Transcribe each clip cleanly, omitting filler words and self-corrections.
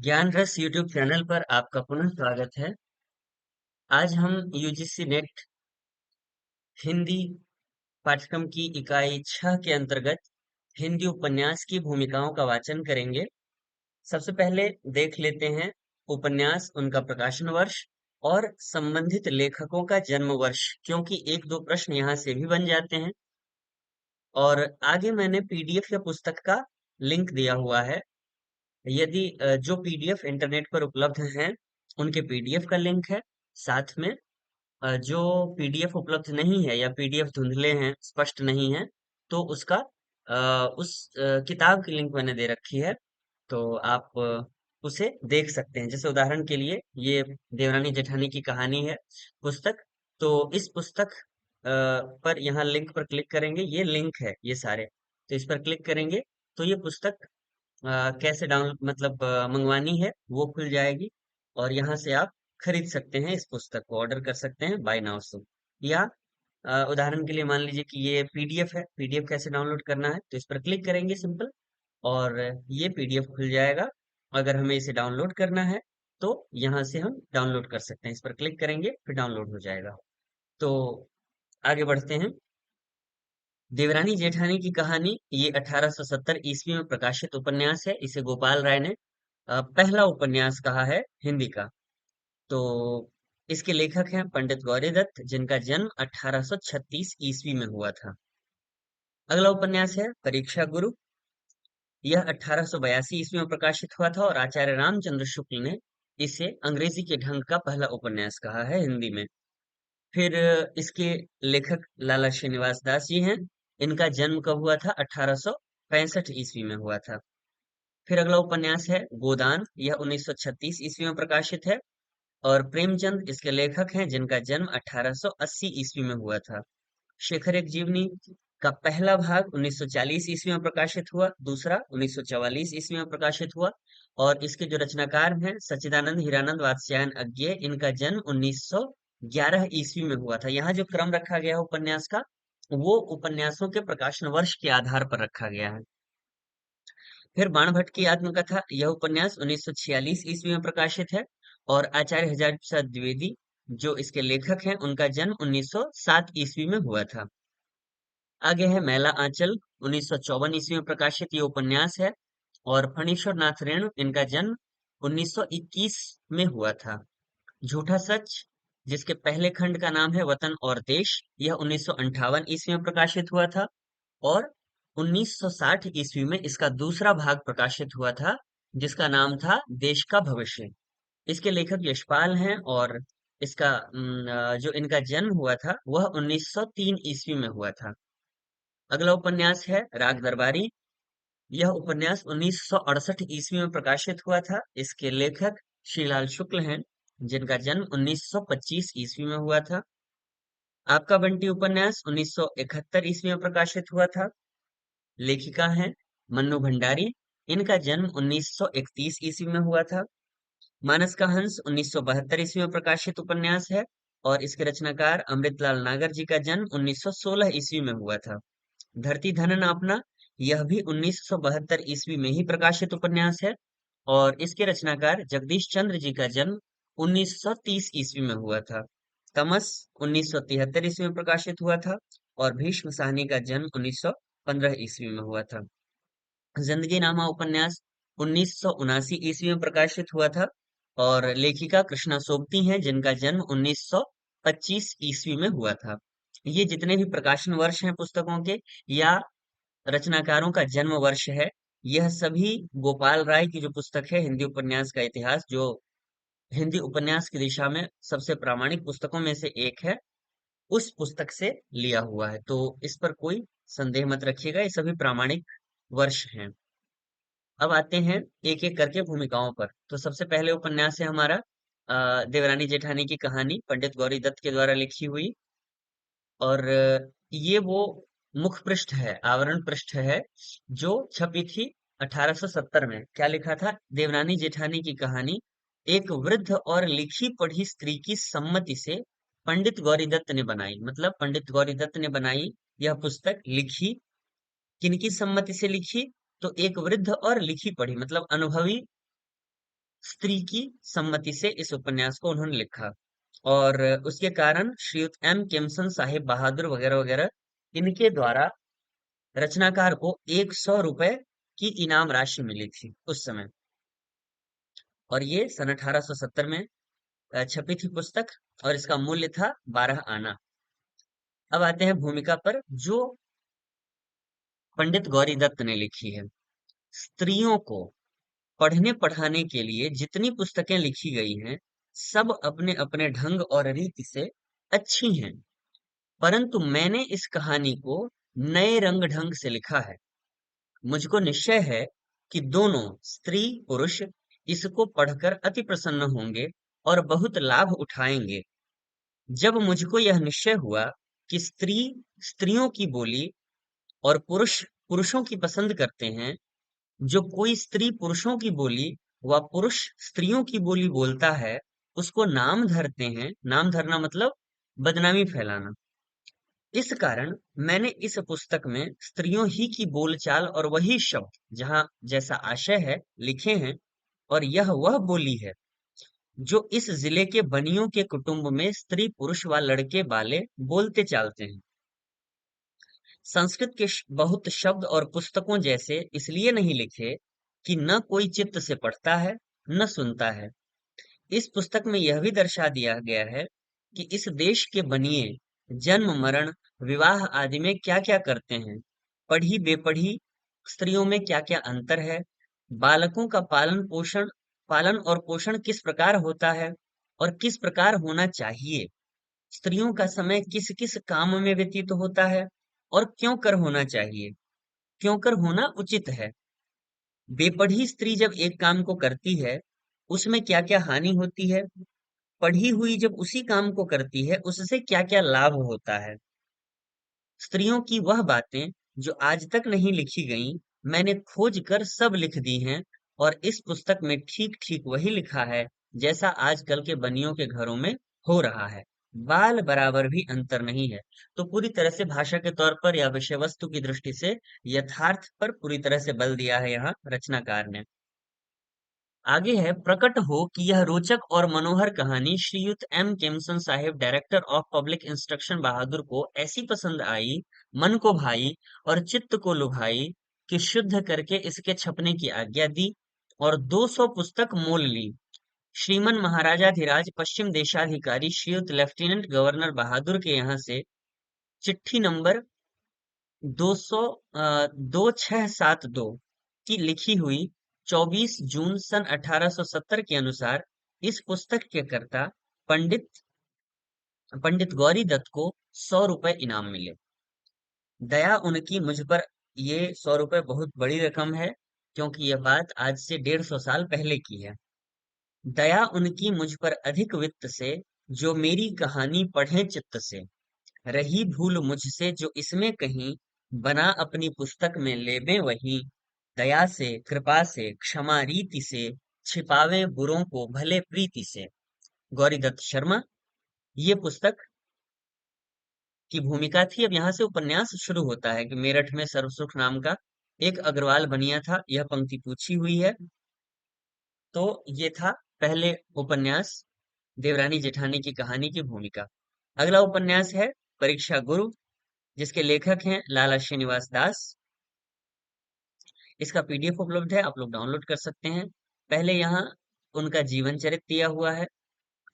ज्ञान रस YouTube channel पर आपका पुनः स्वागत है। आज हम यूजीसी नेट हिंदी पाठ्यक्रम की इकाई 6 के अंतर्गत हिंदी उपन्यास की भूमिकाओं का वाचन करेंगे। सबसे पहले देख लेते हैं उपन्यास, उनका प्रकाशन वर्ष और संबंधित लेखकों का जन्म वर्ष, क्योंकि एक दो प्रश्न यहाँ से भी बन जाते हैं। और आगे मैंने पीडीएफ या पुस्तक का लिंक दिया हुआ है। यदि जो पीडीएफ इंटरनेट पर उपलब्ध हैं, उनके पीडीएफ का लिंक है। साथ में जो पीडीएफ उपलब्ध नहीं है या पीडीएफ धुंधले हैं, स्पष्ट नहीं है, तो उसका उस किताब की लिंक मैंने दे रखी है। तो आप उसे देख सकते हैं। जैसे उदाहरण के लिए ये देवरानी जेठानी की कहानी है पुस्तक। तो इस पुस्तक पर यहाँ लिंक पर क्लिक करेंगे, ये लिंक है ये सारे। तो इस पर क्लिक करेंगे तो ये पुस्तक कैसे डाउन मतलब मंगवानी है वो खुल जाएगी। और यहाँ से आप खरीद सकते हैं, इस पुस्तक को ऑर्डर कर सकते हैं बाय नाउ से। या उदाहरण के लिए मान लीजिए कि ये पीडीएफ है, पीडीएफ कैसे डाउनलोड करना है, तो इस पर क्लिक करेंगे सिंपल, और ये पीडीएफ खुल जाएगा। अगर हमें इसे डाउनलोड करना है तो यहाँ से हम डाउनलोड कर सकते हैं, इस पर क्लिक करेंगे फिर डाउनलोड हो जाएगा। तो आगे बढ़ते हैं। देवरानी जेठानी की कहानी ये 1870 ईस्वी में प्रकाशित उपन्यास है। इसे गोपाल राय ने पहला उपन्यास कहा है हिंदी का। तो इसके लेखक हैं पंडित गौरीदत्त, जिनका जन्म 1836 ईस्वी में हुआ था। अगला उपन्यास है परीक्षा गुरु। यह 1882 ईस्वी में प्रकाशित हुआ था और आचार्य रामचंद्र शुक्ल ने इसे अंग्रेजी के ढंग का पहला उपन्यास कहा है हिंदी में। फिर इसके लेखक लाला श्रीनिवास दास जी हैं। इनका जन्म कब हुआ था? 1865 ईस्वी में हुआ था। फिर अगला उपन्यास है गोदान। यह 1936 ईस्वी में प्रकाशित है और प्रेमचंद इसके लेखक हैं, जिनका जन्म 1880 ईस्वी में हुआ था। शेखर एक जीवनी का पहला भाग 1940 ईस्वी में प्रकाशित हुआ, दूसरा 1944 ईस्वी में प्रकाशित हुआ। और इसके जो रचनाकार हैं सच्चिदानंद हीरानंद वात्स्यायन अज्ञे, इनका जन्म 1911 ईस्वी में हुआ था। यहाँ जो क्रम रखा गया है उपन्यास का, वो उपन्यासों के प्रकाशन वर्ष के आधार पर रखा गया है। फिर बाणभट्ट की आत्मकथा, यह उपन्यास 1946 ईस्वी में प्रकाशित है और आचार्य हजारी प्रसाद द्विवेदी जो इसके लेखक हैं, उनका जन्म 1907 ईस्वी में हुआ था। आगे है मैला आंचल, 1954 ईस्वी में प्रकाशित ये उपन्यास है। और फणीश्वर नाथ रेणु, इनका जन्म 1921 में हुआ था। झूठा सच, जिसके पहले खंड का नाम है वतन और देश, यह 1958 ईस्वी में प्रकाशित हुआ था। और 1960 ईस्वी में इसका दूसरा भाग प्रकाशित हुआ था, जिसका नाम था देश का भविष्य। इसके लेखक यशपाल हैं और इसका जो इनका जन्म हुआ था वह 1903 ईस्वी में हुआ था। अगला उपन्यास है राग दरबारी। यह उपन्यास 1968 ईस्वी में प्रकाशित हुआ था। इसके लेखक श्रीलाल शुक्ल हैं, जिनका जन्म 1925 ईस्वी में हुआ था। आपका बंटी उपन्यास 1971 ईस्वी में प्रकाशित हुआ था। लेखिका हैं मन्नू भंडारी। इनका जन्म 1931 ईस्वी में हुआ था। मानस का हंस 1972 ईस्वी में प्रकाशित उपन्यास है और इसके रचनाकार अमृतलाल नागर जी का जन्म 1916 ईस्वी में हुआ था। धरती धनन आपना, यह भी 1972 ईस्वी में ही प्रकाशित उपन्यास है और इसके रचनाकार जगदीश चंद्र जी का जन्म 1930 ईस्वी में हुआ था। तमस 1973 ईस्वी में प्रकाशित हुआ था और भीष्म साहनी का जन्म 1915 ईस्वी में हुआ था। जिंदगी नामा उपन्यास 1979 ईस्वी में प्रकाशित हुआ था और लेखिका कृष्णा सोबती हैं, जिनका जन्म 1925 ईस्वी में हुआ था। ये जितने भी प्रकाशन वर्ष हैं पुस्तकों के या रचनाकारों का जन्म वर्ष है, यह सभी गोपाल राय की जो पुस्तक है हिंदी उपन्यास का इतिहास, जो हिंदी उपन्यास की दिशा में सबसे प्रामाणिक पुस्तकों में से एक है, उस पुस्तक से लिया हुआ है। तो इस पर कोई संदेह मत रखिएगा, ये सभी प्रामाणिक वर्ष हैं। अब आते हैं एक एक करके भूमिकाओं पर। तो सबसे पहले उपन्यास है हमारा देवरानी जेठानी की कहानी, पंडित गौरी दत्त के द्वारा लिखी हुई। और ये वो मुख पृष्ठ है, आवरण पृष्ठ है, जो छपी थी 1870 में। क्या लिखा था? देवरानी जेठानी की कहानी एक वृद्ध और लिखी पढ़ी स्त्री की सम्मति से पंडित गौरीदत्त ने बनाई। मतलब पंडित गौरीदत्त ने बनाई यह पुस्तक, लिखी किनकी सम्मति से लिखी? तो एक वृद्ध और लिखी पढ़ी मतलब अनुभवी स्त्री की सम्मति से इस उपन्यास को उन्होंने लिखा। और उसके कारण श्रीयुत एम केमसन साहिब बहादुर वगैरह वगैरह इनके द्वारा रचनाकार को 100 रुपए की इनाम राशि मिली थी उस समय। और ये सन 1870 में छपी थी पुस्तक, और इसका मूल्य था 12 आना। अब आते हैं भूमिका पर, जो पंडित गौरी दत्त ने लिखी है। स्त्रियों को पढ़ने पढ़ाने के लिए जितनी पुस्तकें लिखी गई हैं, सब अपने अपने ढंग और रीति से अच्छी हैं, परंतु मैंने इस कहानी को नए रंग ढंग से लिखा है। मुझको निश्चय है कि दोनों स्त्री पुरुष इसको पढ़कर अति प्रसन्न होंगे और बहुत लाभ उठाएंगे। जब मुझको यह निश्चय हुआ कि स्त्री स्त्रियों की बोली और पुरुष पुरुषों की पसंद करते हैं, जो कोई स्त्री पुरुषों की बोली व पुरुष स्त्रियों की बोली बोलता है, उसको नाम धरते हैं। नाम धरना मतलब बदनामी फैलाना। इस कारण मैंने इस पुस्तक में स्त्रियों ही की बोलचाल और वही शब्द, जहां जैसा आशय है, लिखे हैं। और यह वह बोली है जो इस जिले के बनियों के कुटुंब में स्त्री पुरुष व लड़के बाले बोलते चालते हैं। संस्कृत के बहुत शब्द और पुस्तकों जैसे इसलिए नहीं लिखे कि न कोई चित्त से पढ़ता है न सुनता है। इस पुस्तक में यह भी दर्शा दिया गया है कि इस देश के बनिए जन्म मरण विवाह आदि में क्या क्या करते हैं, पढ़ी बेपढ़ी स्त्रियों में क्या क्या अंतर है, बालकों का पालन और पोषण किस प्रकार होता है और किस प्रकार होना चाहिए, स्त्रियों का समय किस किस काम में व्यतीत होता है और क्यों कर होना चाहिए, क्यों कर होना उचित है। बेपढ़ी स्त्री जब एक काम को करती है, उसमें क्या क्या हानि होती है, पढ़ी हुई जब उसी काम को करती है, उससे क्या क्या लाभ होता है। स्त्रियों की वह बातें जो आज तक नहीं लिखी गईं, मैंने खोज कर सब लिख दी हैं। और इस पुस्तक में ठीक ठीक वही लिखा है जैसा आजकल के बनियों के घरों में हो रहा है। बाल बराबर भी अंतर नहीं है। तो पूरी तरह से भाषा के तौर पर या विषय वस्तु की दृष्टि से यथार्थ पर पूरी तरह से बल दिया है यहाँ रचनाकार ने। आगे है, प्रकट हो कि यह रोचक और मनोहर कहानी श्रीयुत एम केमसन साहिब डायरेक्टर ऑफ पब्लिक इंस्ट्रक्शन बहादुर को ऐसी पसंद आई, मन को भाई और चित्त को लुभाई कि शुद्ध करके इसके छपने की आज्ञा दी और 200 पुस्तक मोल ली। श्रीमन महाराजाधिराज पश्चिम देशाधिकारी श्रीयुत लेफ्टिनेंट गवर्नर बहादुर के यहाँ से चिट्ठी नंबर 2672 की लिखी हुई 24 जून सन 1870 के अनुसार इस पुस्तक के कर्ता पंडित पंडित गौरी दत्त को 100 रुपए इनाम मिले। दया उनकी मुझ पर, ये 100 रुपए बहुत बड़ी रकम है, क्योंकि यह बात आज से 150 साल पहले की है। दया उनकी मुझ पर अधिक वित्त से, जो मेरी कहानी पढ़े चित्त से, रही भूल मुझसे जो इसमें कहीं, बना अपनी पुस्तक में लेबे वही, दया से कृपा से क्षमा रीति से, छिपावे बुरों को भले प्रीति से। गौरीदत्त शर्मा। ये पुस्तक की भूमिका थी। अब यहाँ से उपन्यास शुरू होता है कि मेरठ में सर्वसुख नाम का एक अग्रवाल बनिया था। यह पंक्ति पूछी हुई है। तो ये था पहले उपन्यास, देवरानी जेठानी की कहानी की भूमिका। अगला उपन्यास है परीक्षा गुरु, जिसके लेखक हैं लाला श्रीनिवास दास। इसका पीडीएफ उपलब्ध है, आप लोग डाउनलोड कर सकते हैं। पहले यहाँ उनका जीवन चरित्र दिया हुआ है,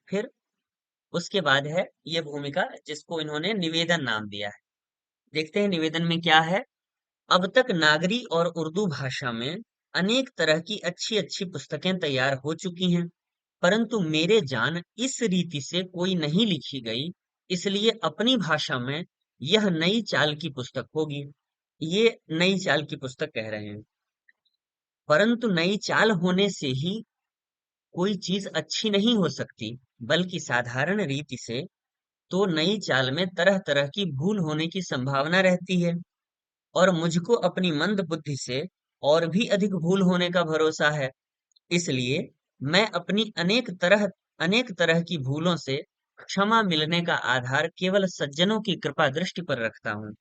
फिर उसके बाद है ये भूमिका जिसको इन्होंने निवेदन नाम दिया है। देखते हैं निवेदन में क्या है। अब तक नागरी और उर्दू भाषा में अनेक तरह की अच्छी अच्छी पुस्तकें तैयार हो चुकी हैं, परंतु मेरे जान इस रीति से कोई नहीं लिखी गई, इसलिए अपनी भाषा में यह नई चाल की पुस्तक होगी। ये नई चाल की पुस्तक कह रहे हैं, परंतु नई चाल होने से ही कोई चीज अच्छी नहीं हो सकती, बल्कि साधारण रीति से तो नई चाल में तरह तरह की भूल होने की संभावना रहती है। और मुझको अपनी मंद बुद्धि से और भी अधिक भूल होने का भरोसा है। इसलिए मैं अपनी अनेक तरह की भूलों से क्षमा मिलने का आधार केवल सज्जनों की कृपा दृष्टि पर रखता हूँ।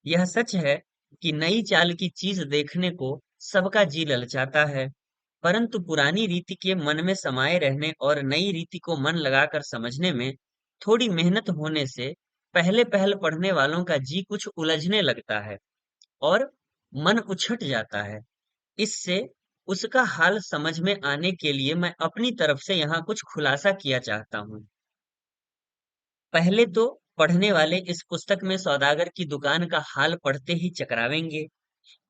यह सच है कि नई चाल की चीज देखने को सबका जी ललचाता है, परंतु पुरानी रीति के मन में समाये रहने और नई रीति को मन लगाकर समझने में थोड़ी मेहनत होने से पहले पहल पढ़ने वालों का जी कुछ उलझने लगता है और मन उछट जाता है। इससे उसका हाल समझ में आने के लिए मैं अपनी तरफ से यहाँ कुछ खुलासा किया चाहता हूँ। पहले तो पढ़ने वाले इस पुस्तक में सौदागर की दुकान का हाल पढ़ते ही चकरावेंगे,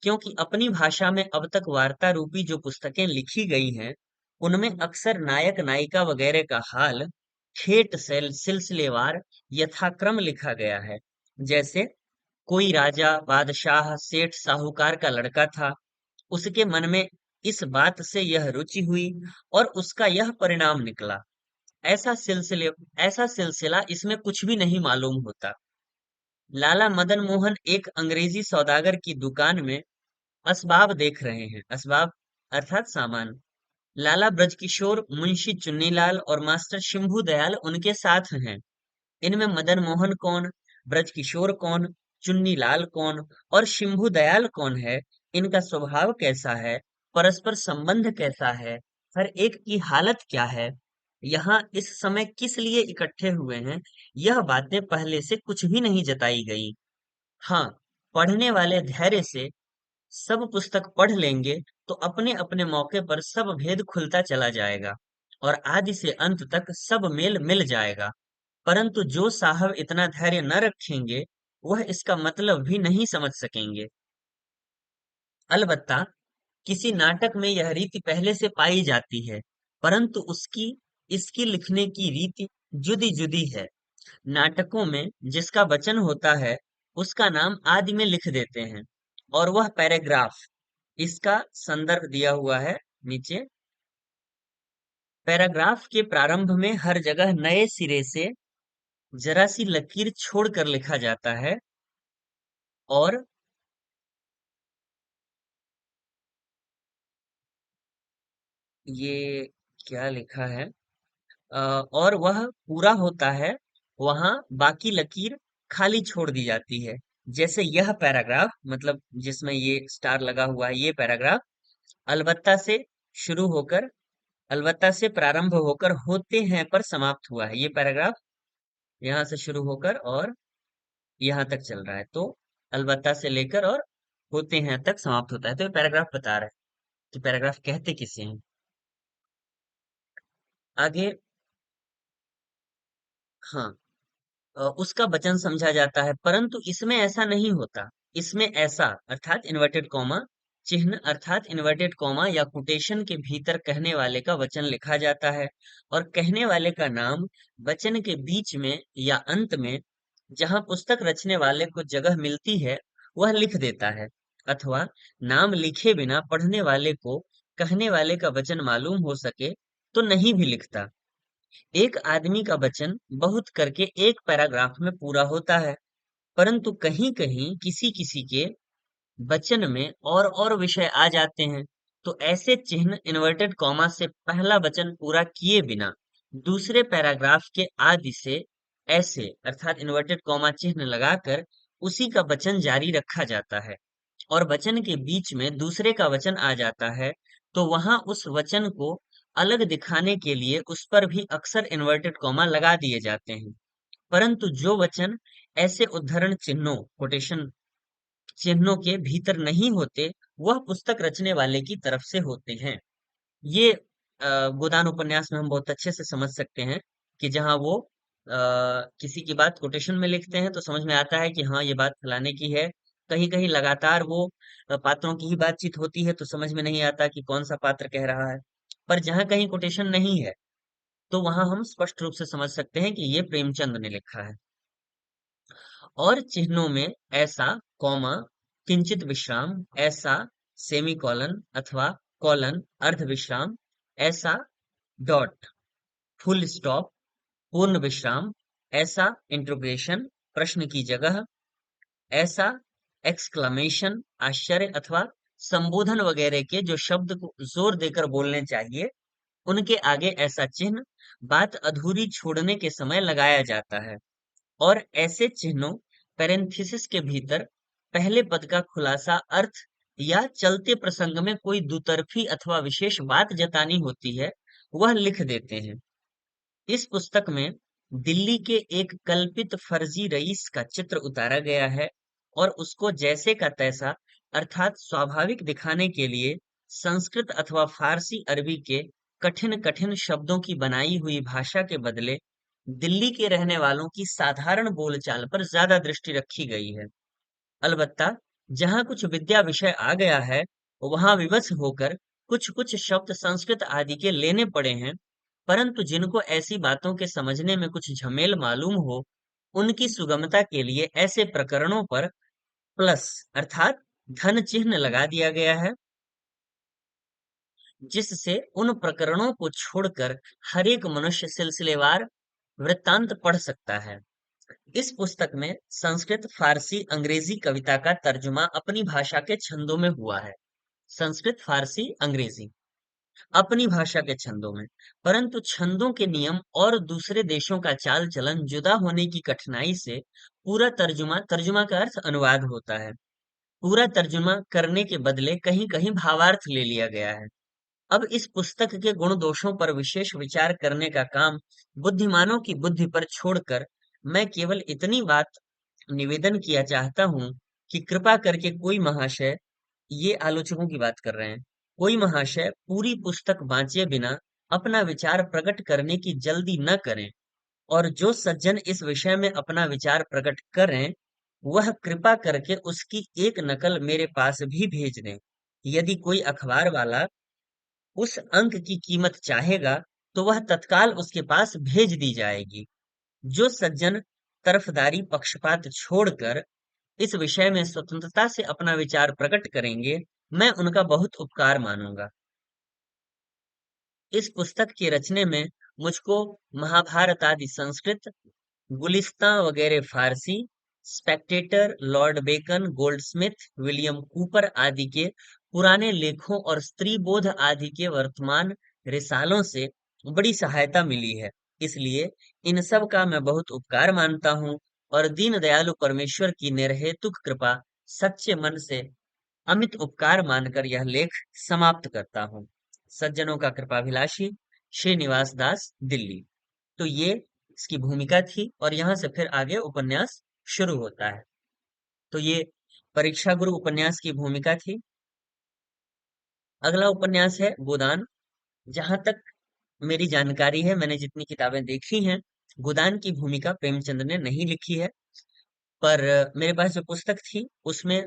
क्योंकि अपनी भाषा में अब तक वार्ता रूपी जो पुस्तकें लिखी गई हैं, उनमें अक्सर नायक नायिका वगैरह का हाल ठेठ सिलसिलेवार यथाक्रम लिखा गया है। जैसे कोई राजा बादशाह सेठ साहूकार का लड़का था, उसके मन में इस बात से यह रुचि हुई और उसका यह परिणाम निकला। ऐसा सिलसिले ऐसा सिलसिला इसमें कुछ भी नहीं मालूम होता। लाला मदन मोहन एक अंग्रेजी सौदागर की दुकान में असबाब देख रहे हैं। असबाब अर्थात सामान। लाला ब्रजकिशोर, मुंशी चुन्नीलाल और मास्टर शंभू दयाल उनके साथ हैं। इनमें मदन मोहन कौन, ब्रजकिशोर कौन, चुन्नीलाल कौन और शंभू दयाल कौन है, इनका स्वभाव कैसा है, परस्पर संबंध कैसा है, हर एक की हालत क्या है, यहाँ इस समय किस लिए इकट्ठे हुए हैं, यह बातें पहले से कुछ भी नहीं जताई गई। हाँ, पढ़ने वाले धैर्य से सब पुस्तक पढ़ लेंगे तो अपने अपने मौके पर सब भेद खुलता चला जाएगा और आदि से अंत तक सब मेल मिल जाएगा। परंतु जो साहब इतना धैर्य न रखेंगे, वह इसका मतलब भी नहीं समझ सकेंगे। अलबत्ता किसी नाटक में यह रीति पहले से पाई जाती है, परंतु उसकी इसकी लिखने की रीति जुदी जुदी है। नाटकों में जिसका वचन होता है, उसका नाम आदि में लिख देते हैं और वह पैराग्राफ। इसका संदर्भ दिया हुआ है नीचे। पैराग्राफ के प्रारंभ में हर जगह नए सिरे से जरा सी लकीर छोड़कर लिखा जाता है और ये क्या लिखा है, और वह पूरा होता है, वहां बाकी लकीर खाली छोड़ दी जाती है। जैसे यह पैराग्राफ, मतलब जिसमें ये स्टार लगा हुआ है, ये पैराग्राफ अलबत्ता से शुरू होकर अलबत्ता से प्रारंभ होकर होते हैं पर समाप्त हुआ है। ये पैराग्राफ यहाँ से शुरू होकर और यहाँ तक चल रहा है, तो अलबत्ता से लेकर और होते हैं तक समाप्त होता है। तो ये पैराग्राफ बता रहा है कि पैराग्राफ कहते किसे हैं। आगे, हाँ, उसका वचन समझा जाता है, परंतु इसमें ऐसा नहीं होता। इसमें ऐसा अर्थात इन्वर्टेड कॉमा चिन्ह अर्थात इन्वर्टेड कॉमा या कोटेशन के भीतर कहने वाले का वचन लिखा जाता है और कहने वाले का नाम वचन के बीच में या अंत में, जहां पुस्तक रचने वाले को जगह मिलती है, वह लिख देता है, अथवा नाम लिखे बिना पढ़ने वाले को कहने वाले का वचन मालूम हो सके तो नहीं भी लिखता। एक आदमी का वचन बहुत करके एक पैराग्राफ में पूरा होता है, परंतु कहीं कहीं किसी किसी के वचन में और विषय आ जाते हैं, तो ऐसे चिन्ह इन्वर्टेड कॉमा से पहला वचन पूरा किए बिना दूसरे पैराग्राफ के आदि से ऐसे अर्थात इन्वर्टेड कॉमा चिन्ह लगाकर उसी का वचन जारी रखा जाता है और वचन के बीच में दूसरे का वचन आ जाता है, तो वहां उस वचन को अलग दिखाने के लिए उस पर भी अक्सर इन्वर्टेड कॉमा लगा दिए जाते हैं। परंतु जो वचन ऐसे उद्धरण चिन्हों कोटेशन चिन्हों के भीतर नहीं होते, वह पुस्तक रचने वाले की तरफ से होते हैं। ये गोदान उपन्यास में हम बहुत अच्छे से समझ सकते हैं कि जहाँ वो किसी की बात कोटेशन में लिखते हैं तो समझ में आता है कि हाँ, ये बात फलाने की है। कहीं कहीं लगातार वो पात्रों की ही बातचीत होती है तो समझ में नहीं आता कि कौन सा पात्र कह रहा है। पर जहाँ कहीं कोटेशन नहीं है, तो वहां हम स्पष्ट रूप से समझ सकते हैं कि ये प्रेमचंद ने लिखा है। और चिन्हों में ऐसा, कॉमा, किंचित विश्राम, ऐसा, सेमीकोलन अथवा कॉलन, अर्ध विश्राम, ऐसा, डॉट, फुल स्टॉप, पूर्ण विश्राम, ऐसा, इंट्रोगेशन, प्रश्न की जगह, ऐसा, एक्सक्लेमेशन, आश्चर्य अथवा संबोधन वगैरह के जो शब्द को जोर देकर बोलने चाहिए, उनके आगे ऐसा चिन्ह बात अधूरी छोड़ने के समय लगाया जाता है। और ऐसे चिन्हों पैरेंथेसिस के भीतर पहले पद का खुलासा अर्थ या चलते प्रसंग में कोई दुतरफी अथवा विशेष बात जतानी होती है, वह लिख देते हैं। इस पुस्तक में दिल्ली के एक कल्पित फर्जी रईस का चित्र उतारा गया है और उसको जैसे का तैसा अर्थात स्वाभाविक दिखाने के लिए संस्कृत अथवा फारसी अरबी के कठिन कठिन शब्दों की बनाई हुई भाषा के बदले दिल्ली के रहने वालों की साधारण बोलचाल पर ज्यादा दृष्टि रखी गई है। अलबत्ता जहाँ कुछ विद्या विषय आ गया है, वहां विवश होकर कुछ कुछ शब्द संस्कृत आदि के लेने पड़े हैं, परंतु जिनको ऐसी बातों के समझने में कुछ झमेल मालूम हो, उनकी सुगमता के लिए ऐसे प्रकरणों पर प्लस अर्थात धन चिन्ह लगा दिया गया है, जिससे उन प्रकरणों को छोड़कर हर एक मनुष्य सिलसिलेवार वृत्तांत पढ़ सकता है। इस पुस्तक में संस्कृत, फारसी, अंग्रेजी कविता का तर्जुमा अपनी भाषा के छंदों में हुआ है। संस्कृत, फारसी, अंग्रेजी अपनी भाषा के छंदों में, परंतु छंदों के नियम और दूसरे देशों का चाल चलन जुदा होने की कठिनाई से पूरा तर्जुमा, तर्जुमा का अर्थ अनुवाद होता है, पूरा तर्जुमा करने के बदले कहीं कहीं भावार्थ ले लिया गया है। अब इस पुस्तक के गुण दोषों पर विशेष विचार करने का काम बुद्धिमानों की बुद्धि पर छोड़कर मैं केवल इतनी बात निवेदन किया चाहता हूँ कि कृपा करके कोई महाशय, ये आलोचकों की बात कर रहे हैं, कोई महाशय पूरी पुस्तक बांचे बिना अपना विचार प्रकट करने की जल्दी न करें, और जो सज्जन इस विषय में अपना विचार प्रकट करें, वह कृपा करके उसकी एक नकल मेरे पास भी भेज दें। यदि कोई अखबार वाला उस अंक की कीमत चाहेगा, तो वह तत्काल उसके पास भेज दी जाएगी। जो सज्जन तरफदारी पक्षपात छोड़कर इस विषय में स्वतंत्रता से अपना विचार प्रकट करेंगे, मैं उनका बहुत उपकार मानूंगा। इस पुस्तक के रचने में मुझको महाभारत आदि संस्कृत, गुलिस्तां वगैरह Farsi, Spectator, Lord Bacon, Goldsmith, William Cowper आदि के पुराने लेखों और स्त्रीबोध आदि के वर्तमान रिसालों से बड़ी सहायता मिली है। इसलिए इन सब का मैं बहुत उपकार मानता हूँ और दीन दयालु परमेश्वर की निर्हेतुक कृपा सच्चे मन से अमित उपकार मानकर यह लेख समाप्त करता हूँ। सज्जनों का कृपाभिलाषी, श्रीनिवास दास, दिल्ली। तो ये इसकी भूमिका थी और यहाँ से फिर आगे उपन्यास शुरू होता है। तो ये परीक्षा गुरु उपन्यास की भूमिका थी। अगला उपन्यास है गोदान। जहां तक मेरी जानकारी है, मैंने जितनी किताबें देखी हैं, गोदान की भूमिका प्रेमचंद ने नहीं लिखी है। पर मेरे पास जो पुस्तक थी उसमें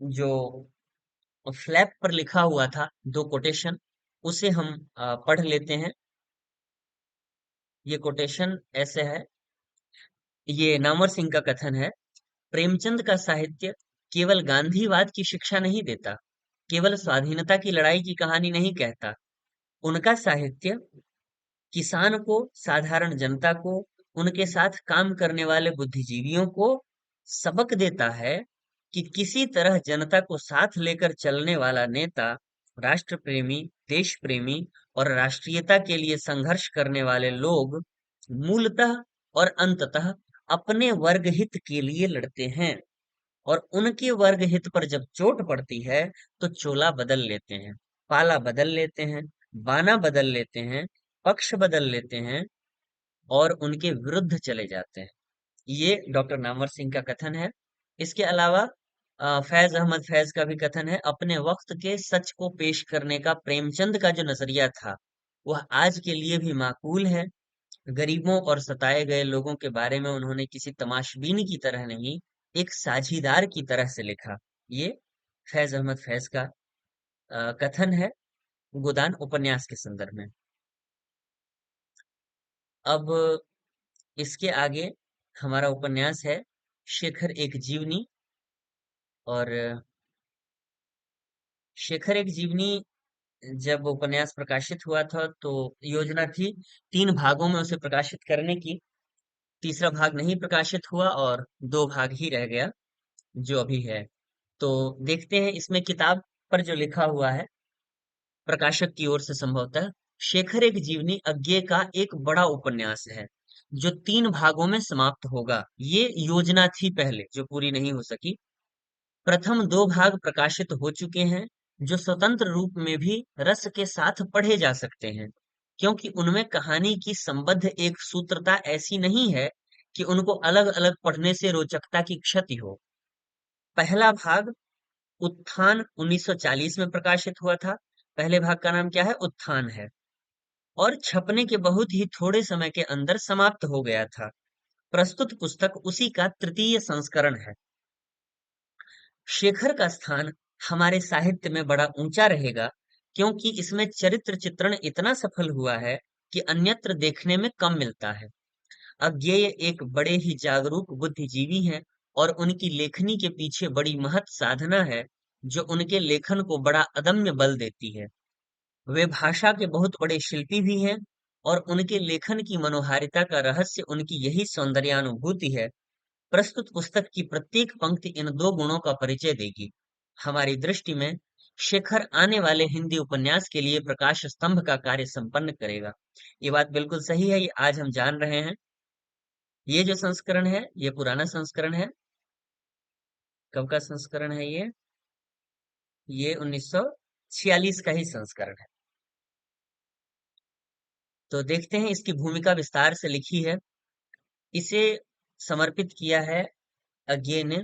जो फ्लैप पर लिखा हुआ था दो कोटेशन, उसे हम पढ़ लेते हैं। ये कोटेशन ऐसे है, ये नामवर सिंह का कथन है। प्रेमचंद का साहित्य केवल गांधीवाद की शिक्षा नहीं देता, केवल स्वाधीनता की लड़ाई की कहानी नहीं कहता। उनका साहित्य किसान को, साधारण जनता को, उनके साथ काम करने वाले बुद्धिजीवियों को सबक देता है कि किसी तरह जनता को साथ लेकर चलने वाला नेता, राष्ट्र प्रेमी, देश प्रेमी और राष्ट्रीयता के लिए संघर्ष करने वाले लोग मूलतः और अंततः अपने वर्ग हित के लिए लड़ते हैं, और उनके वर्ग हित पर जब चोट पड़ती है तो चोला बदल लेते हैं, पाला बदल लेते हैं, बाना बदल लेते हैं, पक्ष बदल लेते हैं और उनके विरुद्ध चले जाते हैं। ये डॉक्टर नामवर सिंह का कथन है। इसके अलावा फैज अहमद फैज का भी कथन है, अपने वक्त के सच को पेश करने का प्रेमचंद का जो नजरिया था, वह आज के लिए भी माकूल है। गरीबों और सताए गए लोगों के बारे में उन्होंने किसी तमाशबीन की तरह नहीं, एक साझीदार की तरह से लिखा। ये फैज अहमद फैज का कथन है गोदान उपन्यास के संदर्भ में। अब इसके आगे हमारा उपन्यास है शेखर एक जीवनी। और शेखर एक जीवनी जब उपन्यास प्रकाशित हुआ था तो योजना थी 3 भागों में उसे प्रकाशित करने की। तीसरा भाग नहीं प्रकाशित हुआ और 2 भाग ही रह गया जो अभी है। तो देखते हैं इसमें किताब पर जो लिखा हुआ है प्रकाशक की ओर से, संभवतः शेखर एक जीवनी अज्ञे का एक बड़ा उपन्यास है जो 3 भागों में समाप्त होगा। ये योजना थी पहले जो पूरी नहीं हो सकी। प्रथम दो भाग प्रकाशित हो चुके हैं, जो स्वतंत्र रूप में भी रस के साथ पढ़े जा सकते हैं, क्योंकि उनमें कहानी की संबद्ध एक सूत्रता ऐसी नहीं है कि उनको अलग-अलग पढ़ने से रोचकता की क्षति हो। पहला भाग उत्थान 1940 में प्रकाशित हुआ था। पहले भाग का नाम क्या है? उत्थान है। और छपने के बहुत ही थोड़े समय के अंदर समाप्त हो गया था। प्रस्तुत पुस्तक उसी का तृतीय संस्करण है। शेखर का स्थान हमारे साहित्य में बड़ा ऊंचा रहेगा, क्योंकि इसमें चरित्र चित्रण इतना सफल हुआ है कि अन्यत्र देखने में कम मिलता है। अज्ञेय एक बड़े ही जागरूक बुद्धिजीवी हैं, और उनकी लेखनी के पीछे बड़ी महत साधना है, जो उनके लेखन को बड़ा अदम्य बल देती है। वे भाषा के बहुत बड़े शिल्पी भी हैं, और उनके लेखन की मनोहारिता का रहस्य उनकी यही सौंदर्यानुभूति है। प्रस्तुत पुस्तक की प्रत्येक पंक्ति इन दो गुणों का परिचय देगी। हमारी दृष्टि में शेखर आने वाले हिंदी उपन्यास के लिए प्रकाश स्तंभ का कार्य संपन्न करेगा। ये बात बिल्कुल सही है, ये आज हम जान रहे हैं। ये जो संस्करण है, ये पुराना संस्करण है। कब का संस्करण है ये? ये 1946 का ही संस्करण है। तो देखते हैं, इसकी भूमिका विस्तार से लिखी है। इसे समर्पित किया है अज्ञे ने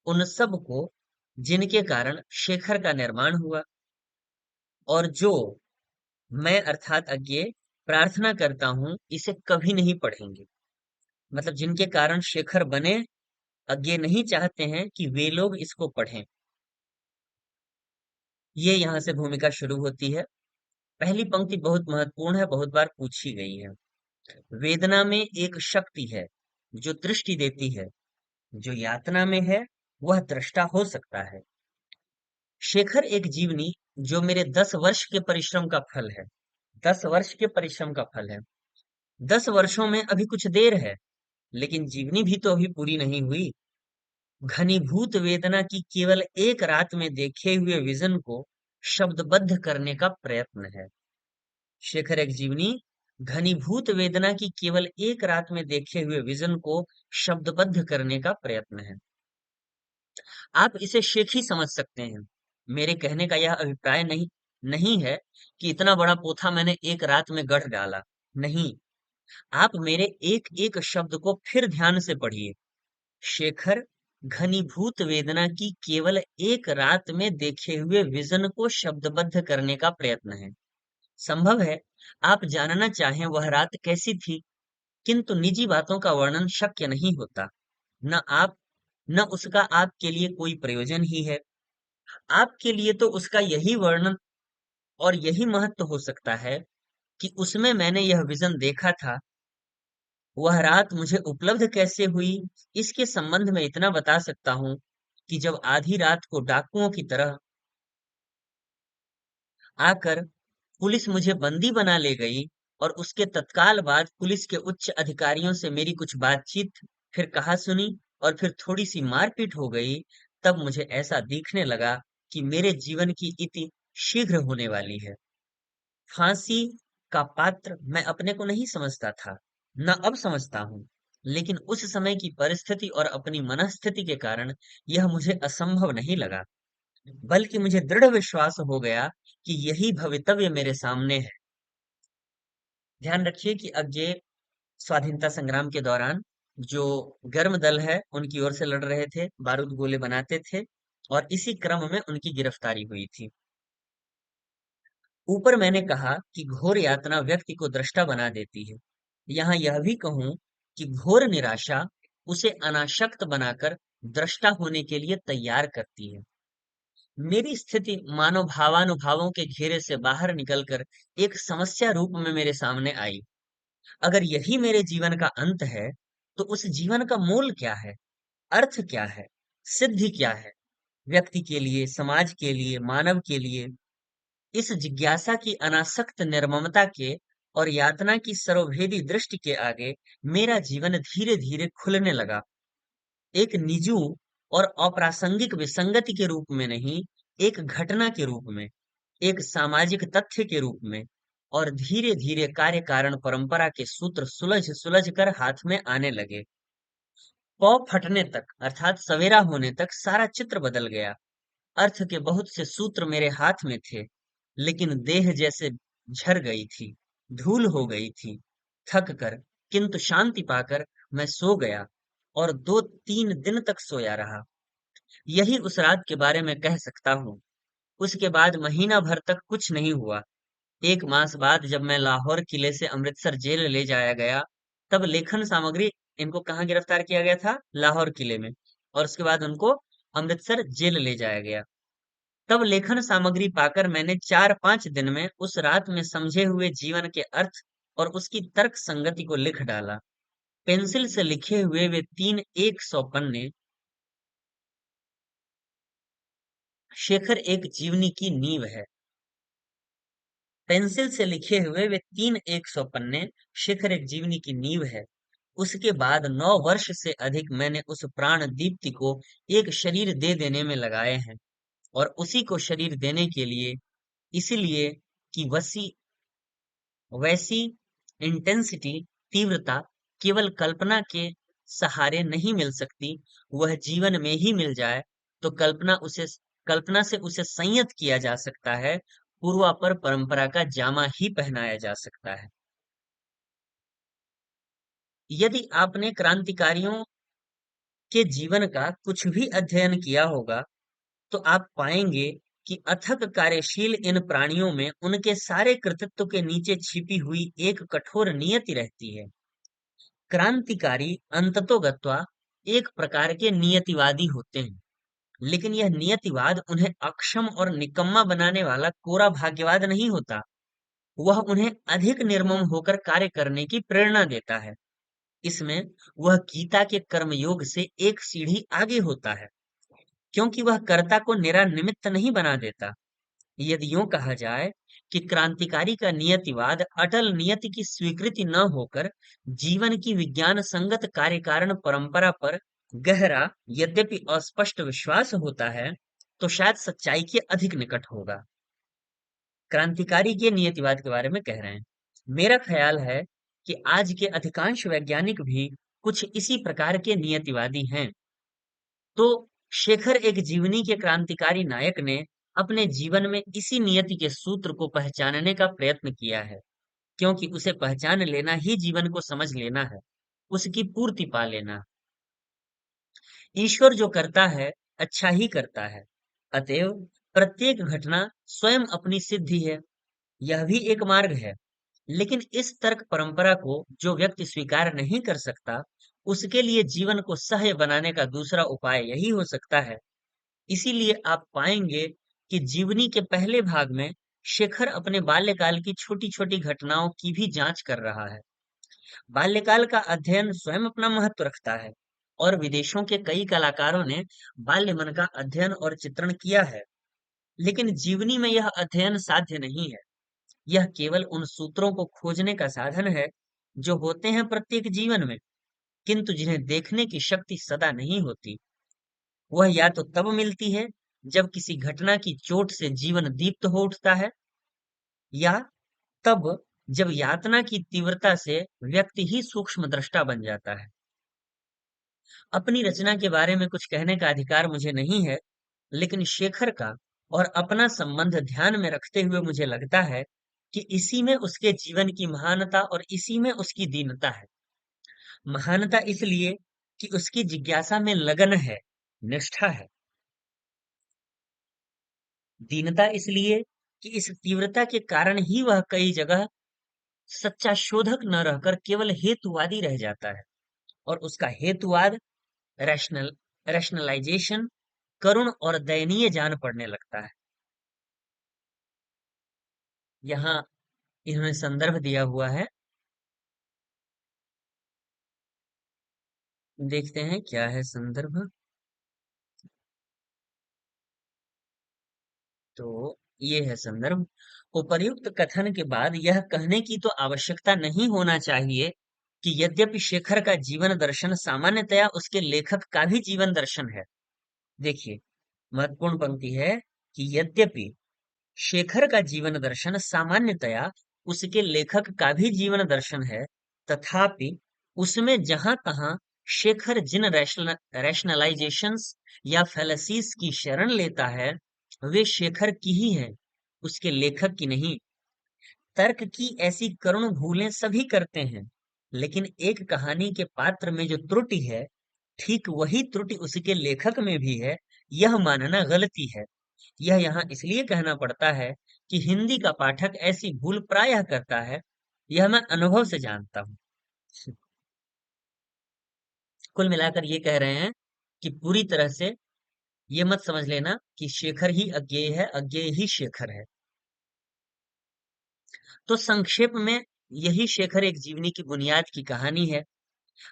उन सब को जिनके कारण शेखर का निर्माण हुआ, और जो मैं अर्थात अज्ञे प्रार्थना करता हूं इसे कभी नहीं पढ़ेंगे। मतलब जिनके कारण शेखर बने, अज्ञे नहीं चाहते हैं कि वे लोग इसको पढ़ें। ये यहाँ से भूमिका शुरू होती है। पहली पंक्ति बहुत महत्वपूर्ण है, बहुत बार पूछी गई है। वेदना में एक शक्ति है जो दृष्टि देती है, जो यातना में है वह दृष्टा हो सकता है। शेखर एक जीवनी जो मेरे 10 वर्ष के परिश्रम का फल है। 10 वर्ष के परिश्रम का फल है। 10 वर्षों में अभी कुछ देर है, लेकिन जीवनी भी तो अभी पूरी नहीं हुई। घनीभूत वेदना की केवल एक रात में देखे हुए विजन को शब्दबद्ध करने का प्रयत्न है। शेखर एक जीवनी घनीभूत वेदना की केवल एक रात में देखे हुए विजन को शब्दबद्ध करने का प्रयत्न है। आप इसे शेख ही समझ सकते हैं। मेरे कहने का यह अभिप्राय नहीं नहीं है कि इतना बड़ा पोथा मैंने एक रात में गढ़ डाला। नहीं, आप मेरे एक एक शब्द को फिर ध्यान से पढ़िए। शेखर घनीभूत वेदना की केवल एक रात में देखे हुए विजन को शब्दबद्ध करने का प्रयत्न है। संभव है आप जानना चाहें वह रात कैसी थी, किंतु निजी बातों का वर्णन शक्य नहीं होता। न आप न उसका आपके लिए कोई प्रयोजन ही है। आपके लिए तो उसका यही वर्णन और यही महत्व हो सकता है कि उसमें मैंने यह विजन देखा था। वह रात मुझे उपलब्ध कैसे हुई, इसके संबंध में इतना बता सकता हूँ कि जब आधी रात को डाकुओं की तरह आकर पुलिस मुझे बंदी बना ले गई, और उसके तत्काल बाद पुलिस के उच्च अधिकारियों से मेरी कुछ बातचीत, फिर कहा सुनी, और फिर थोड़ी सी मारपीट हो गई, तब मुझे ऐसा दिखने लगा कि मेरे जीवन की इति शीघ्र होने वाली है। फांसी का पात्र मैं अपने को नहीं समझता था, न अब समझता हूँ। लेकिन उस समय की परिस्थिति और अपनी मनस्थिति के कारण यह मुझे असंभव नहीं लगा, बल्कि मुझे दृढ़ विश्वास हो गया कि यही भवितव्य मेरे सामने है। ध्यान रखिए कि अब ये स्वाधीनता संग्राम के दौरान जो गर्म दल है उनकी ओर से लड़ रहे थे, बारूद गोले बनाते थे, और इसी क्रम में उनकी गिरफ्तारी हुई थी। ऊपर मैंने कहा कि घोर यातना व्यक्ति को दृष्टा बना देती है। यहाँ यह भी कहूं कि घोर निराशा उसे अनासक्त बनाकर दृष्टा होने के लिए तैयार करती है। मेरी स्थिति मानव भावानुभावों के घेरे से बाहर निकलकर एक समस्या रूप में मेरे सामने आई। अगर यही मेरे जीवन का अंत है, तो उस जीवन का मूल क्या है? अर्थ क्या है? सिद्धि क्या है? व्यक्ति के लिए, समाज के लिए, मानव के लिए? इस जिज्ञासा की अनासक्त निर्ममता के और यातना की सर्वभेदी दृष्टि के आगे मेरा जीवन धीरे धीरे खुलने लगा। एक निजू और अप्रासंगिक विसंगति के रूप में नहीं, एक घटना के रूप में, एक सामाजिक तथ्य के रूप में। और धीरे धीरे कार्य कारण परंपरा के सूत्र सुलझ सुलझ कर हाथ में आने लगे। पौ फटने तक अर्थात सवेरा होने तक सारा चित्र बदल गया। अर्थ के बहुत से सूत्र मेरे हाथ में थे, लेकिन देह जैसे झर गई थी, धूल हो गई थी। थक कर, किंतु शांति पाकर मैं सो गया और 2-3 दिन तक सोया रहा। यही उस रात के बारे में कह सकता हूँ। उसके बाद महीना भर तक कुछ नहीं हुआ। 1 मास बाद जब मैं लाहौर किले से अमृतसर जेल ले जाया गया, तब लेखन सामग्री इनको कहाँ गिरफ्तार किया गया था? लाहौर किले में। और उसके बाद उनको अमृतसर जेल ले जाया गया। तब लेखन सामग्री पाकर मैंने 4-5 दिन में उस रात में समझे हुए जीवन के अर्थ और उसकी तर्क संगति को लिख डाला। पेंसिल से लिखे हुए वे 100 पन्ने शेखर एक जीवनी की नींव है। पेंसिल से लिखे हुए वे 100 पन्ने शेखर एक जीवनी की नींव है। उसके बाद 9 वर्ष से अधिक मैंने उस प्राण दीप्ति को एक शरीर दे देने में लगाए हैं, और उसी को शरीर देने के लिए, इसलिए कि वसी वैसी इंटेंसिटी, तीव्रता केवल कल्पना के सहारे नहीं मिल सकती। वह जीवन में ही मिल जाए तो कल्पना से उसे संयत किया जा सकता है, पूर्वापर परंपरा का जामा ही पहनाया जा सकता है। यदि आपने क्रांतिकारियों के जीवन का कुछ भी अध्ययन किया होगा, तो आप पाएंगे कि अथक कार्यशील इन प्राणियों में उनके सारे कृतित्व के नीचे छिपी हुई एक कठोर नियति रहती है। क्रांतिकारी अंततोगत्वा एक प्रकार के नियतिवादी होते हैं, लेकिन यह नियतिवाद उन्हें अक्षम और निकम्मा बनाने वाला कोरा भाग्यवाद नहीं होता। वह उन्हें अधिक निर्मम होकर कार्य करने की प्रेरणा देता है। इसमें वह गीता के कर्मयोग से एक सीढ़ी आगे होता है, क्योंकि वह कर्ता को निरा निमित्त नहीं बना देता। यदि यूं कहा जाए कि क्रांतिकारी का नियतिवाद अटल नियति की स्वीकृति न होकर जीवन की विज्ञान संगत कार्य कारण परंपरा पर गहरा, यद्यपि अस्पष्ट विश्वास होता है, तो शायद सच्चाई के अधिक निकट होगा। क्रांतिकारी के नियतिवाद के बारे में कह रहे हैं। मेरा ख्याल है कि आज के अधिकांश वैज्ञानिक भी कुछ इसी प्रकार के नियतिवादी हैं। तो शेखर एक जीवनी के क्रांतिकारी नायक ने अपने जीवन में इसी नियति के सूत्र को पहचानने का प्रयत्न किया है, क्योंकि उसे पहचान लेना ही जीवन को समझ लेना है, उसकी पूर्ति पा लेना। ईश्वर जो करता है, अच्छा ही करता है। अतएव प्रत्येक घटना स्वयं अपनी सिद्धि है। यह भी एक मार्ग है। लेकिन इस तर्क परंपरा को जो व्यक्ति स्वीकार नहीं कर सकता, उसके लिए जीवन को सह्य बनाने का दूसरा उपाय यही हो सकता है। इसीलिए आप पाएंगे कि जीवनी के पहले भाग में शेखर अपने बाल्यकाल की छोटी-छोटी घटनाओं की भी जांच कर रहा है। बाल्यकाल का अध्ययन स्वयं अपना महत्व रखता है, और विदेशों के कई कलाकारों ने बाल्य मन का अध्ययन और चित्रण किया है। लेकिन जीवनी में यह अध्ययन साध्य नहीं है। यह केवल उन सूत्रों को खोजने का साधन है जो होते हैं प्रत्येक जीवन में, किंतु जिन्हें देखने की शक्ति सदा नहीं होती। वह या तो तब मिलती है जब किसी घटना की चोट से जीवन दीप्त हो उठता है, या तब जब यातना की तीव्रता से व्यक्ति ही सूक्ष्म दृष्टा बन जाता है। अपनी रचना के बारे में कुछ कहने का अधिकार मुझे नहीं है, लेकिन शेखर का और अपना संबंध ध्यान में रखते हुए मुझे लगता है कि इसी में उसके जीवन की महानता और इसी में उसकी दीनता है। महानता इसलिए कि उसकी जिज्ञासा में लगन है, निष्ठा है। दीनता इसलिए कि इस तीव्रता के कारण ही वह कई जगह सच्चा शोधक न रहकर केवल हेतुवादी रह जाता है, और उसका हेतुवाद, रैशनल रैशनलाइजेशन, करुण और दयनीय जान पड़ने लगता है। यहाँ इन्होंने संदर्भ दिया हुआ है, देखते हैं क्या है संदर्भ। तो ये है संदर्भ। उपर्युक्त कथन के बाद यह कहने की तो आवश्यकता नहीं होना चाहिए कि यद्यपि शेखर का जीवन दर्शन सामान्यतया उसके लेखक का भी जीवन दर्शन है। देखिए, महत्वपूर्ण पंक्ति है कि यद्यपि शेखर का जीवन दर्शन सामान्यतया उसके लेखक का भी जीवन दर्शन है, तथापि उसमें जहां तहां शेखर जिन रैशनलाइजेशंस या फैलेसीज की शरण लेता है वे शेखर की ही है, उसके लेखक की नहीं। तर्क की ऐसी करुण भूलें सभी करते हैं, लेकिन एक कहानी के पात्र में जो त्रुटि है, ठीक वही त्रुटि उसके लेखक में भी है, यह मानना गलती है। यह यहाँ इसलिए कहना पड़ता है कि हिंदी का पाठक ऐसी भूल प्रायः करता है, यह मैं अनुभव से जानता हूँ। कुल मिलाकर ये कह रहे हैं कि पूरी तरह से ये मत समझ लेना कि शेखर ही अज्ञेय है, अज्ञेय ही शेखर है। तो संक्षेप में यही शेखर एक जीवनी की बुनियाद की कहानी है।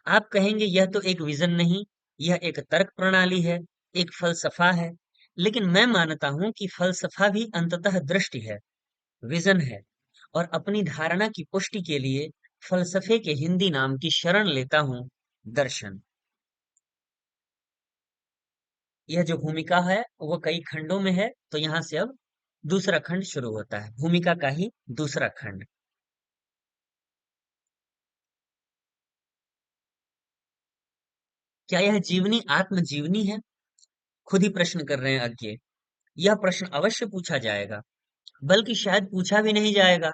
आप कहेंगे यह तो एक विजन नहीं, यह एक तर्क प्रणाली है, एक फलसफा है। लेकिन मैं मानता हूं कि फलसफा भी अंततः दृष्टि है, विजन है। और अपनी धारणा की पुष्टि के लिए फलसफे के हिंदी नाम की शरण लेता हूं, दर्शन। यह जो भूमिका है वो कई खंडों में है, तो यहाँ से अब दूसरा खंड शुरू होता है, भूमिका का ही दूसरा खंड। क्या यह जीवनी आत्मजीवनी है? खुद ही प्रश्न कर रहे हैं अज्ञे। यह प्रश्न अवश्य पूछा जाएगा, बल्कि शायद पूछा भी नहीं जाएगा,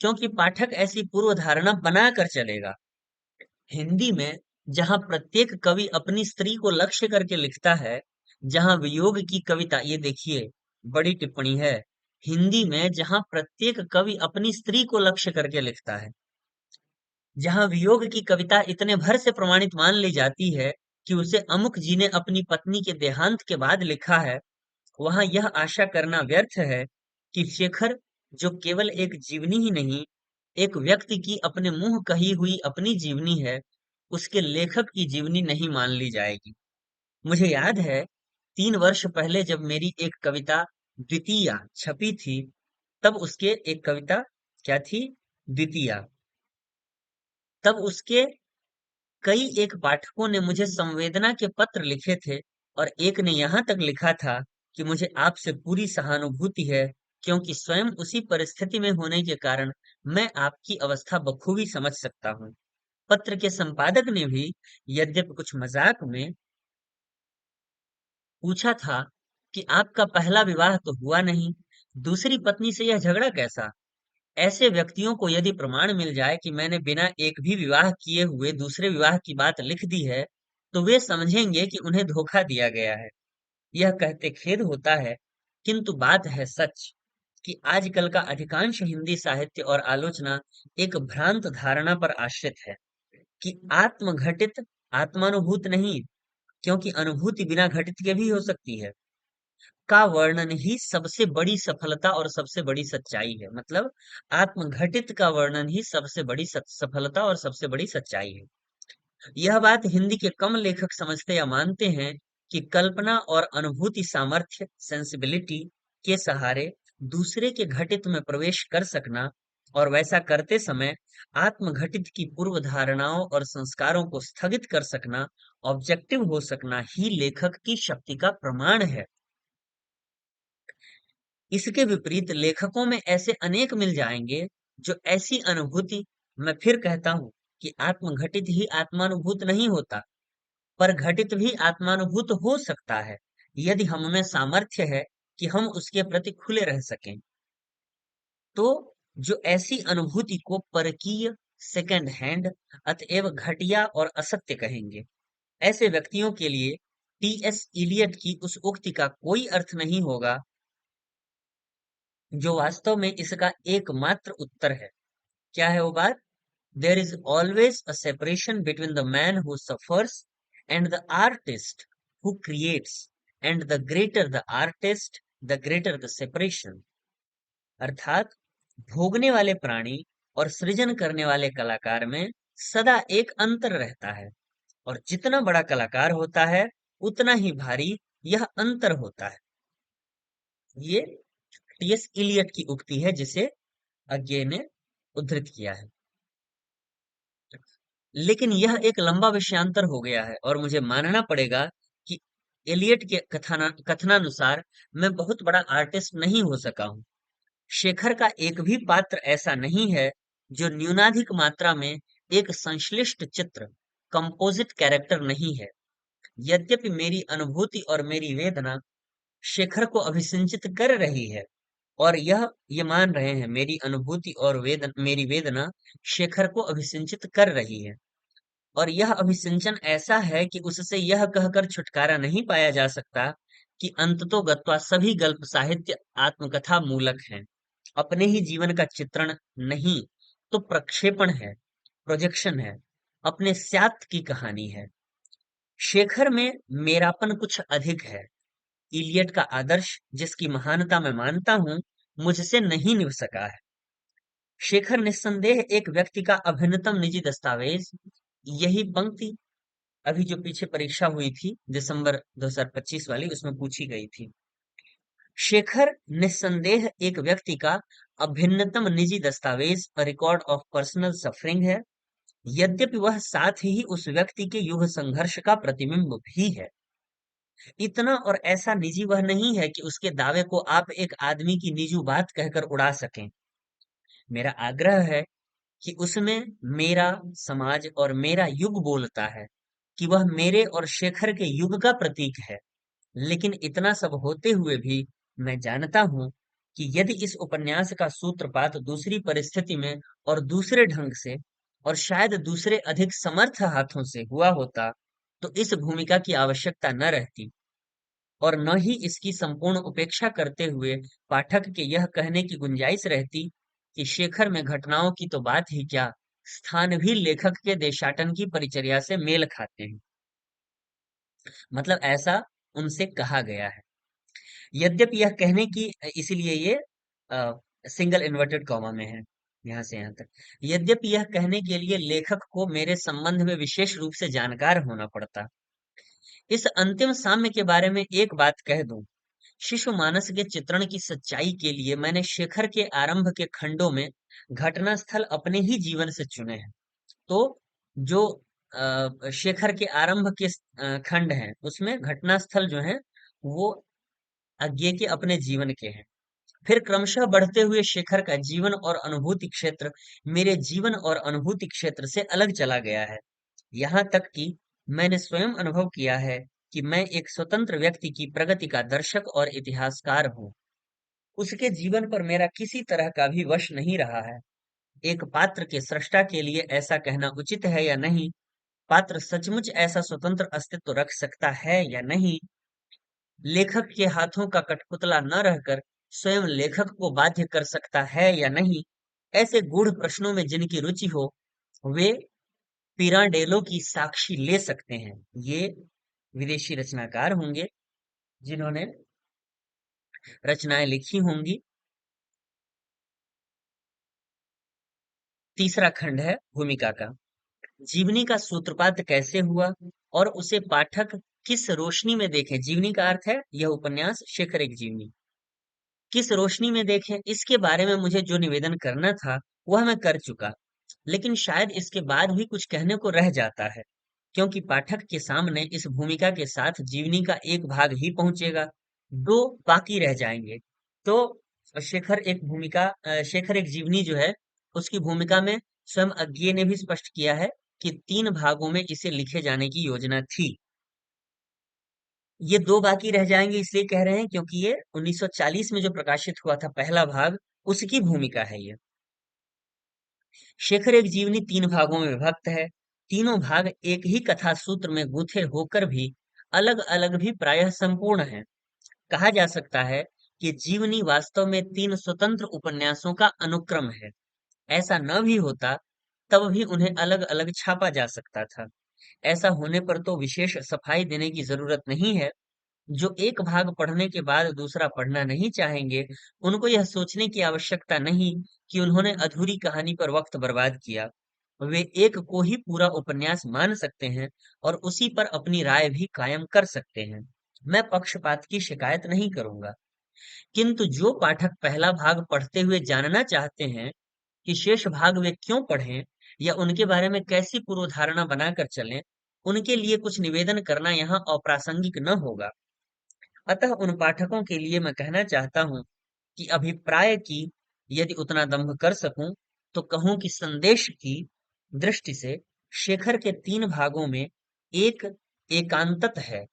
क्योंकि पाठक ऐसी पूर्व धारणा बना कर चलेगा। हिंदी में जहां प्रत्येक कवि अपनी स्त्री को लक्ष्य करके लिखता है, जहां वियोग की कविता, ये देखिए बड़ी टिप्पणी है, हिंदी में जहां प्रत्येक कवि अपनी स्त्री को लक्ष्य करके लिखता है, जहां वियोग की कविता इतने भर से प्रमाणित मान ली जाती है कि उसे अमुक जी ने अपनी पत्नी के देहांत के बाद लिखा है, वहां यह आशा करना व्यर्थ है कि शेखर, जो केवल एक जीवनी ही नहीं, एक व्यक्ति की अपने मुंह कही हुई अपनी जीवनी है, उसके लेखक की जीवनी नहीं मान ली जाएगी। मुझे याद है 3 वर्ष पहले जब मेरी एक कविता द्वितीया छपी थी, तब उसके एक कविता क्या थी, द्वितीया, तब उसके कई एक पाठकों ने मुझे संवेदना के पत्र लिखे थे, और एक ने यहाँ तक लिखा था कि मुझे आपसे पूरी सहानुभूति है, क्योंकि स्वयं उसी परिस्थिति में होने के कारण मैं आपकी अवस्था बखूबी समझ सकता हूँ। पत्र के संपादक ने भी, यद्यपि कुछ मजाक में, पूछा था कि आपका पहला विवाह तो हुआ नहीं, दूसरी पत्नी से यह झगड़ा कैसा? ऐसे व्यक्तियों को यदि प्रमाण मिल जाए कि मैंने बिना एक भी विवाह किए हुए दूसरे विवाह की बात लिख दी है, तो वे समझेंगे कि उन्हें धोखा दिया गया है। यह कहते खेद होता है, किंतु बात है सच कि आजकल का अधिकांश हिंदी साहित्य और आलोचना एक भ्रांत धारणा पर आश्रित है कि आत्मघटित आत्मानुभूत नहीं, क्योंकि अनुभूति बिना घटित के भी हो सकती है, का वर्णन ही सबसे बड़ी सफलता और सबसे बड़ी सच्चाई है। मतलब आत्मघटित का वर्णन ही सबसे बड़ी सफलता और सबसे बड़ी सच्चाई है। यह बात हिंदी के कम लेखक समझते या मानते हैं कि कल्पना और अनुभूति सामर्थ्य, सेंसिबिलिटी के सहारे दूसरे के घटित में प्रवेश कर सकना, और वैसा करते समय आत्मघटित की पूर्व धारणाओं और संस्कारों को स्थगित कर सकना, ऑब्जेक्टिव हो सकना ही लेखक की शक्ति का प्रमाण है। इसके विपरीत लेखकों में ऐसे अनेक मिल जाएंगे जो ऐसी अनुभूति, मैं फिर कहता हूं कि आत्मघटित ही आत्मानुभूत नहीं होता, पर घटित भी आत्मानुभूत हो सकता है, यदि हम में सामर्थ्य है कि हम उसके प्रति खुले रह सकें। तो जो ऐसी अनुभूति को परकीय, सेकंड हैंड, अतएव घटिया और असत्य कहेंगे, ऐसे व्यक्तियों के लिए टी.एस. इलियट की उस उक्ति का कोई अर्थ नहीं होगा, जो वास्तव में इसका एकमात्र उत्तर है। क्या है वो बात? There is always a separation between the man who suffers and the artist who creates, and the greater the artist, the greater the separation. अर्थात भोगने वाले प्राणी और सृजन करने वाले कलाकार में सदा एक अंतर रहता है, और जितना बड़ा कलाकार होता है उतना ही भारी यह अंतर होता है। ये टी.एस. इलियट की उक्ति है, जिसे अज्ञे ने उद्धृत किया है। लेकिन यह एक लंबा विषयांतर हो गया है, और मुझे मानना पड़ेगा कि एलियट के कथनानुसार मैं बहुत बड़ा आर्टिस्ट नहीं हो सका हूं। शेखर का एक भी पात्र ऐसा नहीं है जो न्यूनाधिक मात्रा में एक संश्लिष्ट चित्र, कंपोजिट कैरेक्टर नहीं है। यद्यपि मेरी अनुभूति और मेरी वेदना शेखर को अभिसिंचित कर रही है, और ये मान रहे हैं मेरी अनुभूति और मेरी वेदना शेखर को अभिसिंचित कर रही है, और यह अभिसिंचन ऐसा है कि उससे यह कहकर छुटकारा नहीं पाया जा सकता कि अंततोगत्वा सभी गल्प साहित्य आत्मकथा मूलक हैं, अपने ही जीवन का चित्रण नहीं, तो प्रक्षेपण है, प्रोजेक्शन है, अपने स्यात् की कहानी है। शेखर में मेरापन कुछ अधिक है। इलियट का आदर्श, जिसकी महानता मैं मानता हूं, मुझसे नहीं निभ सका है। शेखर निस्संदेह एक व्यक्ति का अभिन्नतम निजी दस्तावेज। यही पंक्ति अभी जो पीछे परीक्षा हुई थी दिसंबर 2025 वाली, उसमें पूछी गई थी। शेखर निस्संदेह एक व्यक्ति का अभिन्नतम निजी दस्तावेज, रिकॉर्ड ऑफ पर्सनल सफरिंग है, यद्यपि वह साथ ही उस व्यक्ति के युग संघर्ष का प्रतिबिंब भी है। इतना और ऐसा निजी वह नहीं है कि उसके दावे को आप एक आदमी की निजी बात कहकर उड़ा सकें। मेरा आग्रह है कि उसमें मेरा समाज और मेरा युग बोलता है, कि वह मेरे और शेखर के युग का प्रतीक है। लेकिन इतना सब होते हुए भी मैं जानता हूं कि यदि इस उपन्यास का सूत्रपात दूसरी परिस्थिति में और दूसरे ढंग से और शायद दूसरे अधिक समर्थ हाथों से हुआ होता, तो इस भूमिका की आवश्यकता न रहती, और न ही इसकी संपूर्ण उपेक्षा करते हुए पाठक के यह कहने की गुंजाइश रहती कि शेखर में घटनाओं की तो बात ही क्या, स्थान भी लेखक के देशाटन की परिचर्या से मेल खाते हैं। मतलब ऐसा उनसे कहा गया है। यद्यपि यह कहने की, इसीलिए ये सिंगल इन्वर्टेड कॉमा में है, यहाँ से यहाँ तक। यद्यपि यह कहने के लिए लेखक को मेरे संबंध में विशेष रूप से जानकार होना पड़ता। इस अंतिम साम्य के बारे में एक बात कह दूं। शिशु मानस के चित्रण की सच्चाई के लिए मैंने शेखर के आरंभ के खंडों में घटना स्थल अपने ही जीवन से चुने हैं। तो जो शेखर के आरंभ के खंड हैं, उसमें घटना स्थल जो है वो अज्ञे के अपने जीवन के हैं। फिर क्रमशः बढ़ते हुए शेखर का जीवन और अनुभूति क्षेत्र मेरे जीवन और अनुभूति क्षेत्र से अलग चला गया है। यहाँ तक कि मैंने स्वयं अनुभव किया है कि मैं एक स्वतंत्र व्यक्ति की प्रगति का दर्शक और इतिहासकार हूँ। उसके जीवन पर मेरा किसी तरह का भी वश नहीं रहा है। एक पात्र के सृष्टा के लिए ऐसा कहना उचित है या नहीं, पात्र सचमुच ऐसा स्वतंत्र अस्तित्व रख सकता है या नहीं, लेखक के हाथों का कठपुतला न रहकर स्वयं लेखक को बाध्य कर सकता है या नहीं, ऐसे गूढ़ प्रश्नों में जिनकी रुचि हो, वे पिरांडेलो की साक्षी ले सकते हैं। ये विदेशी रचनाकार होंगे जिन्होंने रचनाएं लिखी होंगी। तीसरा खंड है भूमिका का। जीवनी का सूत्रपात कैसे हुआ और उसे पाठक किस रोशनी में देखें। जीवनी का अर्थ है यह उपन्यास शेखर एक जीवनी। किस रोशनी में देखें, इसके बारे में मुझे जो निवेदन करना था वह मैं कर चुका, लेकिन शायद इसके बाद भी कुछ कहने को रह जाता है, क्योंकि पाठक के सामने इस भूमिका के साथ जीवनी का एक भाग ही पहुंचेगा, दो बाकी रह जाएंगे। तो शेखर एक जीवनी जो है, उसकी भूमिका में स्वयं अज्ञे ने भी स्पष्ट किया है कि 3 भागों में इसे लिखे जाने की योजना थी। ये 2 बाकी रह जाएंगे, इसलिए कह रहे हैं क्योंकि ये 1940 में जो प्रकाशित हुआ था पहला भाग, उसकी भूमिका है ये। शेखर एक जीवनी 3 भागों में विभक्त है। तीनों भाग एक ही कथा सूत्र में गूंथे होकर भी अलग अलग भी प्रायः संपूर्ण हैं। कहा जा सकता है कि जीवनी वास्तव में 3 स्वतंत्र उपन्यासों का अनुक्रम है। ऐसा न भी होता तब भी उन्हें अलग अलग छापा जा सकता था। ऐसा होने पर तो विशेष सफाई देने की जरूरत नहीं है। जो एक भाग पढ़ने के बाद दूसरा पढ़ना नहीं चाहेंगे, उनको यह सोचने की आवश्यकता नहीं कि उन्होंने अधूरी कहानी पर वक्त बर्बाद किया। वे एक को ही पूरा उपन्यास मान सकते हैं और उसी पर अपनी राय भी कायम कर सकते हैं। मैं पक्षपात की शिकायत नहीं करूंगा, किंतु जो पाठक पहला भाग पढ़ते हुए जानना चाहते हैं कि शेष भाग वे क्यों पढ़ें या उनके बारे में कैसी पूर्व धारणा बनाकर चलें, उनके लिए कुछ निवेदन करना यहाँ अप्रासंगिक न होगा। अतः उन पाठकों के लिए मैं कहना चाहता हूं कि अभिप्राय की यदि उतना दंभ कर सकूं, तो कहूं कि संदेश की दृष्टि से शेखर के 3 भागों में एक एकांतत है।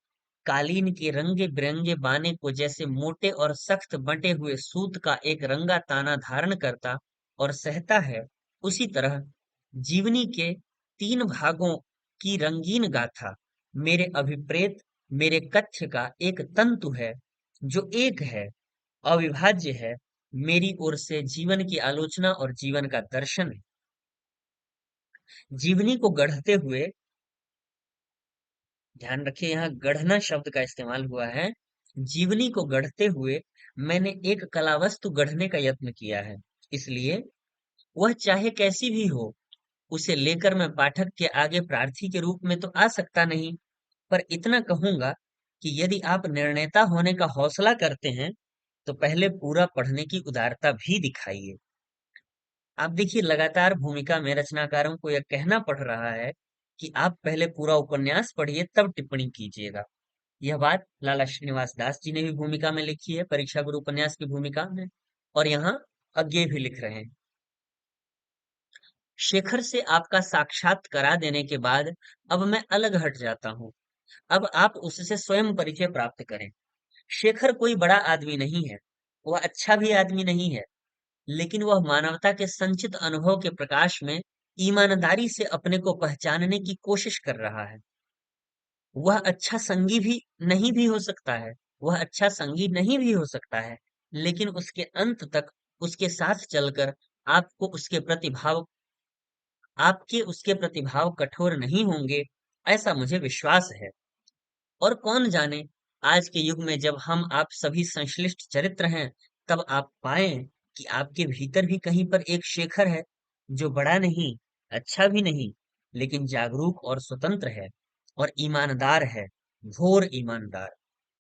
कालीन के रंगे बिरंगे बाने को जैसे मोटे और सख्त बंटे हुए सूत का एक रंगा ताना धारण करता और सहता है, उसी तरह जीवनी के 3 भागों की रंगीन गाथा मेरे अभिप्रेत, मेरे कथ्य का एक तंतु है, जो एक है, अविभाज्य है, मेरी ओर से जीवन की आलोचना और जीवन का दर्शन है। जीवनी को गढ़ते हुए, ध्यान रखिए यहाँ गढ़ना शब्द का इस्तेमाल हुआ है। जीवनी को गढ़ते हुए मैंने एक कलावस्तु गढ़ने का यत्न किया है। इसलिए वह चाहे कैसी भी हो, उसे लेकर मैं पाठक के आगे प्रार्थी के रूप में तो आ सकता नहीं, पर इतना कहूंगा कि यदि आप निर्णेता होने का हौसला करते हैं, तो पहले पूरा पढ़ने की उदारता भी दिखाइए। आप देखिए लगातार भूमिका में रचनाकारों को यह कहना पड़ रहा है कि आप पहले पूरा उपन्यास पढ़िए तब टिप्पणी कीजिएगा। यह बात लाला श्रीनिवास दास जी ने भी भूमिका में लिखी है, परीक्षा गुरु उपन्यास की भूमिका में, और यहाँ अज्ञे भी लिख रहे हैं। शेखर से आपका साक्षात करा देने के बाद अब मैं अलग हट जाता हूँ। अब आप उससे स्वयं परिचय प्राप्त करें। शेखर कोई बड़ा आदमी नहीं है, वह अच्छा भी आदमी नहीं है, लेकिन वह मानवता के संचित अनुभव के प्रकाश में ईमानदारी से अपने को पहचानने की कोशिश कर रहा है। वह अच्छा संगी भी नहीं भी हो सकता है, वह अच्छा संगी नहीं भी हो सकता है, लेकिन उसके अंत तक उसके साथ चलकर आपको उसके प्रतिभाव कठोर नहीं होंगे, ऐसा मुझे विश्वास है। और कौन जाने, आज के युग में जब हम आप सभी संश्लिष्ट चरित्र हैं, तब आप पाएं कि आपके भीतर भी कहीं पर एक शेखर है, जो बड़ा नहीं, अच्छा भी नहीं, लेकिन जागरूक और स्वतंत्र है, और ईमानदार है, घोर ईमानदार,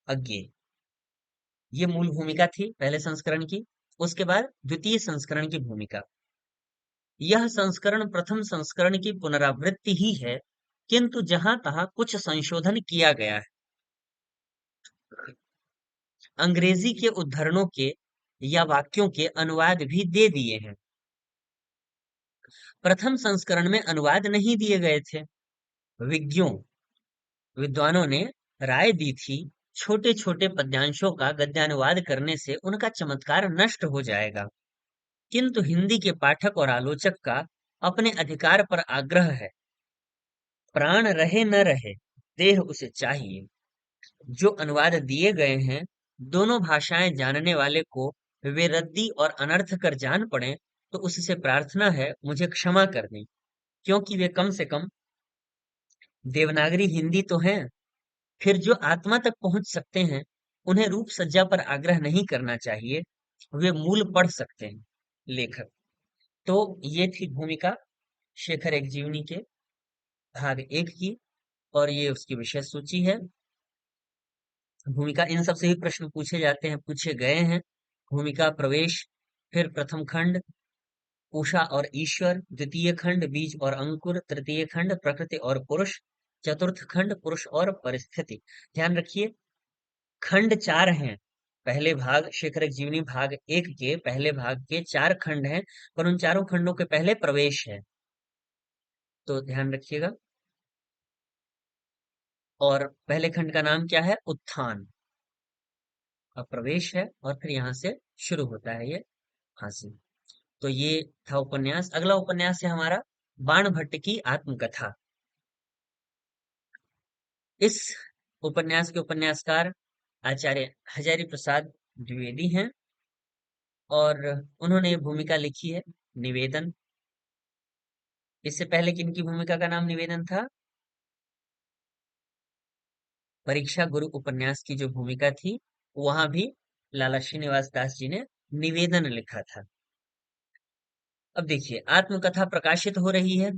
अज्ञेय। ये मूल भूमिका थी पहले संस्करण की। उसके बाद द्वितीय संस्करण की भूमिका। यह संस्करण प्रथम संस्करण की पुनरावृत्ति ही है, किंतु जहां तहां कुछ संशोधन किया गया है। अंग्रेजी के उद्धरणों के या वाक्यों के अनुवाद भी दे दिए हैं। प्रथम संस्करण में अनुवाद नहीं दिए गए थे। विज्ञों विद्वानों ने राय दी थी, छोटे छोटे पद्यांशों का गद्यानुवाद करने से उनका चमत्कार नष्ट हो जाएगा। किंतु हिंदी के पाठक और आलोचक का अपने अधिकार पर आग्रह है। प्राण रहे न रहे, देह उसे चाहिए। जो अनुवाद दिए गए हैं, दोनों भाषाएं जानने वाले को वे रद्दी और अनर्थ कर जान पड़े, तो उससे प्रार्थना है मुझे क्षमा कर दें, क्योंकि वे कम से कम देवनागरी हिंदी तो हैं। फिर जो आत्मा तक पहुंच सकते हैं, उन्हें रूप सज्जा पर आग्रह नहीं करना चाहिए, वे मूल पढ़ सकते हैं। लेखक। तो ये थी भूमिका शेखर एक जीवनी के भाग 1 की, और ये उसकी विषय सूची है। भूमिका इन सब से ही प्रश्न पूछे जाते हैं, पूछे गए हैं। भूमिका प्रवेश, फिर प्रथम खंड उषा और ईश्वर, द्वितीय खंड बीज और अंकुर, तृतीय खंड प्रकृति और पुरुष, चतुर्थ खंड पुरुष और परिस्थिति। ध्यान रखिए खंड 4 हैं। पहले भाग शेखर एक जीवनी भाग 1 के पहले भाग के 4 खंड हैं, पर उन चारों खंडों के पहले प्रवेश है, तो ध्यान रखिएगा। और पहले खंड का नाम क्या है? उत्थान। अब प्रवेश है और फिर यहाँ से शुरू होता है ये फांसी। तो ये था उपन्यास। अगला उपन्यास है हमारा बाण भट्ट की आत्मकथा। इस उपन्यास के उपन्यासकार आचार्य हजारी प्रसाद द्विवेदी हैं, और उन्होंने भूमिका लिखी है निवेदन। इससे पहले किनकी भूमिका का नाम निवेदन था? परीक्षा गुरु उपन्यास की जो भूमिका थी, वहां भी लाला श्रीनिवास दास जी ने निवेदन लिखा था। अब देखिए आत्मकथा प्रकाशित हो रही है।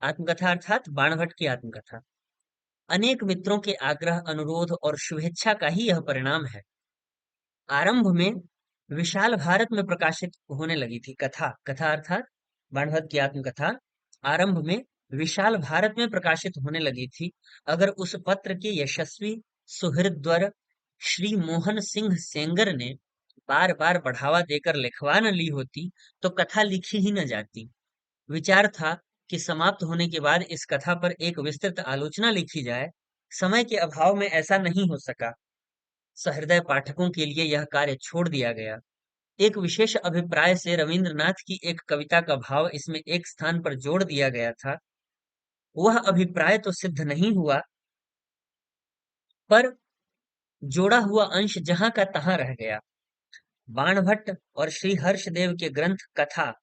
आत्मकथा अर्थात बाणभट्ट की आत्मकथा अनेक मित्रों के आग्रह, अनुरोध और शुभेच्छा का ही यह परिणाम है। आरंभ में विशाल भारत में प्रकाशित होने लगी थी कथा। कथा अर्थात बाणभट्ट की आत्मकथा आरंभ में विशाल भारत में प्रकाशित होने लगी थी। अगर उस पत्र के यशस्वी सुहृदवर श्री मोहन सिंह सेंगर ने बार बार बढ़ावा देकर लिखवा न ली होती, तो कथा लिखी ही न जाती। विचार था कि समाप्त होने के बाद इस कथा पर एक विस्तृत आलोचना लिखी जाए, समय के अभाव में ऐसा नहीं हो सका। सहृदय पाठकों के लिए यह कार्य छोड़ दिया गया। एक विशेष अभिप्राय से रवींद्रनाथ की एक कविता का भाव इसमें एक स्थान पर जोड़ दिया गया था। वह अभिप्राय तो सिद्ध नहीं हुआ, पर जोड़ा हुआ अंश जहां का तहां रह गया। बाणभट्ट और श्री हर्षदेव के ग्रंथ कथा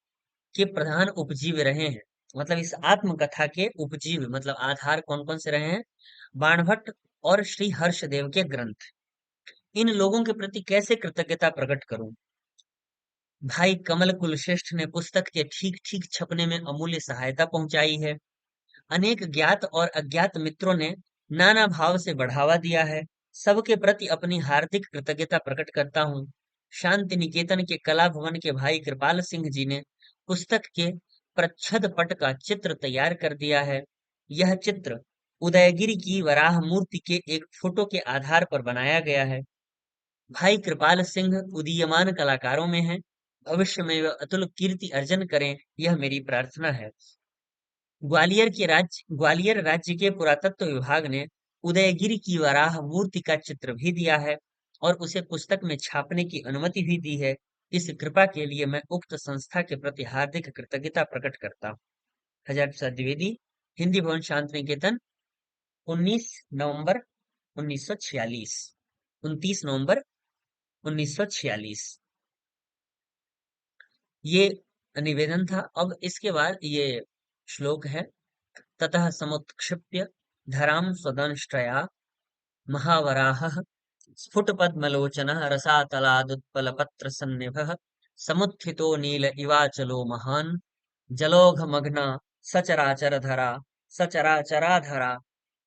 के प्रधान उपजीव रहे हैं। मतलब इस आत्मकथा के उपजीव मतलब आधार कौन कौन से रहे हैं? बाणभट्ट और श्री हर्षदेव के ग्रंथ। इन लोगों के प्रति कैसे कृतज्ञता प्रकट करूं? भाई कमल कुलश्रेष्ठ ने पुस्तक के ठीक ठीक छपने में अमूल्य सहायता पहुंचाई है। अनेक ज्ञात और अज्ञात मित्रों ने नाना भाव से बढ़ावा दिया है। सबके प्रति अपनी हार्दिक कृतज्ञता प्रकट करता हूँ। शांति निकेतन के कला भवन के भाई कृपाल सिंह जी ने पुस्तक के प्रच्छद पट का चित्र तैयार कर दिया है। यह चित्र उदयगिरि की वराह मूर्ति के एक फोटो के आधार पर बनाया गया है। भाई कृपाल सिंह उदीयमान कलाकारों में हैं। भविष्य में वे अतुल कीर्ति अर्जन करें, यह मेरी प्रार्थना है। ग्वालियर राज्य के पुरातत्व विभाग ने उदयगिरि की वराह मूर्ति का चित्र भी दिया है और उसे पुस्तक में छापने की अनुमति भी दी है। इस कृपा के लिए मैं उक्त संस्था के प्रति हार्दिक कृतज्ञता प्रकट करता हूँ। हजार प्रसाद द्विवेदी, हिंदी भवन शांति निकेतन, 19 नवंबर 1946। 29 नवंबर 1946 ये निवेदन था। अब इसके बाद ये श्लोक है। ततः समुत्क्षिप्य धरां स्वदंष्ट्रया महावराहः स्फुटपद्मलोचनः रसातलादुत्पलपत्रसन्निभः समुत्थितो नील इवाचलो महान् जलौघमग्ना सचराचरधरा सचराचराधरा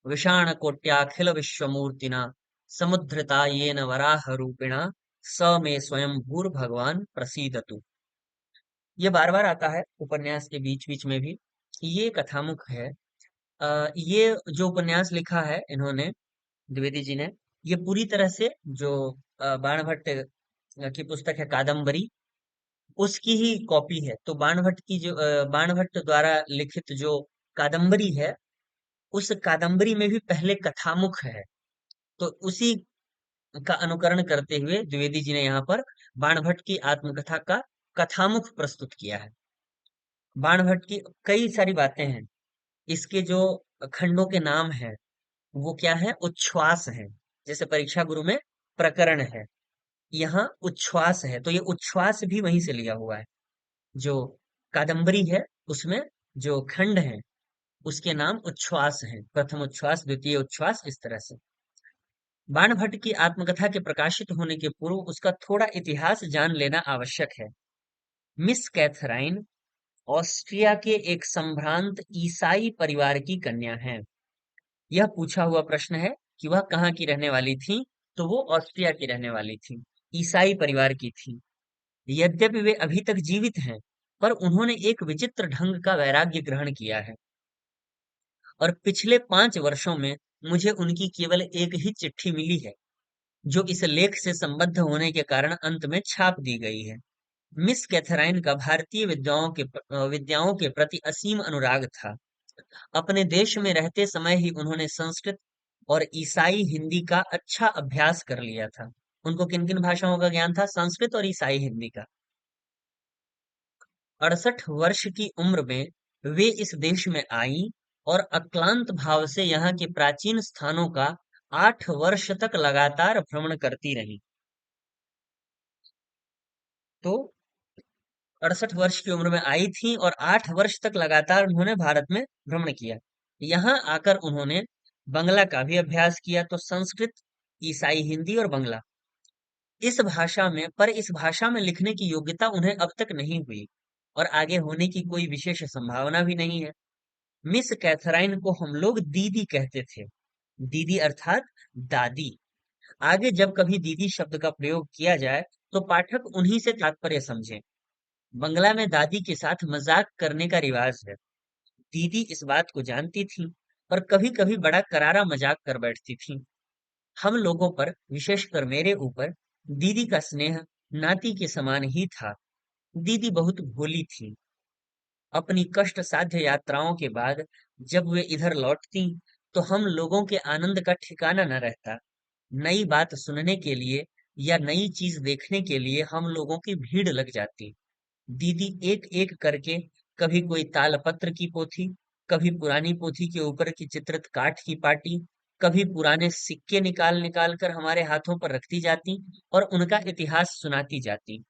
विषाणकोट्याखिलविश्वमूर्तिना समुद्धृता येन वराहरूपिणा स मे स्वयं भूर्भगवान् प्रसीदतु। ये बार बार आता है उपन्यास के बीच बीच में भी। ये कथामुख है। ये जो उपन्यास लिखा है इन्होंने, द्विवेदी जी ने, ये पूरी तरह से जो बाणभट्ट की पुस्तक है कादम्बरी, उसकी ही कॉपी है। तो बाणभट्ट की जो बाणभट्ट द्वारा लिखित जो कादम्बरी है, उस कादम्बरी में भी पहले कथामुख है। तो उसी का अनुकरण करते हुए द्विवेदी जी ने यहाँ पर बाणभट्ट की आत्मकथा का कथामुख प्रस्तुत किया है। बाणभट्ट की कई सारी बातें हैं। इसके जो खंडों के नाम हैं वो क्या है? उच्छ्वास है। जैसे परीक्षा गुरु में प्रकरण है, यहाँ उच्छ्वास है, तो ये उच्छ्वास भी वहीं से लिया हुआ है। जो कादम्बरी है उसमें जो खंड है उसके नाम उच्छ्वास हैं। प्रथम उच्छ्वास, द्वितीय उच्छ्वास, इस तरह से। बाणभट्ट की आत्मकथा के प्रकाशित होने के पूर्व उसका थोड़ा इतिहास जान लेना आवश्यक है। मिस कैथराइन ऑस्ट्रिया के एक संभ्रांत ईसाई परिवार की कन्या हैं। यह पूछा हुआ प्रश्न है कि वह कहाँ की रहने वाली थी, तो वो ऑस्ट्रिया की रहने वाली थी, ईसाई परिवार की थी। यद्यपि वे अभी तक जीवित हैं, पर उन्होंने एक विचित्र ढंग का वैराग्य ग्रहण किया है और पिछले 5 वर्षों में मुझे उनकी केवल एक ही चिट्ठी मिली है, जो इस लेख से संबद्ध होने के कारण अंत में छाप दी गई है। मिस कैथराइन का भारतीय विद्याओं के प्रति असीम अनुराग था। अपने देश में रहते समय ही उन्होंने संस्कृत और ईसाई हिंदी का अच्छा अभ्यास कर लिया था। उनको किन किन भाषाओं का ज्ञान था? संस्कृत और ईसाई हिंदी का। 68 वर्ष की उम्र में वे इस देश में आई और अक्लांत भाव से यहाँ के प्राचीन स्थानों का 8 वर्ष तक लगातार भ्रमण करती रही। तो 68 वर्ष की उम्र में आई थी और 8 वर्ष तक लगातार उन्होंने भारत में भ्रमण किया। यहाँ आकर उन्होंने बंगला का भी अभ्यास किया, तो संस्कृत, ईसाई हिंदी और बंगला, इस भाषा में लिखने की योग्यता उन्हें अब तक नहीं हुई और आगे होने की कोई विशेष संभावना भी नहीं है। मिस कैथराइन को हम लोग दीदी कहते थे। दीदी अर्थात दादी। आगे जब कभी दीदी शब्द का प्रयोग किया जाए तो पाठक उन्हीं से तात्पर्य समझें। बंगला में दादी के साथ मजाक करने का रिवाज है। दीदी इस बात को जानती थी और कभी कभी बड़ा करारा मजाक कर बैठती थी। हम लोगों पर, विशेषकर मेरे ऊपर, दीदी का स्नेह नाती के समान ही था। दीदी बहुत भोली थी। अपनी कष्ट साध्य यात्राओं के बाद जब वे इधर लौटती तो हम लोगों के आनंद का ठिकाना न रहता। नई बात सुनने के लिए या नई चीज देखने के लिए हम लोगों की भीड़ लग जाती। दीदी एक एक करके कभी कोई तालपत्र की पोथी, कभी पुरानी पोथी के ऊपर की चित्रित काठ की पाटी, कभी पुराने सिक्के निकाल निकाल कर हमारे हाथों पर रखती जाती और उनका इतिहास सुनाती जाती।